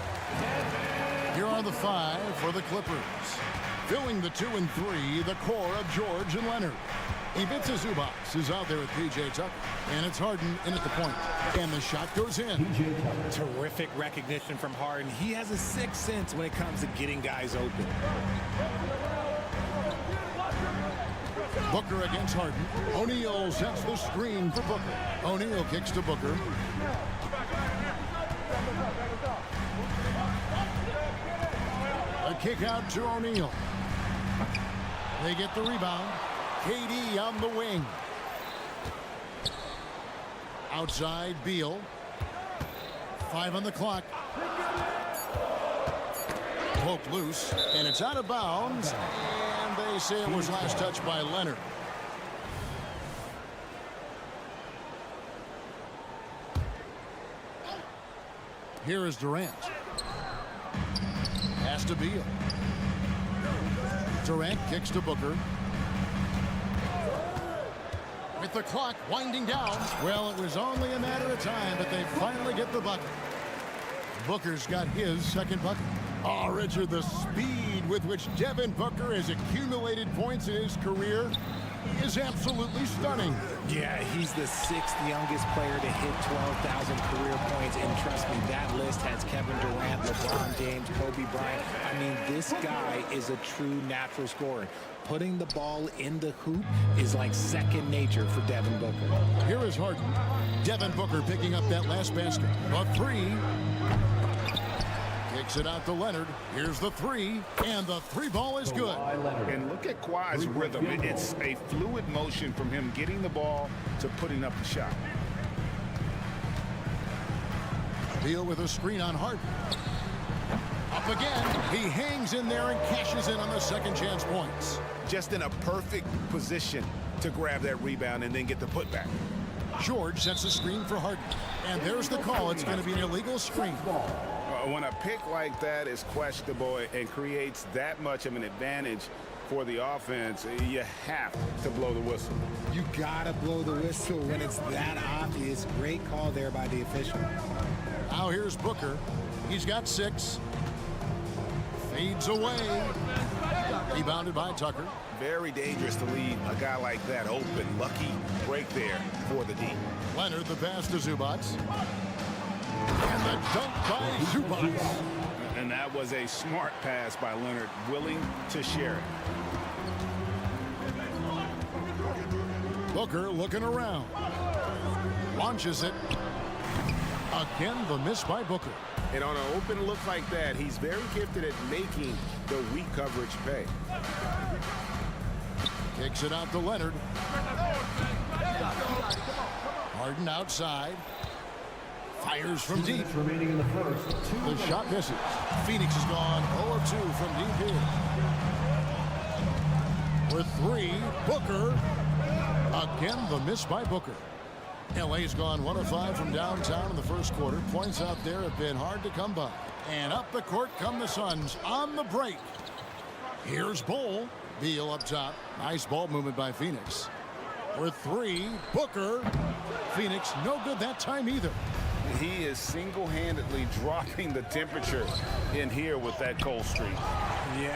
Here are the 5 for the Clippers. Filling the 2 and 3, the core of George and Leonard. Ivica Zubac is out there with P.J. Tucker, and it's Harden in at the point. And the shot goes in.
Terrific recognition from Harden. He has a sixth sense when it comes to getting guys open.
Booker against Harden. O'Neal sets the screen for Booker. O'Neal kicks to Booker. A kick out to O'Neal. They get the rebound. KD on the wing. Outside, Beal. 5 on the clock. Poked loose, and it's out of bounds. And they say it was last touched by Leonard. Here is Durant. Pass to Beal. Durant kicks to Booker. With the clock winding down. Well, it was only a matter of time, but they finally get the bucket. Booker's got his second bucket. Oh, Richard, the speed with which Devin Booker has accumulated points in his career is absolutely stunning.
Yeah, he's the 6th youngest player to hit 12,000 career points, and trust me, that list has Kevin Durant, LeBron James, Kobe Bryant. I mean, this guy is a true natural scorer. Putting the ball in the hoop is like second nature for Devin Booker.
Here is Harden. Devin Booker picking up that last basket. A 3. Kicks it out to Leonard. Here's the 3, and the 3 ball is good.
And look at Kawhi's rhythm. It's a fluid motion from him getting the ball to putting up the shot.
Beal with a screen on Harden. Up again. He hangs in there and cashes in on the second chance points.
Just in a perfect position to grab that rebound and then get the putback.
George sets the screen for Harden. And there's the call. It's going to be an illegal screen.
When a pick like that is questionable and creates that much of an advantage for the offense, you have to blow the whistle.
You gotta blow the whistle when it's that obvious. Great call there by the official.
Now here's Booker. He's got 6. Fades away. Rebounded by Tucker.
Very dangerous to leave a guy like that open. Lucky break there for the D.
Leonard, the pass to Zubac. And the dunk by Zubac.
And that was a smart pass by Leonard, willing to share it.
Booker looking around. Launches it. Again, the miss by Booker.
And on an open look like that, he's very gifted at making the weak coverage pay.
Kicks it out to Leonard. Harden outside. Fires from deep.
Remaining in the first.
The shot misses. Phoenix has gone 0 of 2 from deep here. With 3, Booker. Again, the miss by Booker. LA's gone 1 of 5 from downtown in the first quarter. Points out there have been hard to come by. And up the court come the Suns on the break. Here's Bull. Beal up top. Nice ball movement by Phoenix. With 3, Booker. Phoenix no good that time either.
He is single-handedly dropping the temperature in here with that cold streak.
Yeah,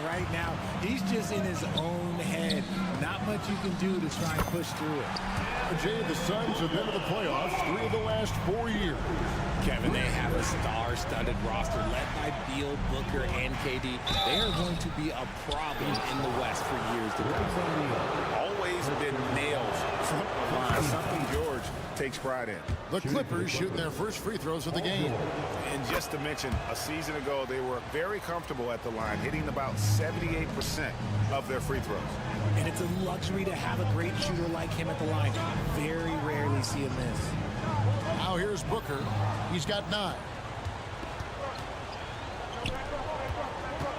right now, he's just in his own head. Not much you can do to try and push through it.
Jay, the Suns have been to the playoffs 3 of the last 4 years.
Kevin, they have a star-studded roster led by Beal, Booker, and KD. They are going to be a problem in the West for years to come.
Always been nails from the line, something George takes pride in.
The Clippers shooting their first free throws of the game.
And just to mention, a season ago, they were very comfortable at the line, hitting about 78% of their free throws.
And it's a luxury to have a great shooter like him at the line. Very rarely see him miss.
Now here's Booker. He's got 9.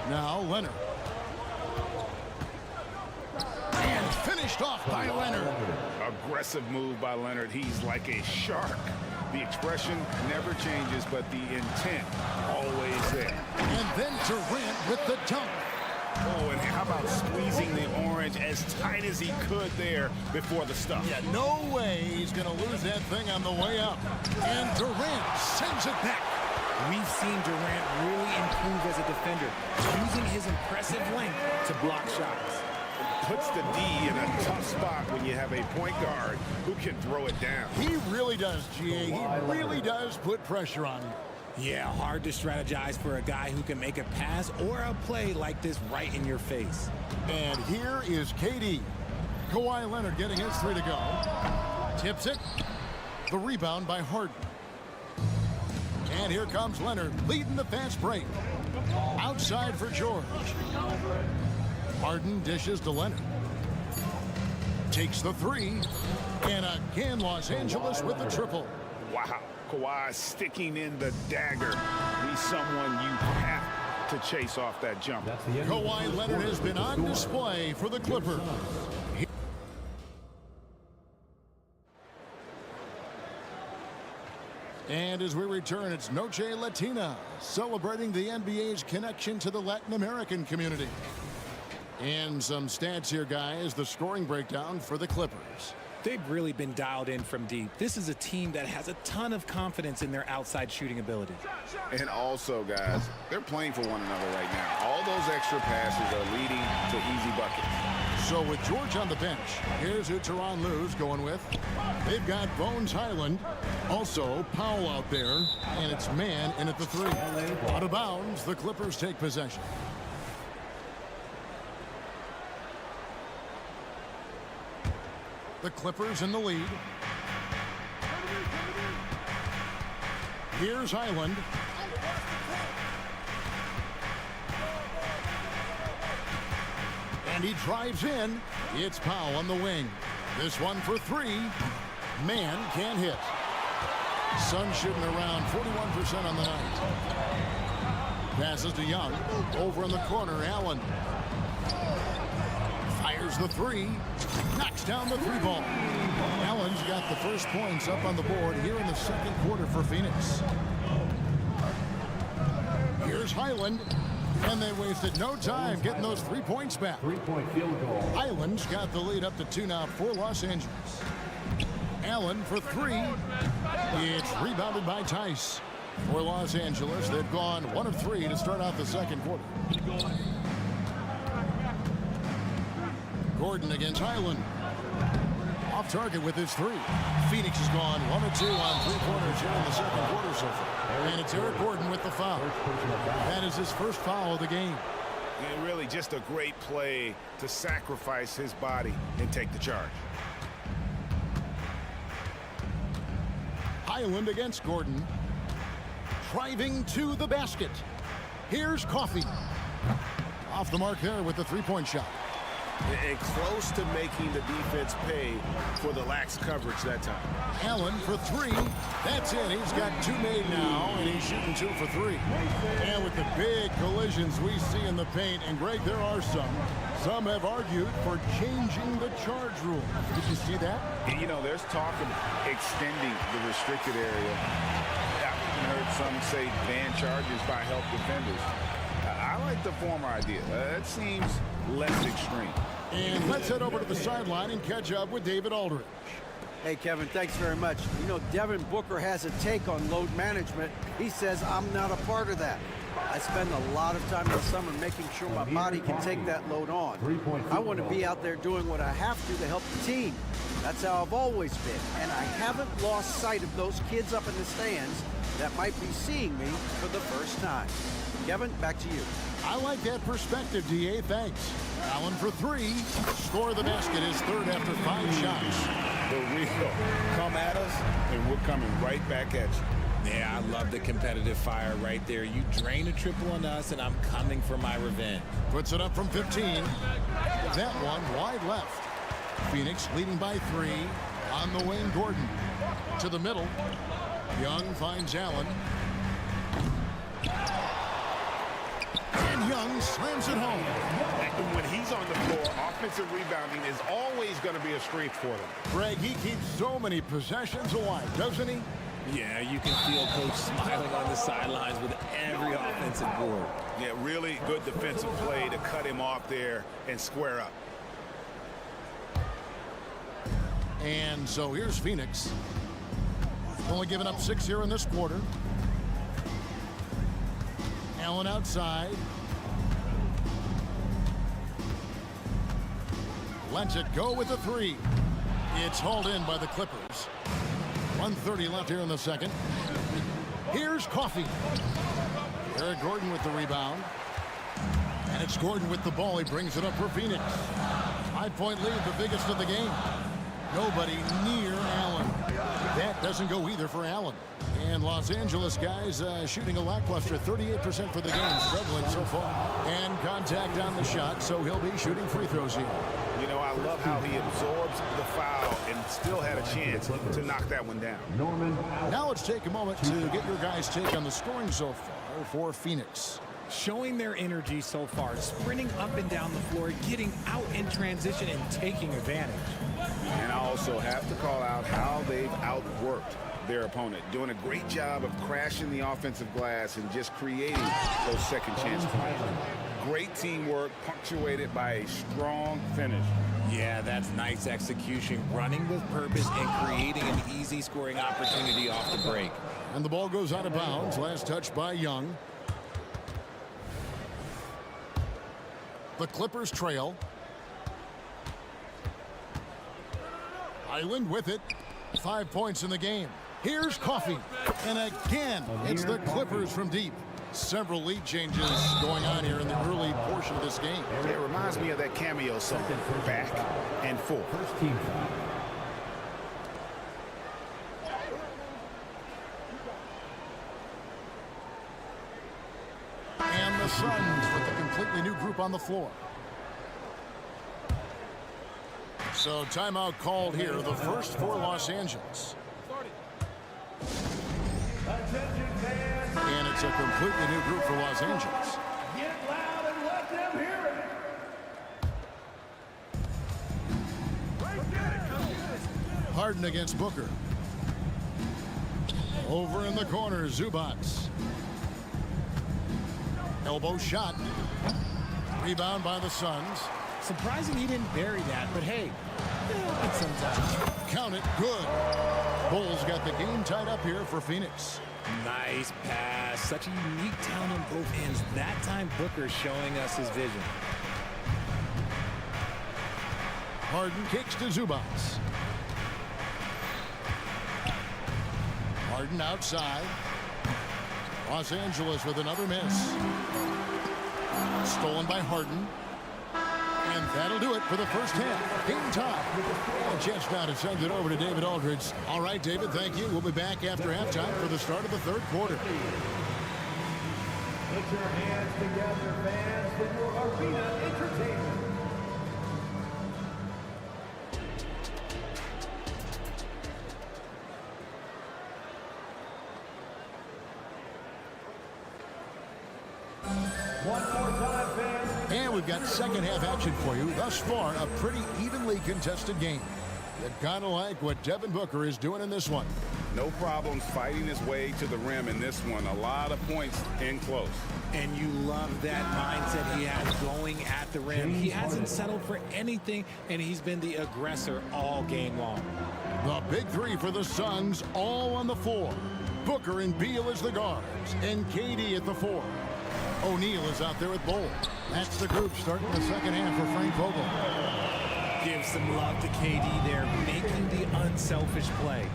Now Leonard. And Finished off by Leonard.
Aggressive move by Leonard. He's like a shark. The expression never changes, but the intent always there.
And then Durant with the dunk.
Oh, and how about squeezing the orange as tight as he could there before the stuff?
Yeah, no way he's going to lose that thing on the way up. And Durant sends it back.
We've seen Durant really improve as a defender, using his impressive length to block shots.
Puts the D in a tough spot when you have a point guard who can throw it down.
He really does, GA. He really does put pressure on him.
Yeah, hard to strategize for a guy who can make a pass or a play like this right in your face.
And here is KD. Kawhi Leonard getting his 3 to go. Tips it. The rebound by Harden. And here comes Leonard leading the fast break. Outside for George. Harden dishes to Leonard. Takes the 3. And again, Los Angeles with the triple.
Wow. Kawhi sticking in the dagger. He's someone you have to chase off that jumper.
Kawhi Leonard has been on display for the Clippers. And as we return, it's Noche Latina, celebrating the NBA's connection to the Latin American community. And some stats here, guys. The scoring breakdown for the Clippers.
They've really been dialed in from deep. This is a team that has a ton of confidence in their outside shooting ability.
And also, guys, they're playing for one another right now. All those extra passes are leading to easy buckets.
So with George on the bench, here's who Tyronn Lue's going with. They've got Bones Highland, also Powell out there, and it's man in at the 3. Out of bounds, the Clippers take possession. The Clippers in the lead. Here's Highland. And he drives in. It's Powell on the wing. This one for 3. Man can't hit. Sun shooting around 41% on the night. Passes to Young. Over in the corner, Allen. Fires the 3. Knocks down the 3 ball. Allen's got the first points up on the board here in the second quarter for Phoenix. Here's Highland. And they wasted no time getting those 3 points back.
3-point field goal.
Highland's got the lead up to 2 now for Los Angeles. Allen for 3. It's rebounded by Tice. For Los Angeles, they've gone 1 of 3 to start out the second quarter. Gordon against Highland. Off target with his 3. Phoenix has gone 1 of 2 on 3-pointers here in the second quarter so far. And it's Eric Gordon with the foul. That is his first foul of the game.
And really just a great play to sacrifice his body and take the charge.
Highland against Gordon. Driving to the basket. Here's Coffey. Off the mark there with the 3-point shot.
And close to making the defense pay for the lax coverage that time.
Allen for 3. That's it. He's got 2 made now, and he's shooting 2 for 3. And with the big collisions we see in the paint, and Greg, there are some. Some have argued for changing the charge rule. Did you see that?
You know, there's talk of extending the restricted area. I've even heard some say ban charges by help defenders. I like the former idea. That seems less extreme.
And let's head over to the sideline and catch up with David Aldridge.
Hey, Kevin, thanks very much. You know, Devin Booker has a take on load management. He says, I'm not a part of that. I spend a lot of time in the summer making sure my body can take that load on. I want to be out there doing what I have to help the team. That's how I've always been. And I haven't lost sight of those kids up in the stands that might be seeing me for the first time. Kevin, back to you.
I like that perspective, D.A. Thanks. Allen for 3. Score the basket, his 3rd after 5 shots.
The real come at us, and we're coming right back at you.
Yeah, I love the competitive fire right there. You drain a triple on us, and I'm coming for my revenge.
Puts it up from 15. That one wide left. Phoenix leading by 3. On the wing, Gordon. To the middle. Young finds Allen. And And Young slams it home.
And when he's on the floor, offensive rebounding is always going to be a strength for them.
Greg, he keeps so many possessions alive, doesn't he?
Yeah, you can feel Coach smiling on the sidelines with every offensive board.
Yeah, really good defensive play to cut him off there and square up.
And so here's Phoenix. Only giving up 6 here in this quarter. Allen outside. Lets it go with the 3. It's hauled in by the Clippers. 1:30 left here in the second. Here's Coffey. Eric Gordon with the rebound. And it's Gordon with the ball. He brings it up for Phoenix. 5-point lead, the biggest of the game. Nobody near Allen. That doesn't go either for Allen. And Los Angeles guys shooting a lackluster 38% for the game, struggling so far. And contact on the shot, so he'll be shooting free throws here.
You know, I love how he absorbs the foul and still had a chance to knock that one down.
Now let's take a moment to get your guys' take on the scoring so far for Phoenix.
Showing their energy so far, sprinting up and down the floor, getting out in transition and taking advantage.
And I also have to call out how they've outworked their opponent, doing a great job of crashing the offensive glass and just creating those second chances. Great teamwork punctuated by a strong finish.
Yeah, that's nice execution, running with purpose and creating an easy scoring opportunity off the break.
And the ball goes out of bounds. Last touch by Young. The Clippers trail. Island with it. 5 points in the game. Here's Coffey. And again, it's the Clippers from deep. Several lead changes going on here in the early portion of this game.
It reminds me of that cameo song, Back and Forth.
And the Suns with a completely new group on the floor. So timeout called here, the first for Los Angeles. And it's a completely new group for Los Angeles.
Get loud and let them hear it.
Harden against Booker. Over in the corner, Zubac. Elbow shot. Rebound by the Suns.
Surprising he didn't bury that, but hey, sometimes.
Count it, good. Bulls got the game tied up here for Phoenix.
Nice pass. Such a unique talent on both ends. That time Booker showing us his vision.
Harden kicks to Zubac. Harden outside. Los Angeles with another miss. Stolen by Harden. And that'll do it for the first half. Game time. A chance now to send it over to David Aldridge. All right, David, thank you. We'll be back after halftime for the start of the third quarter.
Put your hands together, fans, for your arena entertainment. One more time, fans.
And we've got second half action for you. Thus far, a pretty evenly contested game. You gotta like what Devin Booker is doing in this one.
No problems fighting his way to the rim in this one. A lot of points in close.
And you love that mindset he has going at the rim. He hasn't settled for anything, and he's been the aggressor all game long.
The big three for the Suns, all on the floor. Booker and Beal as the guards, and KD at the 4. O'Neal is out there with Bol. That's the group starting the second half for Frank Vogel.
Give some love to KD there, making the unselfish play.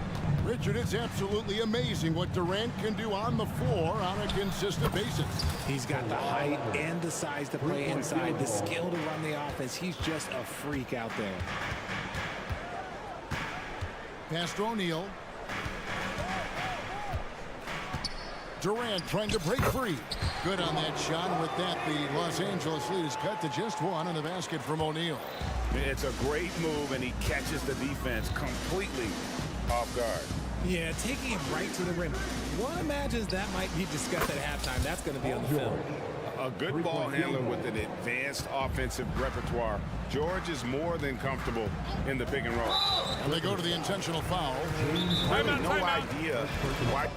Richard, it's absolutely amazing what Durant can do on the floor on a consistent basis.
He's got the height and the size to play inside, the skill to run the offense. He's just a freak out there.
Pass to O'Neal. Durant trying to break free. Good on that shot. And with that, the Los Angeles lead is cut to just 1 on the basket from O'Neal.
It's a great move, and he catches the defense completely off guard.
Yeah, taking it right to the rim. One imagines that might be discussed at halftime. That's going to be on the film.
A good ball handler with an advanced offensive repertoire. George is more than comfortable in the pick and roll.
And they go to the intentional foul.
Really no idea why.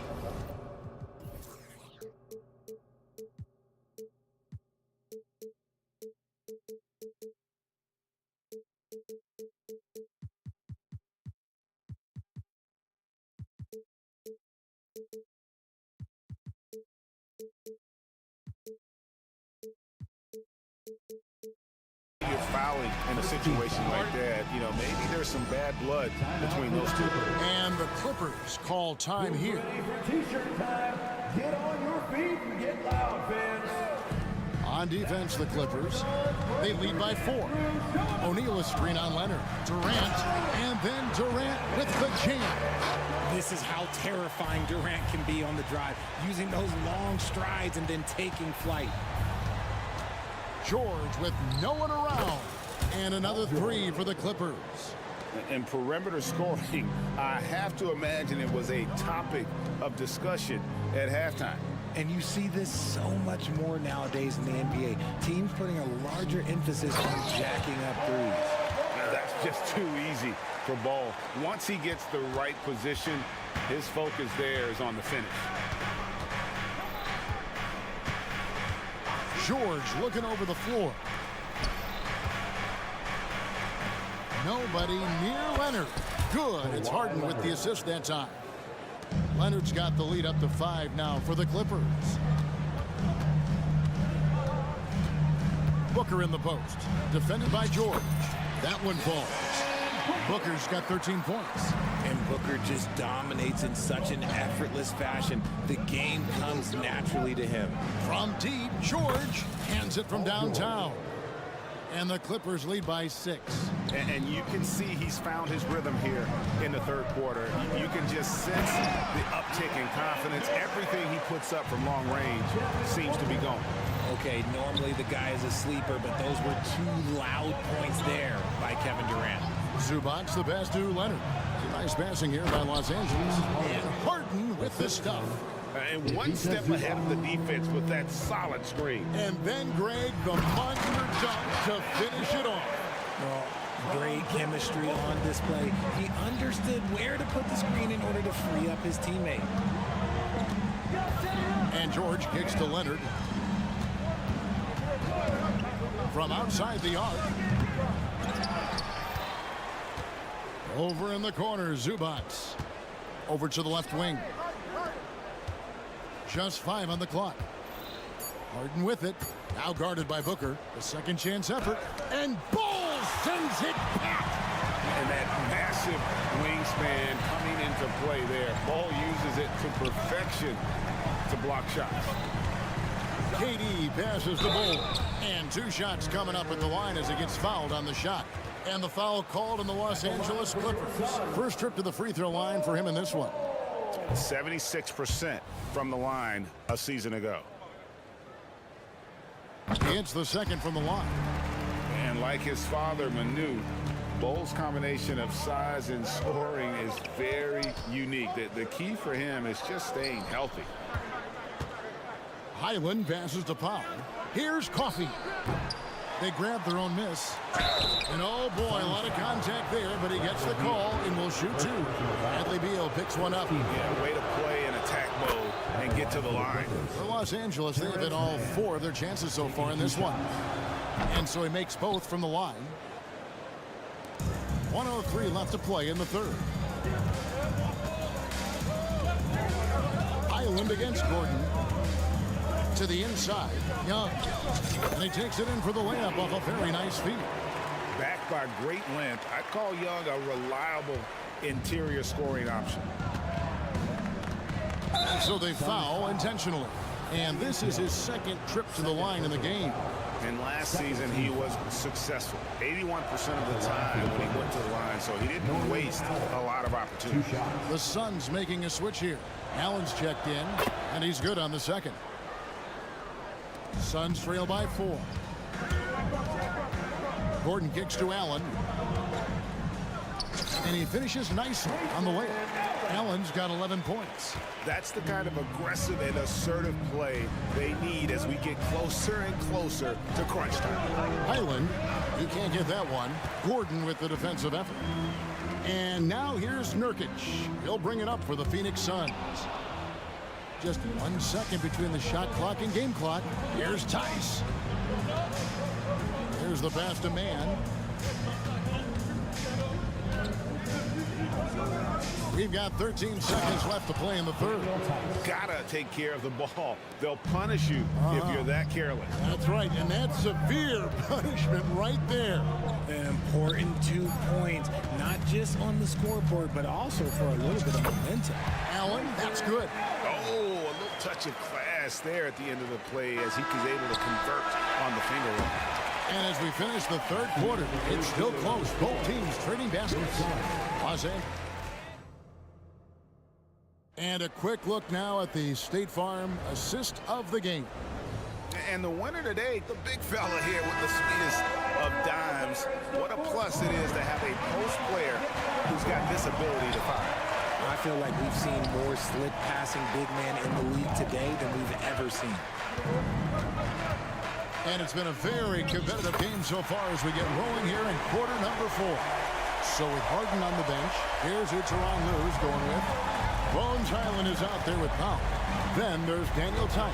You're fouling in a situation like that, you know, maybe there's some bad blood between those two.
And the Clippers call time here.
T-shirt time. Get on your feet and get loud, fans.
On defense, the Clippers, they lead by 4. O'Neal a screen on Leonard. Durant, and then Durant with the jam.
This is how terrifying Durant can be on the drive, using those long strides and then taking flight.
George with no one around. And another 3 for the Clippers.
And perimeter scoring, I have to imagine it was a topic of discussion at halftime.
And you see this so much more nowadays in the NBA. Teams putting a larger emphasis on jacking up threes.
Now, that's just too easy for Ball. Once he gets the right position, his focus there is on the finish.
George looking over the floor. Nobody near Leonard. Good. It's Harden with the assist that time. Leonard's got the lead up to 5 now for the Clippers. Booker in the post. Defended by George. That one falls. Booker's got 13 points.
And Booker just dominates in such an effortless fashion. The game comes naturally to him.
From deep, George hands it from downtown. And the Clippers lead by 6.
And you can see he's found his rhythm here in the third quarter. You can just sense the uptick in confidence. Everything he puts up from long range seems to be going.
Okay, normally the guy is a sleeper, but those were 2 loud points there by Kevin Durant.
Zubac the pass to Leonard. Nice passing here by Los Angeles. And Harden with the stuff.
And one step ahead of the defense with that solid screen.
And then Greg, the monster dunk to finish it off.
Well, great chemistry on display. He understood where to put the screen in order to free up his teammate.
And George kicks to Leonard. From outside the arc. Over in the corner, Zubac. Over to the left wing. Just 5 on the clock. Harden with it. Now guarded by Booker. A second chance effort. And Ball sends it back.
And that massive wingspan coming into play there. Ball uses it to perfection to block shots.
KD passes the ball. And 2 shots coming up at the line as he gets fouled on the shot. And the foul called on the Los Angeles Clippers. First trip to the free throw line for him in this one.
76% from the line a season ago.
He hits the second from the line.
And like his father, Manu, Ball's combination of size and scoring is very unique. The key for him is just staying healthy.
Highland passes to Powell. Here's Coffey. They grab their own miss. And oh boy, a lot of contact there, but he gets the call and will shoot 2. Bradley Beal picks one up.
Yeah, way to play in attack mode and get to the line.
For Los Angeles, they've hit all 4 of their chances so far in this one. And so he makes both from the line. 1:03 left to play in the third. Highland against Gordon. To the inside, Young. And he takes it in for the layup off a very nice feed.
Backed by great length, I call Young a reliable interior scoring option.
And so they foul intentionally. And this is his second trip to the line in the game.
And last season he was successful 81% of the time when he went to the line, so he didn't waste a lot of opportunity.
The Suns making a switch here. Allen's checked in, and he's good on the second. Suns trail by 4. Gordon kicks to Allen. And he finishes nicely on the way. Allen's got 11 points.
That's the kind of aggressive and assertive play they need as we get closer and closer to crunch time.
Highland, he can't get that one. Gordon with the defensive effort. And now here's Nurkic. He'll bring it up for the Phoenix Suns. Just 1 second between the shot clock and game clock. Here's Tice. Here's the pass to Man. We've got 13 seconds left to play in the third.
Gotta take care of the ball. They'll punish you if you're that careless.
That's right, and that's severe punishment right there.
An important 2 points, not just on the scoreboard, but also for a little bit of momentum.
Allen, that's good.
Oh, a little touch of class there at the end of the play as he was able to convert on the finger roll.
And as we finish the third quarter, it's still close. Both teams trading baskets. Jose. And a quick look now at the State Farm assist of the game.
And the winner today, the big fella here with the sweetest of dimes. What a plus it is to have a post player who's got this ability to fire.
I feel like we've seen more slick passing big man in the league today than we've ever seen.
And it's been a very competitive game so far as we get rolling here in quarter number 4. So with Harden on the bench, here's who Tyronn Lue's going with. Bones Highland is out there with Powell. Then there's Daniel Tice.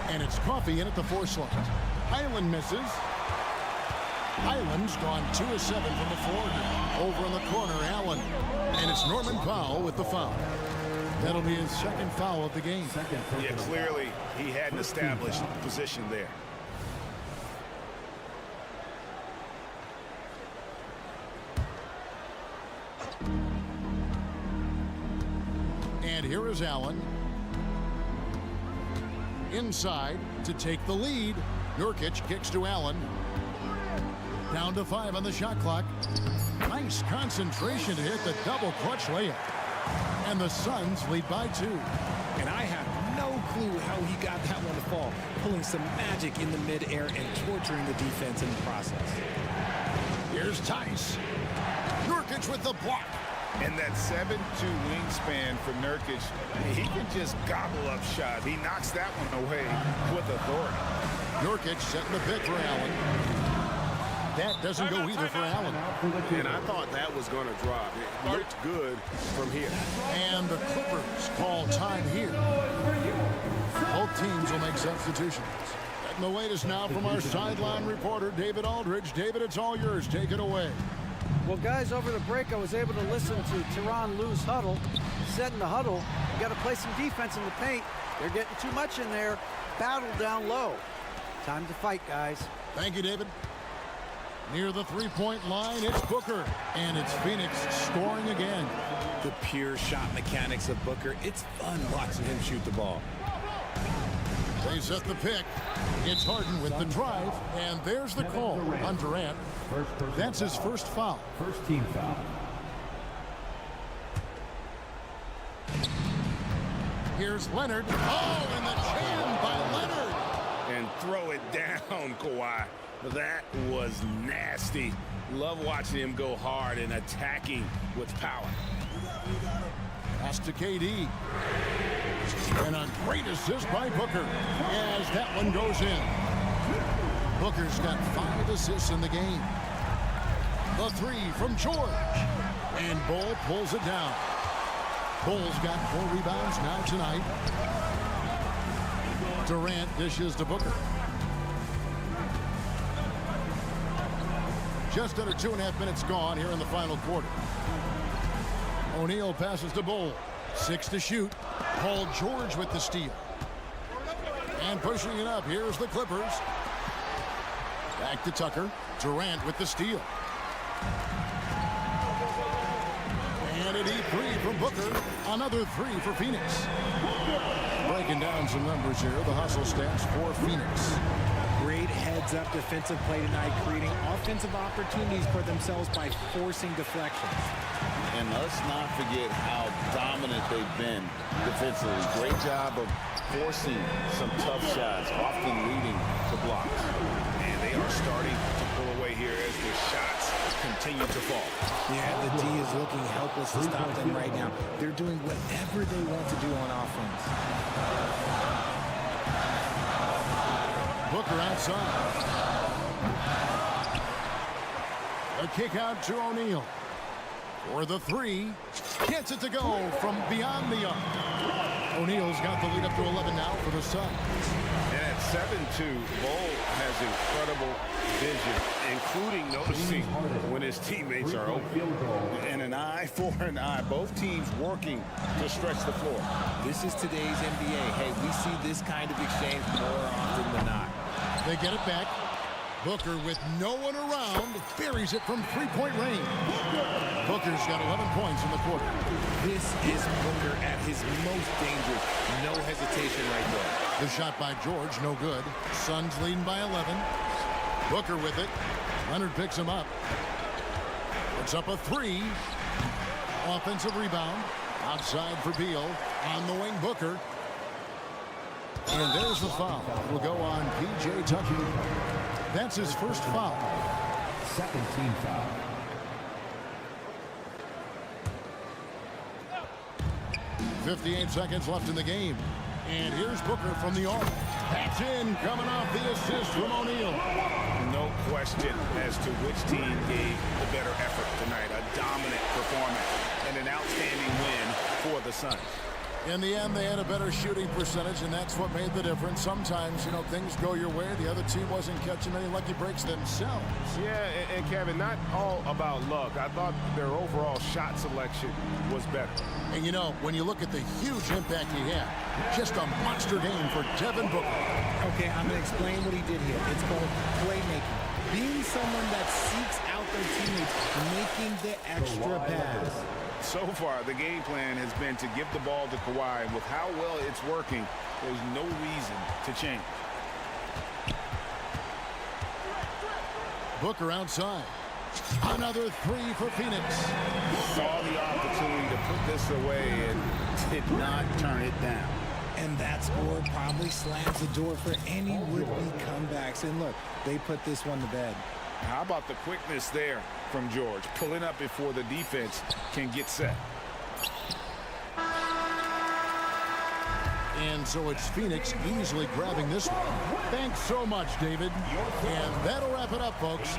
And it's Coffey in at the 4 slot. Highland misses. Highland's gone 2 of 7 from the floor here. Over in the corner, Allen. And it's Norman Powell with the foul. That'll be his second foul of the game.
Yeah, clearly he had an established position there.
And here is Allen. Inside to take the lead. Nurkic kicks to Allen. Down to 5 on the shot clock. Nice concentration to hit the double clutch layup. And the Suns lead by 2.
And I have no clue how he got that one to fall. Pulling some magic in the midair and torturing the defense in the process.
Here's Tice. Nurkic with the block.
And that 7'2" wingspan for Nurkic, he can just gobble up shots. He knocks that one away with authority.
Nurkic setting the pick for Allen. That doesn't go either for Allen.
And I thought that was going to drop. It looked good from here.
And the Clippers call time here. Both teams will make substitutions. And the latest now from our sideline reporter, David Aldridge. David, it's all yours. Take it away.
Well, guys, over the break, I was able to listen to Tyronn Lue's huddle. He said in the huddle, you got to play some defense in the paint. They're getting too much in there. Battle down low. Time to fight, guys.
Thank you, David. Near the three-point line, it's Booker. And it's Phoenix scoring again.
The pure shot mechanics of Booker. It's fun watching him shoot the ball.
They set the pick. It's Harden with the drive. And there's the call on Durant. That's his first foul.
First team foul.
Here's Leonard. Oh, and the jam by Leonard.
And throw it down, Kawhi. That was nasty. Love watching him go hard and attacking with power.
Pass to KD. And a great assist by Booker as that one goes in. Booker's got 5 assists in the game. The 3 from George. And Bull pulls it down. Bull's got 4 rebounds now tonight. Durant dishes to Booker. Just under 2.5 minutes gone here in the final quarter. O'Neal passes to Bull. 6 to shoot. Paul George with the steal. And pushing it up, here's the Clippers. Back to Tucker. Durant with the steal. And an E3 from Booker. Another 3 for Phoenix. Breaking down some numbers here. The hustle stats for Phoenix.
Great heads-up defensive play tonight, creating offensive opportunities for themselves by forcing deflections.
And let's not forget how dominant they've been defensively. Great job of forcing some tough shots, often leading to blocks.
And they are starting to pull away here as the shots
continue to fall.
Yeah, the D is looking helpless to stop them right now. They're doing whatever they want to do on offense.
Booker outside. A kick out to O'Neal. For the three. Gets it to go from beyond the arc. O'Neal's got the lead up to 11 now for the Suns.
And at 7-2, Bol has incredible vision, including noticing when his teammates are open. And an eye for an eye. Both teams working to stretch the floor.
This is today's NBA. Hey, we see this kind of exchange more often than not.
They get it back. Booker with no one around buries it from three-point range. Booker's got 11 points in the quarter.
This is Booker at his most dangerous. No hesitation right there.
The shot by George, no good. Suns leading by 11. Booker with it. Leonard picks him up. Puts up a three. Offensive rebound. Outside for Beal. On the wing, Booker. And there's the foul. Will go on P.J. Tucker. That's his first foul.
Second team foul.
.58 seconds left in the game. And here's Booker from the arc. That's in, coming off the assist from O'Neal.
No question as to which team gave the better effort tonight. A dominant performance and an outstanding win for the Suns.
In the end, they had a better shooting percentage, and that's what made the difference. Sometimes, you know, things go your way. The other team wasn't catching any lucky breaks themselves.
Yeah, and Kevin, not all about luck. I thought their overall shot selection was better.
And, you know, when you look at the huge impact he had, just a monster game for Devin Booker.
Okay, I'm going to explain what he did here. It's called playmaking. Being someone that seeks out their teammates, making the extra pass.
So far, the game plan has been to give the ball to Kawhi. With how well it's working, there's no reason to change.
Booker outside. Another three for Phoenix.
Saw the opportunity to put this away and did not turn it down.
And that score probably slams the door for any would-be comebacks. And look, they put this one to bed.
How about the quickness there from George, pulling up before the defense can get set.
And so it's Phoenix easily grabbing this one. Thanks so much, David. And that'll wrap it up, folks.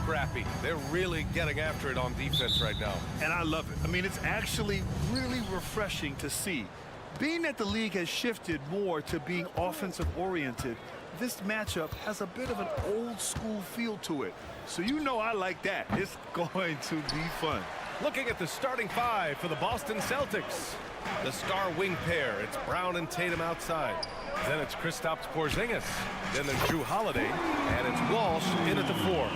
scrappy. They're really getting after it on defense right now.
And I love it. I mean, it's actually really refreshing to see. Being that the league has shifted more to being offensive-oriented, this matchup has a bit of an old-school feel to it. So you know I like that. It's going to be fun.
Looking at the starting five for the Boston Celtics. The star wing pair. It's Brown and Tatum outside. Then it's Kristaps Porzingis. Then there's Drew Holiday. And it's Walsh in at the 4.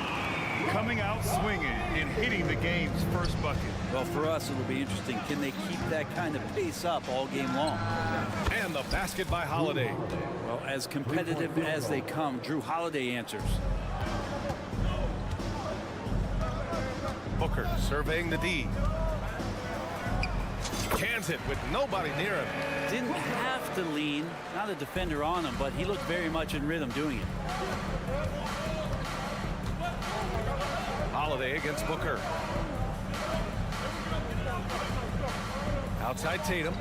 Coming out swinging and hitting the game's first bucket.
Well, for us, it'll be interesting. Can they keep that kind of pace up all game long?
And the basket by Holiday.
Well, as competitive as they come, Drew Holiday answers.
Booker surveying the D. Cans it with nobody near him.
Didn't have to lean, not a defender on him, but he looked very much in rhythm doing it.
Holiday against Booker. Outside Tatum.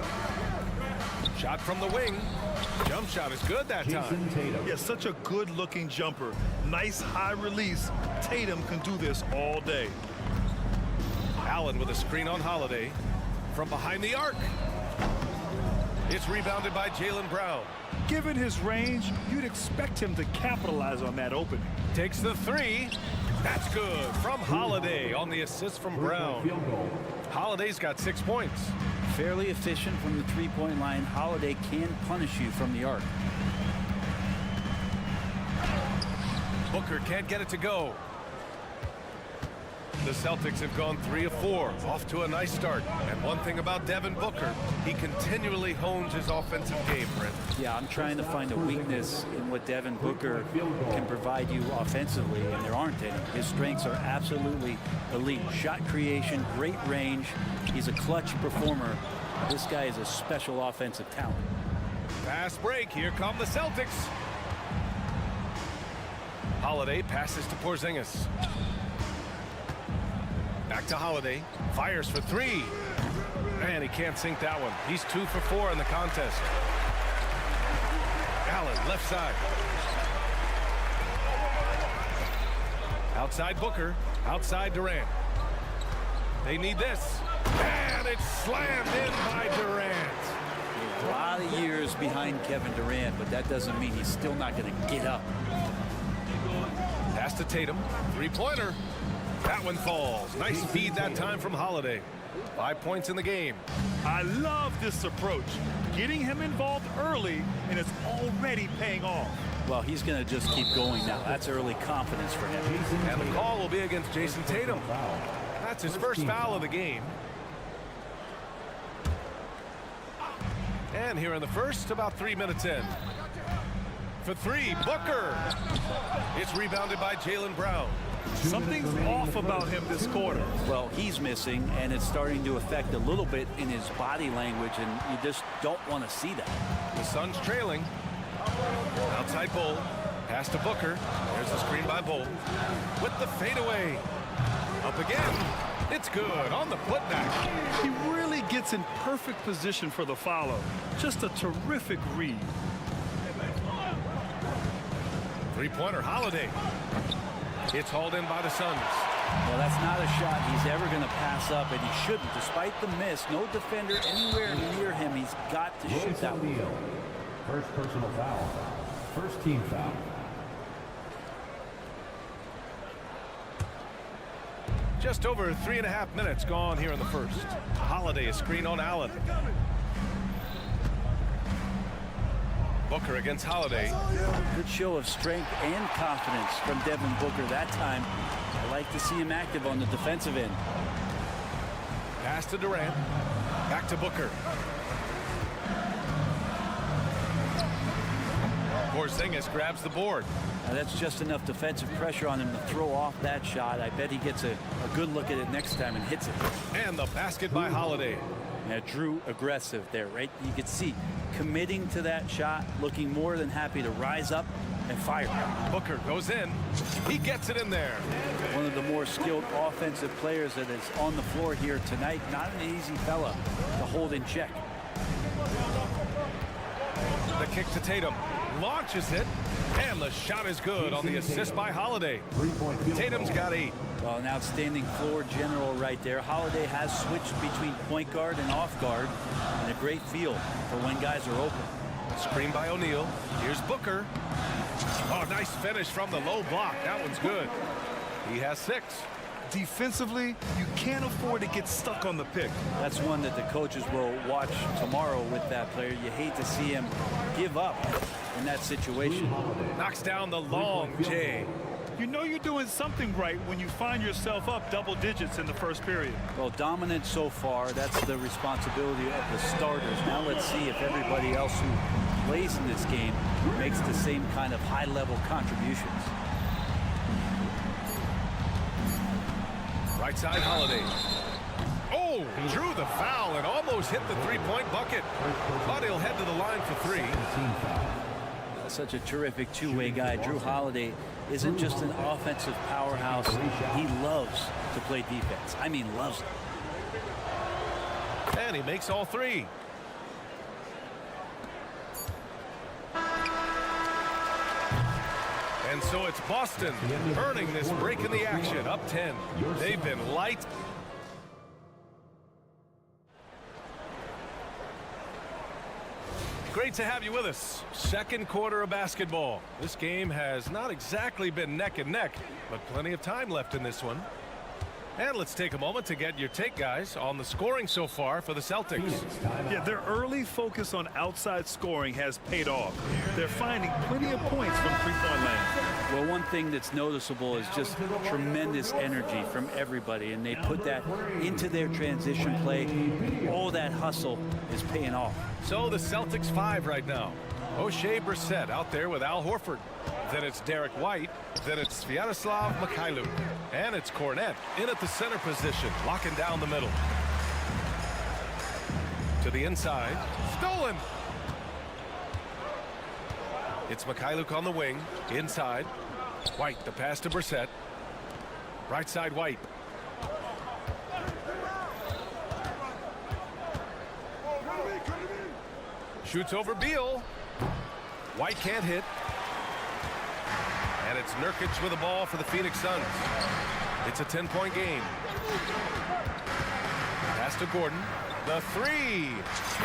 Shot from the wing. Jump shot is good that time.
Yeah, such a good-looking jumper. Nice high release. Tatum can do this all day.
Allen with a screen on Holiday. From behind the arc. It's rebounded by Jaylen Brown.
Given his range, you'd expect him to capitalize on that opening.
Takes the 3. That's good from Holiday on the assist from Brown. Holiday's got 6 points.
Fairly efficient from the three-point line. Holiday can punish you from the arc.
Booker can't get it to go. The Celtics have gone 3 of 4, off to a nice start. And one thing about Devin Booker, he continually hones his offensive game, Brent.
Yeah, I'm trying to find a weakness in what Devin Booker can provide you offensively, and there aren't any. His strengths are absolutely elite. Shot creation, great range. He's a clutch performer. This guy is a special offensive talent.
Fast break. Here come the Celtics. Holiday passes to Porzingis. Back to Holiday. Fires for 3. And he can't sink that one. He's 2 for 4 in the contest. Allen, left side. Outside Booker. Outside Durant. They need this. And it's slammed in by Durant.
A lot of years behind Kevin Durant, but that doesn't mean he's still not going to get up.
Pass to Tatum. 3-pointer. That one falls. Nice feed that time from Holiday. 5 points in the game.
I love this approach. Getting him involved early, and it's already paying off.
Well, he's going to just keep going now. That's early confidence for him.
And the call will be against Jason Tatum. That's his first foul of the game. And here in the first, about 3 minutes in. For 3, Booker. It's rebounded by Jaylen Brown.
Something's off about him this quarter.
Well, he's missing, and it's starting to affect a little bit in his body language, and you just don't want to see that.
The Suns trailing. Outside Bull. Pass to Booker. There's the screen by Bull. With the fadeaway. Up again. It's good on the putback.
He really gets in perfect position for the follow. Just a terrific read.
3-pointer Holiday. It's hauled in by the Suns.
Well, that's not a shot he's ever going to pass up, and he shouldn't. Despite the miss, no defender anywhere near him. He's got to shoot that one.
First personal foul. First team foul.
Just over 3.5 minutes gone here in the first. Holiday a screen on Allen. Booker against Holiday.
Good show of strength and confidence from Devin Booker that time. I like to see him active on the defensive end.
Pass to Durant. Back to Booker. Porzingis grabs the board.
Now that's just enough defensive pressure on him to throw off that shot. I bet he gets a good look at it next time and hits it.
And the basket by Holiday.
Now Drew aggressive there, right? You could see committing to that shot, looking more than happy to rise up and fire.
Booker goes in. He gets it in there.
One of the more skilled offensive players that is on the floor here tonight. Not an easy fella to hold in check.
The kick to Tatum. Launches it. And the shot is good on the assist by Holiday. Tatum's got 8.
Well, an outstanding floor general right there. Holiday has switched between point guard and off guard, and a great feel for when guys are open.
Screen by O'Neal. Here's Booker. Oh, nice finish from the low block. That one's good. He has 6.
Defensively, you can't afford to get stuck on the pick.
That's one that the coaches will watch tomorrow with that player. You hate to see him give up in that situation.
Knocks down the long J.
You know you're doing something right when you find yourself up double digits in the first period.
Well, dominant so far. That's the responsibility of the starters. Now let's see if everybody else who plays in this game makes the same kind of high-level contributions.
Right side, Holiday. Oh, drew the foul and almost hit the three-point bucket. But he'll head to the line for 3.
Such a terrific two-way guy. Drew Holiday isn't just an offensive powerhouse. He loves to play defense. I mean, loves it.
And he makes all 3. And so it's Boston earning this break in the action, up 10. They've been light. Great to have you with us. Second quarter of basketball. This game has not exactly been neck and neck, but plenty of time left in this one. And let's take a moment to get your take, guys, on the scoring so far for the Celtics.
Yeah, their early focus on outside scoring has paid off. They're finding plenty of points from three-point land.
Well, one thing that's noticeable is just tremendous energy from everybody, and they put that into their transition play. All that hustle is paying off.
So the Celtics 5 right now. O'Shea Brissett out there with Al Horford. Then it's Derek White. Then it's Sviatoslav Mikhailuk. And it's Cornette in at the center position, locking down the middle. To the inside. Stolen! It's Mikhailuk on the wing. Inside. White, the pass to Brissett. Right side, White. Shoots over Beal. White can't hit. And it's Nurkic with the ball for the Phoenix Suns. It's a 10-point game. Pass to Gordon. The 3.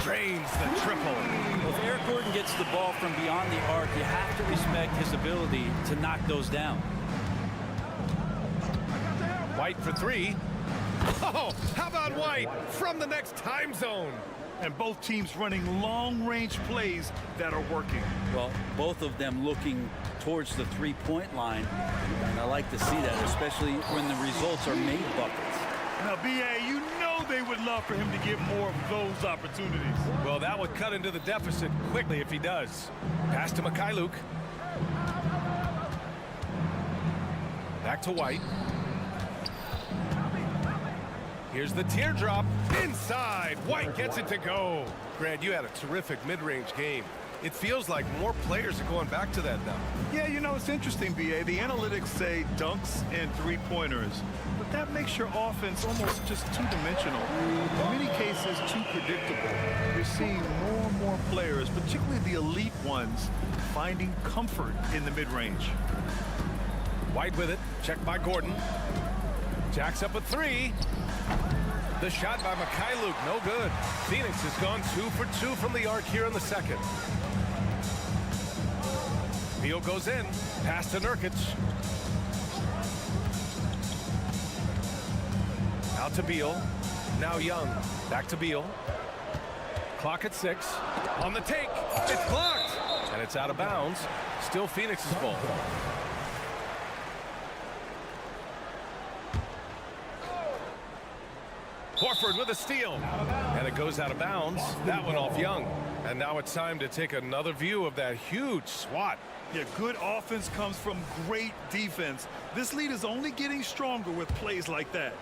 Drains the triple.
Well, if Eric Gordon gets the ball from beyond the arc, you have to respect his ability to knock those down.
White for 3. Oh, how about White from the next time zone?
And both teams running long-range plays that are working.
Well, both of them looking towards the three-point line, and I like to see that, especially when the results are made buckets.
Now, B.A., you know they would love for him to get more of those opportunities.
Well, that would cut into the deficit quickly if he does. Pass to Mikhailuk. Back to White. Here's the teardrop. Inside. White gets it to go. Grant, you had a terrific mid-range game. It feels like more players are going back to that now.
Yeah, you know, it's interesting, B.A. The analytics say dunks and three-pointers, but that makes your offense almost just two-dimensional. In many cases, too predictable. You're seeing more and more players, particularly the elite ones, finding comfort in the mid-range.
White with it. Checked by Gordon. Jacks up a 3. The shot by Mikhailuk, no good. Phoenix has gone 2 for 2 from the arc here in the second. Beal goes in. Pass to Nurkic. Out to Beal. Now Young. Back to Beal. Clock at 6. On the take. It's blocked. And it's out of bounds. Still Phoenix's ball. Horford with a steal. And it goes out of bounds. That one off Young. And now it's time to take another view of that huge swat.
Yeah, good offense comes from great defense. This lead is only getting stronger with plays like that.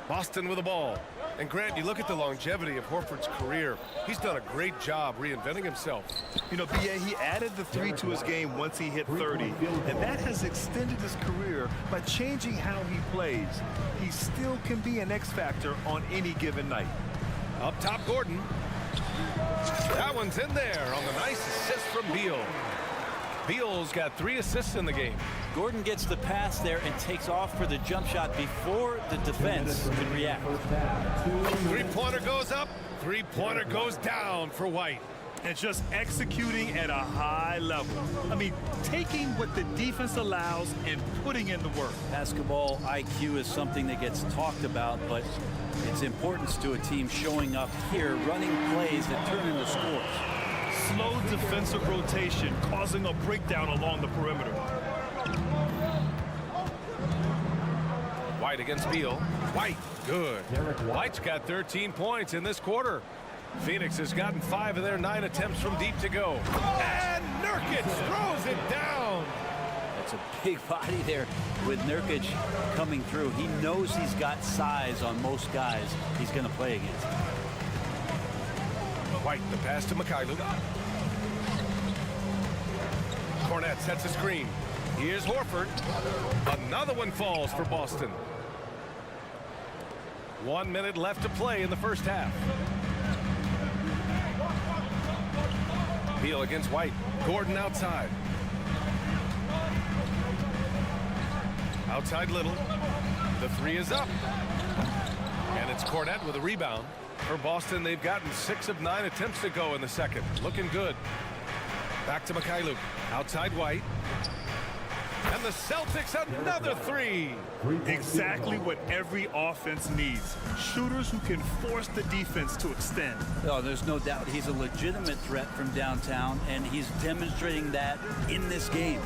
Boston with the ball. And Grant, you look at the longevity of Horford's career. He's done a great job reinventing himself.
You know, B.A., he added the 3 to his game once he hit 30. And that has extended his career by changing how he plays. He still can be an X factor on any given night.
Up top, Gordon. That one's in there on the nice assist from Beal. Beal's got 3 assists in the game.
Gordon gets the pass there and takes off for the jump shot before the defense could react.
Three-pointer goes up. Three-pointer goes down for White.
And just executing at a high level. I mean, taking what the defense allows and putting in the work.
Basketball IQ is something that gets talked about, but its importance to a team showing up here, running plays that turn into scores.
Slow defensive rotation causing a breakdown along the perimeter.
White against Beal. White, good. White's got 13 points in this quarter. Phoenix has gotten 5 of their 9 attempts from deep to go. And Nurkic throws it down.
That's a big body there with Nurkic coming through. He knows he's got size on most guys he's going to play against.
White, the pass to Mikhailuk. Cornette sets a screen. Here's Horford. Another one falls for Boston. 1 minute left to play in the first half. Beal against White. Gordon outside. Outside Little. The 3 is up. And it's Cornette with a rebound. For Boston, they've gotten 6 of 9 attempts to go in the second. Looking good. Back to Mikhailuk. Outside White. And the Celtics another 3.
Exactly what every offense needs. Shooters who can force the defense to extend.
Oh, there's no doubt he's a legitimate threat from downtown, and he's demonstrating that in this game.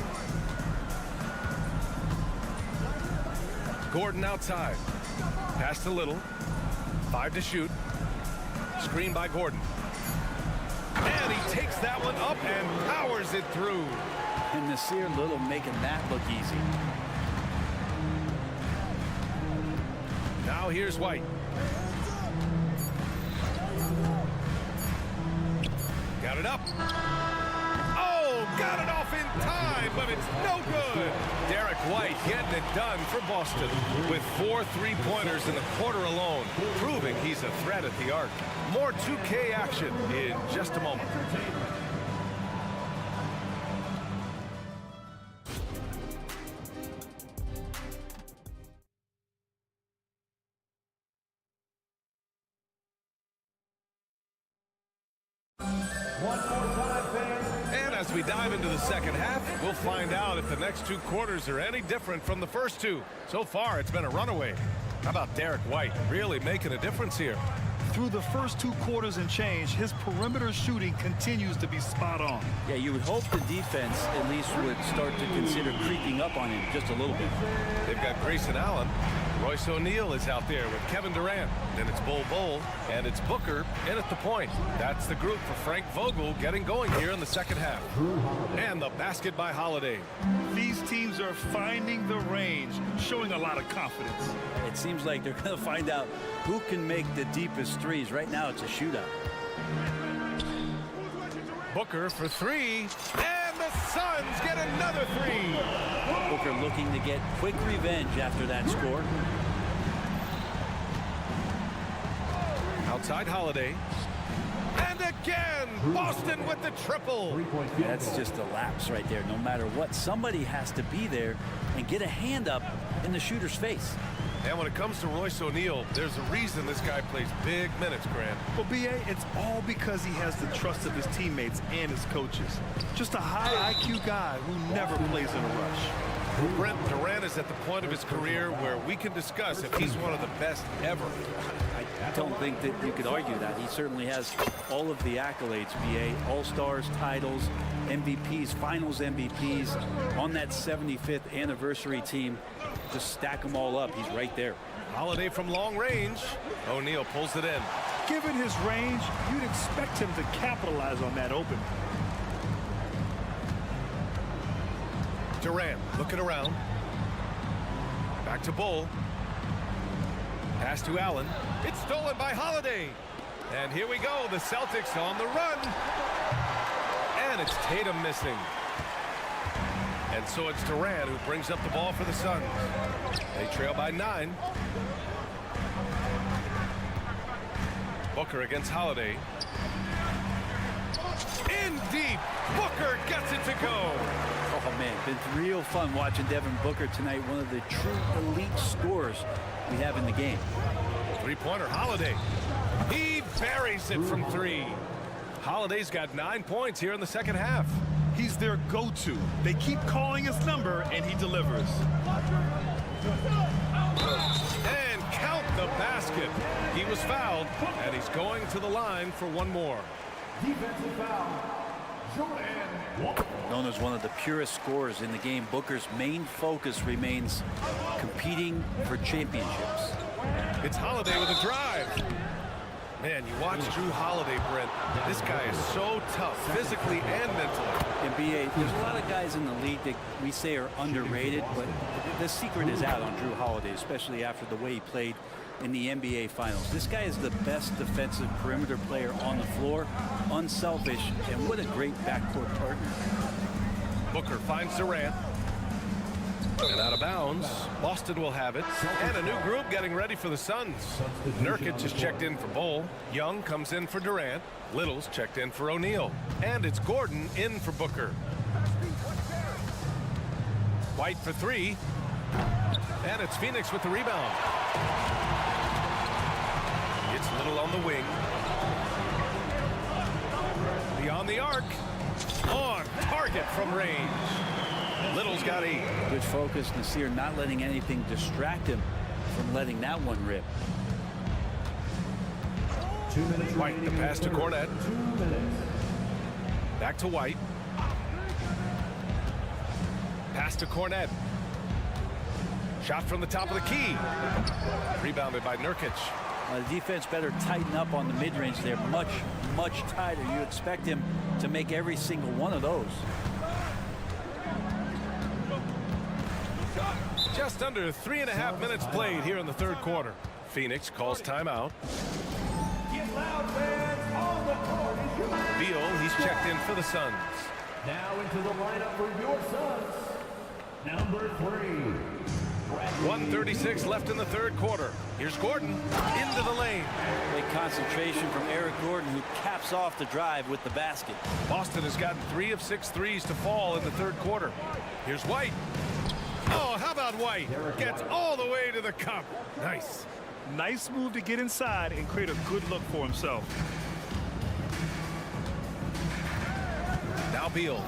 Gordon outside. Pass to Little. 5 to shoot. Screen by Gordon. And he takes that one up and powers it through.
And Nasir Little making that look easy.
Now here's White. Got it up. Oh, got it off in time, but it's no good. Derek White getting it done for Boston with 4 3-pointers in the quarter alone, proving he's a threat at the arc. More 2K action in just a moment. And as we dive into the second half, we'll find out if the next 2 quarters are any different from the first 2. So far, it's been a runaway. How about Derek White really making a difference here?
Through the first 2 quarters and change, his perimeter shooting continues to be spot on.
Yeah, you would hope the defense at least would start to consider creeping up on him just a little bit.
They've got Grayson Allen. Royce O'Neal is out there with Kevin Durant. Then it's Bol, and it's Booker in at the point. That's the group for Frank Vogel getting going here in the second half. And the basket by Holiday.
These teams are finding the range, showing a lot of confidence.
It seems like they're going to find out who can make the deepest threes. Right now, it's a shootout.
Booker for 3, and the Suns get another 3.
Booker looking to get quick revenge after that score.
Outside Holiday. And again, Boston with the triple.
That's just a lapse right there. No matter what, somebody has to be there and get a hand up in the shooter's face.
And when it comes to Royce O'Neal, there's a reason this guy plays big minutes, Grant.
Well, B.A., it's all because he has the trust of his teammates and his coaches. Just a high IQ guy who never plays in a rush.
Brent, Durant is at the point of his career where we can discuss if he's one of the best ever.
I don't think that you could argue that. He certainly has all of the accolades, B.A. All-Stars, titles, MVPs, Finals MVPs on that 75th anniversary team. Just stack them all up. He's right there.
Holiday from long range. O'Neal pulls it in.
Given his range, you'd expect him to capitalize on that opening.
Durant looking around. Back to Bull. Pass to Allen. It's stolen by Holiday. And here we go. The Celtics on the run. And it's Tatum missing. And so it's Durant who brings up the ball for the Suns. They trail by 9. Booker against Holiday. In deep. Booker gets it to go.
Oh, man, been real fun watching Devin Booker tonight. One of the true elite scorers we have in the game.
Three-pointer, Holiday. He buries it from three. Holiday's got 9 points here in the second half.
He's their go-to. They keep calling his number, and he delivers.
And count the basket. He was fouled, and he's going to the line for one more.
Defensive foul.
Known as one of the purest scorers in the game, Booker's main focus remains competing for championships.
It's Holiday with a drive. Man, you watch Drew Holiday, Brent. This guy is so tough, physically and mentally.
NBA, there's a lot of guys in the league that we say are underrated, but the secret is out on Drew Holiday, especially after the way he played in the NBA Finals. This guy is the best defensive perimeter player on the floor, unselfish, and what a great backcourt partner.
Booker finds Durant. And out of bounds. Boston will have it. And a new group getting ready for the Suns. Nurkic is checked in for Bol. Young comes in for Durant. Little's checked in for O'Neal. And it's Gordon in for Booker. White for three. And it's Phoenix with the rebound. It's Little on the wing. Beyond the arc. On target from range. Little's got 8.
Good focus. Nasir not letting anything distract him from letting that one rip.
2 minutes.
White, the pass to Cornette.
2 minutes.
Back to White. Pass to Cornette. Shot from the top of the key. Rebounded by Nurkic.
The defense better tighten up on the mid-range. They're much, much tighter. You expect him to make every single one of those.
Just under 3.5 minutes played here in the third quarter. Phoenix calls timeout. Beal, he's checked in for the Suns.
Now into the lineup for your Suns. Number 3.
1:36 left in the third quarter. Here's Gordon into the lane.
Great concentration from Eric Gordon, who caps off the drive with the basket.
Boston has gotten 3 of 6 threes to fall in the third quarter. Here's White. Oh, how about White? Gets all the way to the cup. Nice.
Nice move to get inside and create a good look for himself.
Now Beal.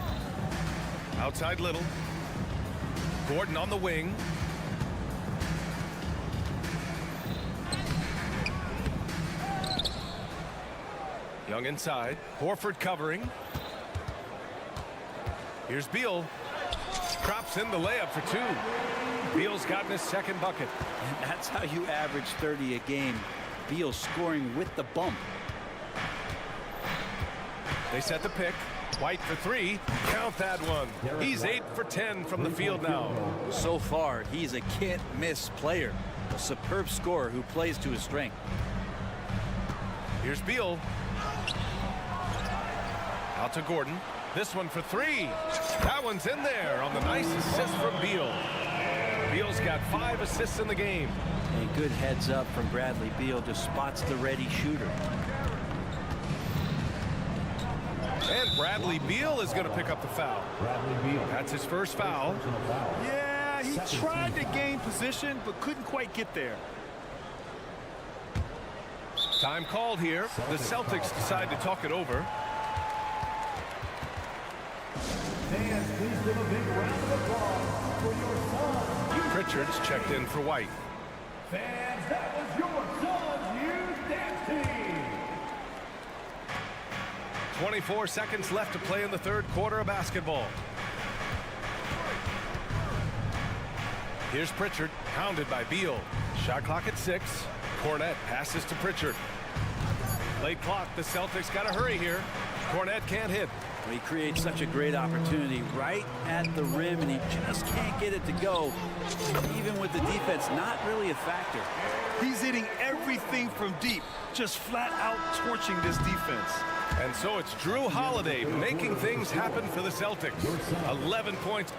Outside Little. Gordon on the wing. Young inside. Horford covering. Here's Beal. Drops in the layup for 2. Beal's gotten his second bucket.
And that's how you average 30 a game. Beal scoring with the bump.
They set the pick. White for 3. Count that one. He's 8 for 10 from the field now.
So far, he's a can't-miss player. A superb scorer who plays to his strength.
Here's Beal. Out to Gordon. This one for 3. That one's in there on the nice assist from Beal. Beal's got 5 assists in the game.
And good heads up from Bradley Beal, just spots the ready shooter.
And Bradley Beal is going to pick up the foul. That's his first foul.
Yeah, he tried to gain position, but couldn't quite get there.
Time called here. The Celtics decide to talk it over.
Fans, please give a big round of applause for your Suns.
Pritchard's checked in for White.
Fans, that was your Suns Youth Dance Team.
24 seconds left to play in the third quarter of basketball. Here's Pritchard, hounded by Beal. Shot clock at 6. Cornette passes to Pritchard. Late clock, the Celtics got to hurry here. Cornette can't hit.
He creates such a great opportunity right at the rim, and he just can't get it to go. Even with the defense not really a factor.
He's hitting everything from deep, just flat out torching this defense.
And so it's Drew Holiday making things happen for the Celtics. 11 points.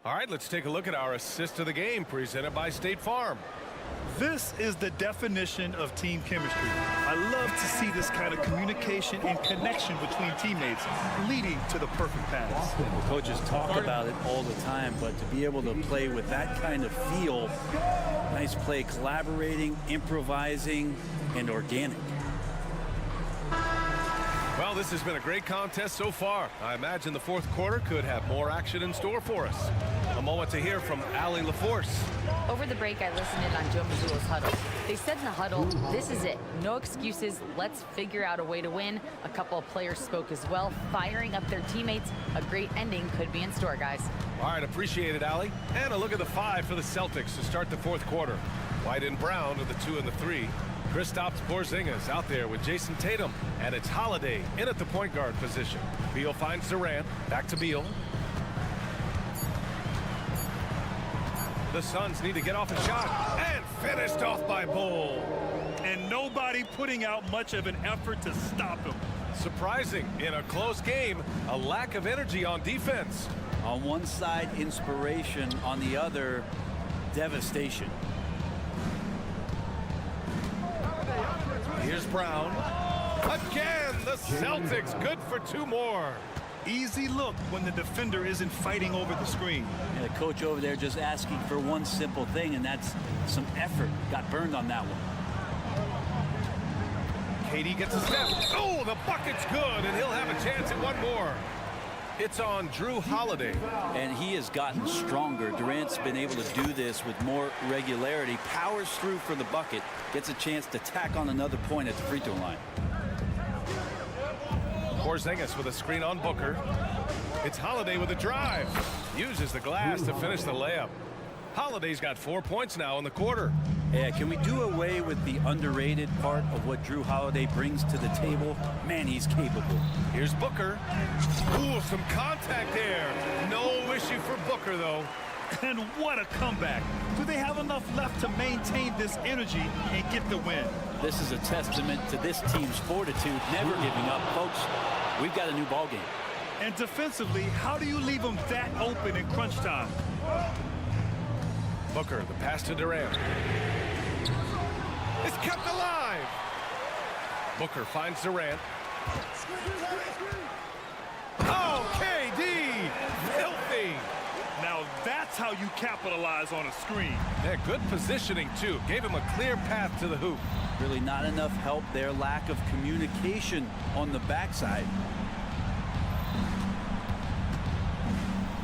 All right, let's take a look at our assist of the game presented by State Farm.
This is the definition of team chemistry. I love to see this kind of communication and connection between teammates leading to the perfect pass.
Coaches talk about it all the time, but to be able to play with that kind of feel, nice play, collaborating, improvising, and organic.
Well, this has been a great contest so far. I imagine the fourth quarter could have more action in store for us. A moment to hear from Allie LaForce.
Over the break, I listened in on Joe Mazzulla's huddle. They said in the huddle, this is it. No excuses. Let's figure out a way to win. A couple of players spoke as well, firing up their teammates. A great ending could be in store, guys.
All right, appreciate it, Allie. And a look at the 5 for the Celtics to start the fourth quarter. White and Brown are the 2 and the 3. Kristaps Porzingis out there with Jason Tatum, and it's Holiday in at the point guard position. Beal finds Durant, back to Beal. The Suns need to get off a shot, and finished off by Bull.
And nobody putting out much of an effort to stop him.
Surprising, in a close game, a lack of energy on defense.
On one side, inspiration. On the other, devastation.
Here's Brown. Again, the Celtics good for 2 more.
Easy look when the defender isn't fighting over the screen.
And the coach over there just asking for one simple thing, and that's some effort. Got burned on that one.
KD gets a step. Oh, the bucket's good, and he'll have a chance at 1 more. It's on Drew Holiday.
And he has gotten stronger. Durant's been able to do this with more regularity. Powers through for the bucket. Gets a chance to tack on another point at the free throw line.
Porzingis with a screen on Booker. It's Holiday with a drive. Uses the glass to finish the layup. Holiday's got 4 points now in the quarter.
Yeah, can we do away with the underrated part of what Drew Holiday brings to the table? Man, he's capable.
Here's Booker. Ooh, some contact there. No issue for Booker, though.
And what a comeback. Do they have enough left to maintain this energy and get the win?
This is a testament to this team's fortitude, never giving up. Folks, we've got a new ball game.
And defensively, how do you leave them that open in crunch time?
Booker, the pass to Durant. It's kept alive. Booker finds Durant. Oh, KD! Filthy!
Now that's how you capitalize on a screen.
Yeah, good positioning, too. Gave him a clear path to the hoop.
Really not enough help there. Lack of communication on the backside.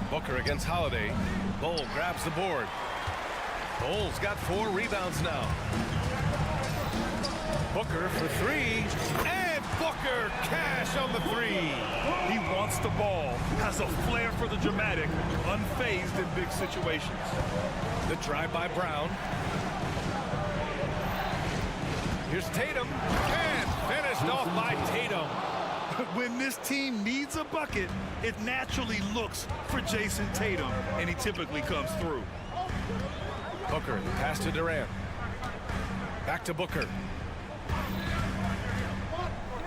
Booker against Holiday. Bull grabs the board. Bull's got 4 rebounds now. Booker for 3. And Booker cash on the 3.
He wants the ball, has a flair for the dramatic, unfazed in big situations.
The drive by Brown. Here's Tatum. And finished off by Tatum.
When this team needs a bucket, it naturally looks for Jason Tatum, and he typically comes through.
Booker, the pass to Durant. Back to Booker.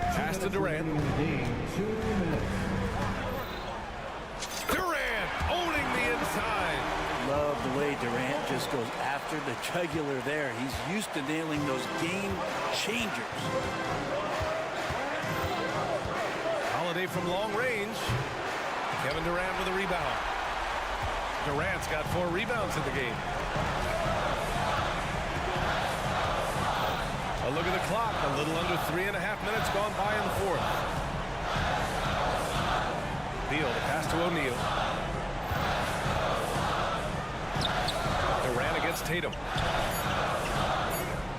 Pass to Durant. Durant owning the inside.
Love the way Durant just goes after the jugular there. He's used to nailing those game changers.
Holiday from long range. Kevin Durant with a rebound. Durant's got 4 rebounds in the game. A look at the clock. A little under 3.5 minutes gone by in the fourth. Beal, the pass to O'Neal. Durant against Tatum.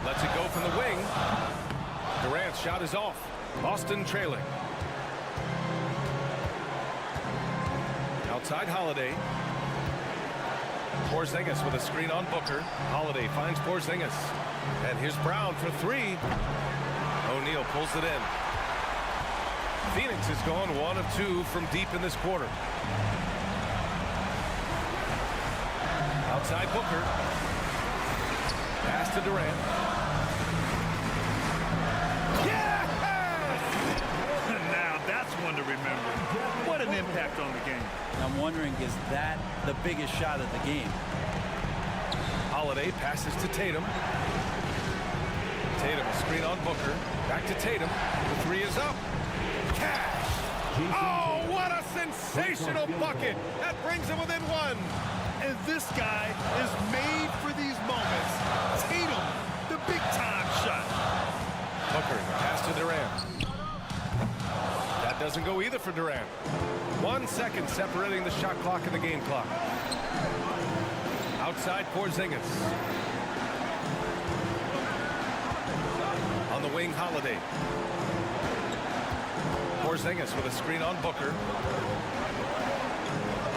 Lets it go from the wing. Durant's shot is off. Boston trailing. Outside Holiday. Porzingis with a screen on Booker. Holiday finds Porzingis. And here's Brown for 3. O'Neal pulls it in. Phoenix has gone 1 of 2 from deep in this quarter. Outside Booker. Pass to Durant.
Yes! Now that's one to remember. What an impact on the game.
I'm wondering, is that the biggest shot of the game?
Holiday passes to Tatum. Tatum, a screen on Booker. Back to Tatum. The three is up. Cash. Oh, what a sensational bucket. That brings him within one.
And this guy is made for these moments. Tatum, the big-time shot.
Booker, pass to Durant. That doesn't go either for Durant. 1 second separating the shot clock and the game clock. Outside Porzingis. On the wing, Holiday. Porzingis with a screen on Booker.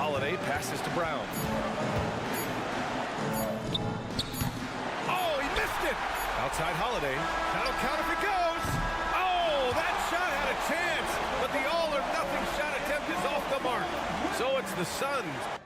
Holiday passes to Brown. Oh, he missed it! Outside Holiday. That'll count if it goes. Oh, that shot had a chance, but the all-or-nothing shot attempt is off the mark. So it's the Suns